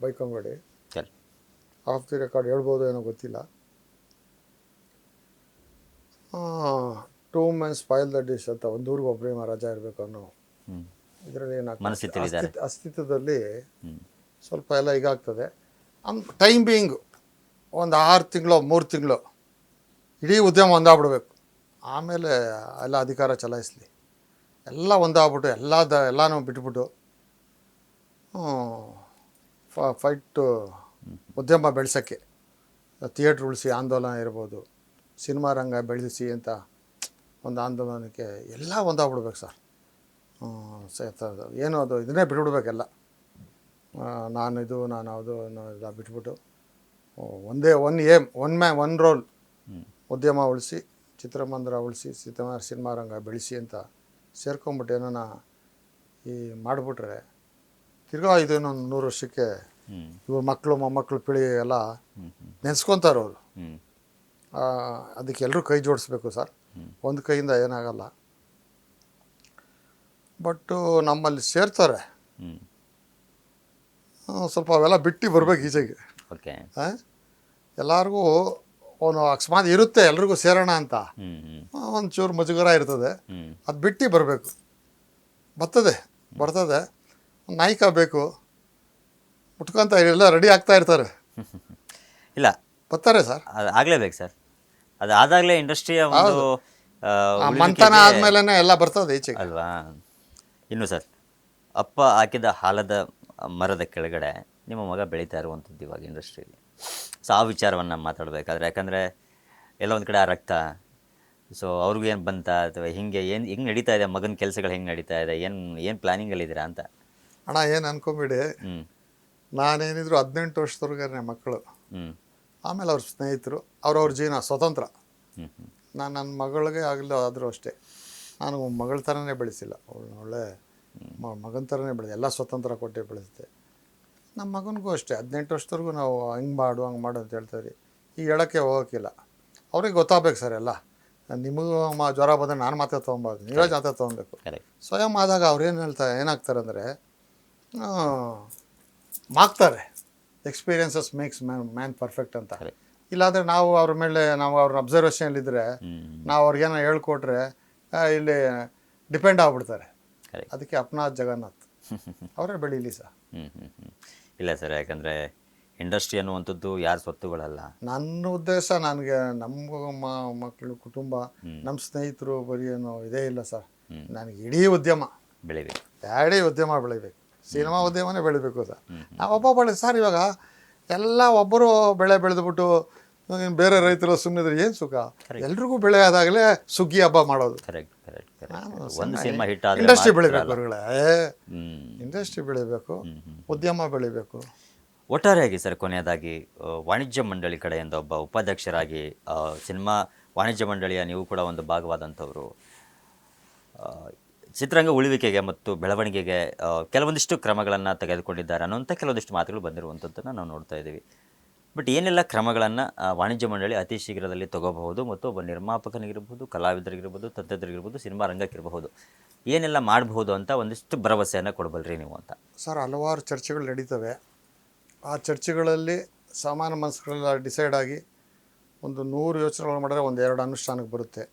ಬೈಕೊಂಬೇಡಿ, ಸರಿ ಆಫ್ ದಿ ರೆಕಾರ್ಡ್ ಹೇಳ್ಬೋದು ಏನೋ ಗೊತ್ತಿಲ್ಲ. 2 men ಸ್ಪಾಯ್ಲ್ ದ ಡಿಶ್ ಅಂತ, ಒಂದು ಊರಿಗೆ ಒಬ್ಬರೇ ಮಹಾರಾಜ ಇರಬೇಕು ಅನ್ನೋ ಹ್ಞೂ ಇದರಲ್ಲಿ ಮನಸ್ಥಿತಿಲಿದ್ದಾರೆ. ಅಸ್ತಿತ್ವದಲ್ಲಿ ಹ್ಞೂ ಸ್ವಲ್ಪ ಎಲ್ಲ ಈಗಾಗ್ತದೆ. ಟೈಮ್ ಬೀಯಿಂಗ್ ಒಂದು 6 ತಿಂಗಳು 3 ತಿಂಗಳು ಇಡೀ ಉದ್ಯಮ ಒಂದಾಗ್ಬಿಡ್ಬೇಕು. ಆಮೇಲೆ ಎಲ್ಲ ಅಧಿಕಾರ ಚಲಾಯಿಸಲಿ. ಎಲ್ಲ ಒಂದಾಗ್ಬಿಟ್ಟು ಎಲ್ಲನೂ ಬಿಟ್ಬಿಟ್ಟು ಫೈಟು ಉದ್ಯಮ ಬೆಳೆಸೋಕ್ಕೆ, ಥಿಯೇಟ್ರ್ ಉಳಿಸಿ ಆಂದೋಲನ ಇರ್ಬೋದು, ಸಿನಿಮಾ ರಂಗ ಬೆಳೆಸಿ ಅಂತ ಒಂದು ಆಂದೋಲನಕ್ಕೆ ಎಲ್ಲ ಒಂದಾಗ್ಬಿಡ್ಬೇಕು ಸರ್. ಏನು ಅದು ಇದನ್ನೇ ಬಿಟ್ಬಿಡ್ಬೇಕೆಲ್ಲ. ನಾನು ಅದು ಎಲ್ಲ ಬಿಟ್ಬಿಟ್ಟು ಒಂದೇ ಒನ್ ರೋಲ್ ಉದ್ಯಮ ಉಳಿಸಿ, ಚಿತ್ರಮಂದಿರ ಉಳಿಸಿ, ಸಿನಿಮಾ ರಂಗ ಬೆಳೆಸಿ ಅಂತ ಸೇರ್ಕೊಂಬಿಟ್ಟು ಏನೋ ಈ ಮಾಡಿಬಿಟ್ರೆ ತಿರ್ಗಾ ಇದನ್ನೊಂದು 100 ವರ್ಷಕ್ಕೆ ಇವ್ರ ಮಕ್ಕಳು ಮೊಮ್ಮಕ್ಕಳು ಪೀಳಿ ಎಲ್ಲ ನೆನೆಸ್ಕೊತಾರೆ ಅವರು. ಅದಕ್ಕೆ ಎಲ್ಲರೂ ಕೈ ಜೋಡಿಸ್ಬೇಕು ಸರ್. ಒಂದು ಕೈಯಿಂದ ಏನಾಗಲ್ಲ. ಬಟ್ಟು ನಮ್ಮಲ್ಲಿ ಸೇರ್ತಾರೆ, ಸ್ವಲ್ಪ ಅವೆಲ್ಲ ಬಿಟ್ಟು ಬರ್ಬೇಕು ಈಚೆಗೆ. ಓಕೆ ಎಲ್ಲರಿಗೂ ಅವನು ಅಕಸ್ಮಾತ್ ಇರುತ್ತೆ ಎಲ್ರಿಗೂ ಸೇರೋಣ ಅಂತ, ಒಂಚೂರು ಮುಜುಗರ ಇರ್ತದೆ. ಅದು ಬಿಟ್ಟು ಬರಬೇಕು. ಬರ್ತದೆ ನಾಯಕ ಬೇಕು, ಉಟ್ಕೊಂತ ಎಲ್ಲ ರೆಡಿ ಆಗ್ತಾ ಇರ್ತಾರೆ. ಇಲ್ಲ ಬರ್ತಾರೆ ಸರ್, ಅದು ಆಗಲೇಬೇಕು ಸರ್. ಅದು ಆದಾಗಲೇ ಇಂಡಸ್ಟ್ರಿಯ ಒಂದು ಮಂಥನ ಆದಮೇಲೆ ಎಲ್ಲ ಬರ್ತದೆ ಈಚೆಗೆ ಅಲ್ವಾ. ಇನ್ನು ಸರ್, ಅಪ್ಪ ಹಾಕಿದ ಹಾಲದ ಮರದ ಕೆಳಗಡೆ ನಿಮ್ಮ ಮಗ ಬೆಳೀತಾ ಇರುವಂಥದ್ದು ಇವಾಗ ಇಂಡಸ್ಟ್ರಿಯಲ್ಲಿ. ಸೊ ಆ ವಿಚಾರವನ್ನು ಮಾತಾಡಬೇಕಾದ್ರೆ, ಯಾಕಂದರೆ ಎಲ್ಲ ಒಂದು ಕಡೆ ಆ ರಕ್ತ, ಸೊ ಅವ್ರಿಗೂ ಏನು ಬಂತ ಅಥವಾ ಹಿಂಗೆ ಹೆಂಗೆ ನಡೀತಾ ಇದೆ ಮಗನ ಕೆಲಸಗಳು, ಹೆಂಗೆ ನಡೀತಾ ಇದೆ, ಏನು ಪ್ಲ್ಯಾನಿಂಗಲ್ಲಿದ್ದೀರಾ ಅಂತ. ಅಣ್ಣ ಏನು ಅನ್ಕೊಂಬಿಡಿ, ನಾನೇನಿದ್ರು 18 ವರ್ಷದವ್ರಿಗೆ ಮಕ್ಕಳು, ಆಮೇಲೆ ಅವ್ರ ಸ್ನೇಹಿತರು, ಅವ್ರವ್ರ ಜೀವನ ಸ್ವತಂತ್ರ. ನಾನು ನನ್ನ ಮಗಳಿಗೆ ಆಗಲಿ ಆದರೂ ಅಷ್ಟೇ, ನಾನು ಮಗಳ ಥರನೇ ಬೆಳೆಸಿಲ್ಲ, ಒಳ್ಳೆ ಮಗನ ಥರನೇ ಬೆಳೆದೆ, ಎಲ್ಲ ಸ್ವತಂತ್ರ ಕೊಟ್ಟೆ ಬೆಳೆಸಿದೆ. ನಮ್ಮ ಮಗನಿಗೂ ಅಷ್ಟೇ 18 ವರ್ಷದವರೆಗೂ ನಾವು ಹಂಗೆ ಮಾಡು ಅಂತ ಹೇಳ್ತಾರೆ. ಈಗ ಹೇಳೋಕ್ಕೆ ಹೋಗೋಕ್ಕಿಲ್ಲ, ಅವ್ರಿಗೆ ಗೊತ್ತಾಗಬೇಕು ಸರ್ ಎಲ್ಲ. ನಿಮಗೂ ಜ್ವರ ಬಂದರೆ ನಾನು ಮಾತ್ರ ತೊಗೊಬಾರ್ದು, ನೀವೇ ಜಾತ್ರೆ ತೊಗೊಬೇಕು. ಸ್ವಯಂ ಆದಾಗ ಅವ್ರೇನು ಏನಾಗ್ತಾರೆ ಅಂದರೆ ಮಾಗ್ತಾರೆ. ಎಕ್ಸ್ಪೀರಿಯನ್ಸಸ್ ಮೇಕ್ಸ್ ಮ್ಯಾನ್ ಪರ್ಫೆಕ್ಟ್ ಅಂತ. ಇಲ್ಲಾಂದರೆ ನಾವು ಅವ್ರ ಮೇಲೆ ಅವ್ರ ಅಬ್ಸರ್ವೇಷನಲ್ಲಿದ್ದರೆ ನಾವು ಅವ್ರಿಗೇನೋ ಹೇಳ್ಕೊಟ್ರೆ ಇಲ್ಲಿ ಡಿಪೆಂಡ್ ಆಗ್ಬಿಡ್ತಾರೆ. ಅದಕ್ಕೆ ಅಪ್ನಾಥ್ ಜಗನ್ನಾಥ್ ಅವರೇ ಬೆಳೀಲಿ ಸರ್. ಇಲ್ಲ ಸರ್, ಯಾಕಂದರೆ ಇಂಡಸ್ಟ್ರಿ ಅನ್ನುವಂಥದ್ದು ಯಾರ ಸ್ವತ್ತುಗಳಲ್ಲ. ನನ್ನ ಉದ್ದೇಶ ನನಗೆ ನಮ್ಮ ಮಕ್ಕಳು, ಕುಟುಂಬ, ನಮ್ಮ ಸ್ನೇಹಿತರು ಬರೀ ಏನೋ ಇದೇ ಇಲ್ಲ ಸರ್. ನನಗೆ ಇಡೀ ಉದ್ಯಮ ಬೆಳಿಬೇಕು, ಇಡೀ ಉದ್ಯಮ ಬೆಳಿಬೇಕು, ಸಿನಿಮಾ ಉದ್ಯಮನೇ ಬೆಳಿಬೇಕು ಸರ್. ನಾವೊಬ್ಬ ಸರ್ ಇವಾಗ ಎಲ್ಲ ಒಬ್ಬರು ಬೆಳೆ ಬೆಳೆದ್ಬಿಟ್ಟು ಬೇರೆ ರೈತರು ಸುಮ್ಮನಿದ್ರೆ ಏನು ಸುಖ. ಎಲ್ರಿಗೂ ಬೆಳೆ ಆದಾಗಲೇ ಸುಗ್ಗಿ ಹಬ್ಬ ಮಾಡೋದು. ಒಂದು ಸಿನಿಮಾ ಹಿಟ್ ಆದ್ರೆ ಇಂಡಸ್ಟ್ರಿ ಬೆಳಿಬೇಕು ಗುರುಗಳೇ, ಇಂಡಸ್ಟ್ರಿ ಬೆಳಿಬೇಕು, ಉದ್ಯಮ ಬೆಳಿಬೇಕು. ಒಟ್ಟಾರೆಯಾಗಿ ಸರ್, ಕೊನೆಯದಾಗಿ ವಾಣಿಜ್ಯ ಮಂಡಳಿ ಕಡೆಯಿಂದ ಒಬ್ಬ ಉಪಾಧ್ಯಕ್ಷರಾಗಿ ಸಿನಿಮಾ ವಾಣಿಜ್ಯ ಮಂಡಳಿಯ ನೀವು ಕೂಡ ಒಂದು ಭಾಗವಾದಂಥವರು, ಚಿತ್ರರಂಗ ಉಳಿವಿಕೆಗೆ ಮತ್ತು ಬೆಳವಣಿಗೆಗೆ ಕೆಲವೊಂದಿಷ್ಟು ಕ್ರಮಗಳನ್ನು ತೆಗೆದುಕೊಂಡಿದ್ದಾರೆ ಅನ್ನೋಂಥ ಕೆಲವೊಂದಿಷ್ಟು ಮಾತುಗಳು ಬಂದಿರುವಂಥದ್ದನ್ನು ನಾವು ನೋಡ್ತಾ ಇದ್ದೀವಿ. ಬಟ್ ಏನೆಲ್ಲ ಕ್ರಮಗಳನ್ನು ವಾಣಿಜ್ಯ ಮಂಡಳಿ ಅತಿ ಶೀಘ್ರದಲ್ಲಿ ತಗೋಬಹುದು ಮತ್ತು ಒಬ್ಬ ನಿರ್ಮಾಪಕನಿಗಿರ್ಬೋದು, ಕಲಾವಿದರಿಗಿರ್ಬೋದು, ತಂತ್ರಜ್ಞರಿಗಿರ್ಬೋದು, ಸಿನಿಮಾ ರಂಗಕ್ಕಿರಬಹುದು, ಏನೆಲ್ಲ ಮಾಡಬಹುದು ಅಂತ ಒಂದಿಷ್ಟು ಭರವಸೆಯನ್ನು ಕೊಡಬಲ್ರಿ ನೀವು ಅಂತ. ಸರ್, ಹಲವಾರು ಚರ್ಚೆಗಳು ನಡೀತವೆ. ಆ ಚರ್ಚೆಗಳಲ್ಲಿ ಸಾಮಾನ್ಯ ಮನಸ್ಸುಗಳೆಲ್ಲ ಡಿಸೈಡ್ ಆಗಿ ಒಂದು 100 ಯೋಚನೆಗಳು ಮಾಡಿದ್ರೆ 1-2 ಅನುಷ್ಠಾನಕ್ಕೆ ಬರುತ್ತೆ.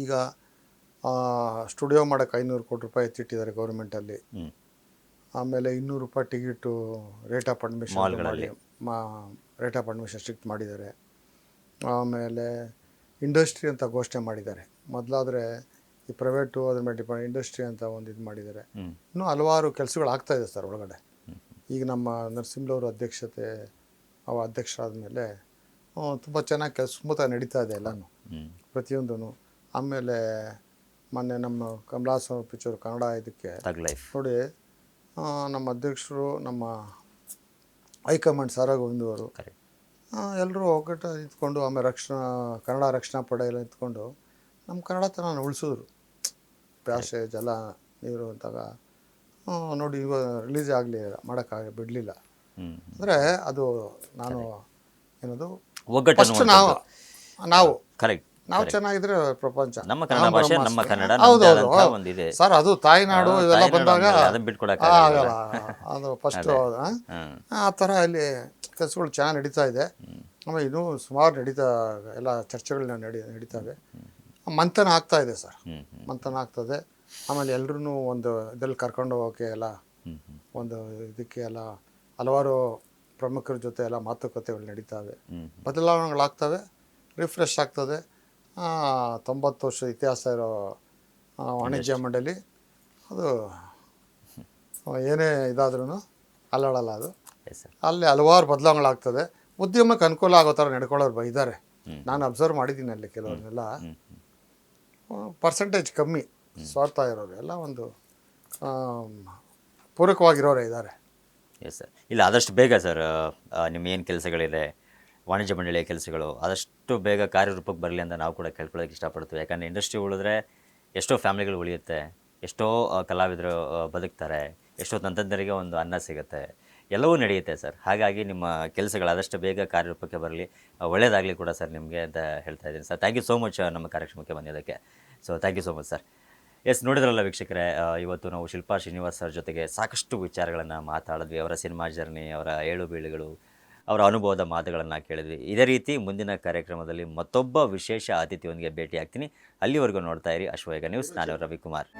ಈಗ ಸ್ಟುಡಿಯೋ ಮಾಡೋಕ್ಕೆ 500 ಕೋಟಿ ರೂಪಾಯಿ ಎತ್ತಿಟ್ಟಿದ್ದಾರೆ ಗೌರ್ಮೆಂಟಲ್ಲಿ. ಆಮೇಲೆ 200 ರೂಪಾಯಿ ticket rate of admission rate of admission strict ಮಾಡಿದ್ದಾರೆ. ಆಮೇಲೆ ಇಂಡಸ್ಟ್ರಿ ಅಂತ ಘೋಷಣೆ ಮಾಡಿದ್ದಾರೆ. ಮೊದಲಾದರೆ ಈ ಪ್ರೈವೇಟು ಅದ್ರ ಮೇಲೆ ಡಿಪೆಂಡ್, ಇಂಡಸ್ಟ್ರಿ ಅಂತ ಒಂದು ಇದು ಮಾಡಿದ್ದಾರೆ. ಇನ್ನೂ ಹಲವಾರು ಕೆಲಸಗಳು ಆಗ್ತಾಯಿದೆ ಸರ್ ಒಳಗಡೆ. ಈಗ ನಮ್ಮ ನರಸಿಂಹರವ್ರ ಅಧ್ಯಕ್ಷರಾದ ಮೇಲೆ ತುಂಬ ಚೆನ್ನಾಗಿ ಸ್ಮೂತಾಗಿ ನಡೀತಾ ಇದೆ ಎಲ್ಲನೂ, ಪ್ರತಿಯೊಂದೂ. ಆಮೇಲೆ ಮೊನ್ನೆ ನಮ್ಮ ಕಮಲಾಸ್ ಪಿಕ್ಚರ್ ಕನ್ನಡ ಇದಕ್ಕೆ ನೋಡಿ, ನಮ್ಮ ಅಧ್ಯಕ್ಷರು, ನಮ್ಮ ಹೈಕಮಾಂಡ್ ಸಾರಾ ಗೋವಿಂದ್ ಅವರು ಎಲ್ಲರೂ ಒಗ್ಗಟ್ಟು ನಿಂತ್ಕೊಂಡು, ಆಮೇಲೆ ಕನ್ನಡ ರಕ್ಷಣಾ ಪಡೆ ಎಲ್ಲ ನಿಂತ್ಕೊಂಡು ನಮ್ಮ ಕನ್ನಡ ತನ ಉಳಿಸಿದ್ರು. ಭಾಷೆ, ಜಲ, ನೀರು ಅಂತಾಗ ನೋಡಿ ಇವಾಗ ರಿಲೀಸ್ ಆಗಲಿ ಬಿಡಲಿಲ್ಲ. ಹ್ಮ್. ಅಂದರೆ ಅದು ನಾನು ಏನದು ಒಗ್ಗಟ್ಟು ಫಸ್ಟ್ ನಾವು ಕರೆಕ್ಟ್. ಚೆನ್ನಾಗಿದ್ರೆ ಪ್ರಪಂಚ. ನಮ್ಮ ಕನ್ನಡ ಭಾಷೆ, ನಮ್ಮ ಕನ್ನಡ, ಹೌದು ನಮ್ಮದೇ ಹೌದು ಆದಂತಹ ಒಂದಿದೆ ಸರ್. ಅದು ತಾಯಿನಾಡು ಇವೆಲ್ಲ ಬಂದಾಗ ಅದನ್ನ ಬಿಟ್ಕೊಡಕ್ಕೆ ಆಗಲ್ಲ. ಅದು ಫಸ್ಟ್ ಆ ಥರ ಇಲ್ಲಿ ಕೆಲಸಗಳು ಚೆನ್ನಾಗಿ ನಡೀತಾ ಇದೆ. ಆಮೇಲೆ ಇನ್ನೂ ಸುಮಾರು ಎಲ್ಲ ಚರ್ಚೆಗಳನ್ನ ನಡೀತವೆ. ಮಂಥನ ಆಗ್ತಾ ಇದೆ ಸರ್, ಮಂಥನ ಆಗ್ತದೆ. ಆಮೇಲೆ ಎಲ್ರೂ ಒಂದು ಇದ್ರಲ್ಲಿ ಕರ್ಕೊಂಡು ಹೋಗೋಕ್ಕೆ ಎಲ್ಲ ಒಂದು ಇದಕ್ಕೆ ಎಲ್ಲ ಹಲವಾರು ಪ್ರಮುಖರ ಜೊತೆ ಎಲ್ಲ ಮಾತುಕತೆಗಳು ನಡೀತವೆ, ಬದಲಾವಣೆಗಳಾಗ್ತವೆ, ರಿಫ್ರೆಶ್ ಆಗ್ತದೆ. 90 ವರ್ಷ ಇತಿಹಾಸ ಇರೋ ವಾಣಿಜ್ಯ ಮಂಡಳಿ ಅದು ಏನೇ ಇದಾದ್ರೂ ಅಲ್ಲಾಡಲ್ಲ. ಅದು ಅಲ್ಲಿ ಹಲವಾರು ಬದಲಾವಣೆಗಳಾಗ್ತದೆ. ಉದ್ಯಮಕ್ಕೆ ಅನುಕೂಲ ಆಗೋ ಥರ ನಡ್ಕೊಳ್ಳೋರು ಇದ್ದಾರೆ. ನಾನು ಅಬ್ಸರ್ವ್ ಮಾಡಿದ್ದೀನಿ ಅಲ್ಲಿ ಕೆಲವ್ರನ್ನೆಲ್ಲ. ಪರ್ಸೆಂಟೇಜ್ ಕಮ್ಮಿ ಸ್ವಾರ್ಥ ಇರೋರು ಎಲ್ಲ ಒಂದು ಪೂರಕವಾಗಿರೋರೇ ಇದ್ದಾರೆ. Yes sir. ಇಲ್ಲ, ಆದಷ್ಟು ಬೇಗ ಸರ್ ನಿಮ್ಮ ಏನು ಕೆಲಸಗಳಿದೆ, ವಾಣಿಜ್ಯ ಮಂಡಳಿಯ ಕೆಲಸಗಳು ಆದಷ್ಟು ಬೇಗ ಕಾರ್ಯರೂಪಕ್ಕೆ ಬರಲಿ ಅಂತ ನಾವು ಕೂಡ ಕೇಳ್ಕೊಳ್ಳೋಕೆ ಇಷ್ಟಪಡ್ತೀವಿ. ಯಾಕಂದರೆ ಇಂಡಸ್ಟ್ರಿ ಉಳಿದ್ರೆ ಎಷ್ಟೋ ಫ್ಯಾಮಿಲಿಗಳು ಉಳಿಯುತ್ತೆ, ಎಷ್ಟೋ ಕಲಾವಿದರು ಬದುಕ್ತಾರೆ, ಎಷ್ಟೋ ತಂತ್ರಜ್ಞರಿಗೆ ಒಂದು ಅನ್ನ ಸಿಗುತ್ತೆ, ಎಲ್ಲವೂ ನಡೆಯುತ್ತೆ ಸರ್. ಹಾಗಾಗಿ ನಿಮ್ಮ ಕೆಲಸಗಳು ಆದಷ್ಟು ಬೇಗ ಕಾರ್ಯರೂಪಕ್ಕೆ ಬರಲಿ, ಒಳ್ಳೆಯದಾಗಲಿ ಕೂಡ ಸರ್ ನಿಮಗೆ ಅಂತ ಹೇಳ್ತಾ ಇದ್ದೀನಿ sir. Thank you so much ನಮ್ಮ ಕಾರ್ಯಕ್ರಮಕ್ಕೆ ಬಂದಿದ್ದಕ್ಕೆ. So thank you so much sir. Yes, ನೋಡಿದ್ರಲ್ಲ ವೀಕ್ಷಕರೇ, ಇವತ್ತು ನಾವು ಶಿಲ್ಪಾ ಶ್ರೀನಿವಾಸ್ ಸರ್ ಜೊತೆಗೆ ಸಾಕಷ್ಟು ವಿಚಾರಗಳನ್ನು ಮಾತಾಡಿದ್ವಿ. ಅವರ ಸಿನಿಮಾ ಜರ್ನಿ, ಅವರ ಏಳು ಬೀಳುಗಳು, ಅವರ ಅನುಭವದ ಮಾತುಗಳನ್ನು ಕೇಳಿದ್ವಿ. ಇದೇ ರೀತಿ ಮುಂದಿನ ಕಾರ್ಯಕ್ರಮದಲ್ಲಿ ಮತ್ತೊಬ್ಬ ವಿಶೇಷ ಅತಿಥಿಯೊಂದಿಗೆ ಭೇಟಿ ಆಗ್ತೀನಿ. ಅಲ್ಲಿವರೆಗೂ ನೋಡ್ತಾ ಇರಿ ಅಶ್ವವೇಗ ನ್ಯೂಸ್. ನಾನು ರವಿಕುಮಾರ್.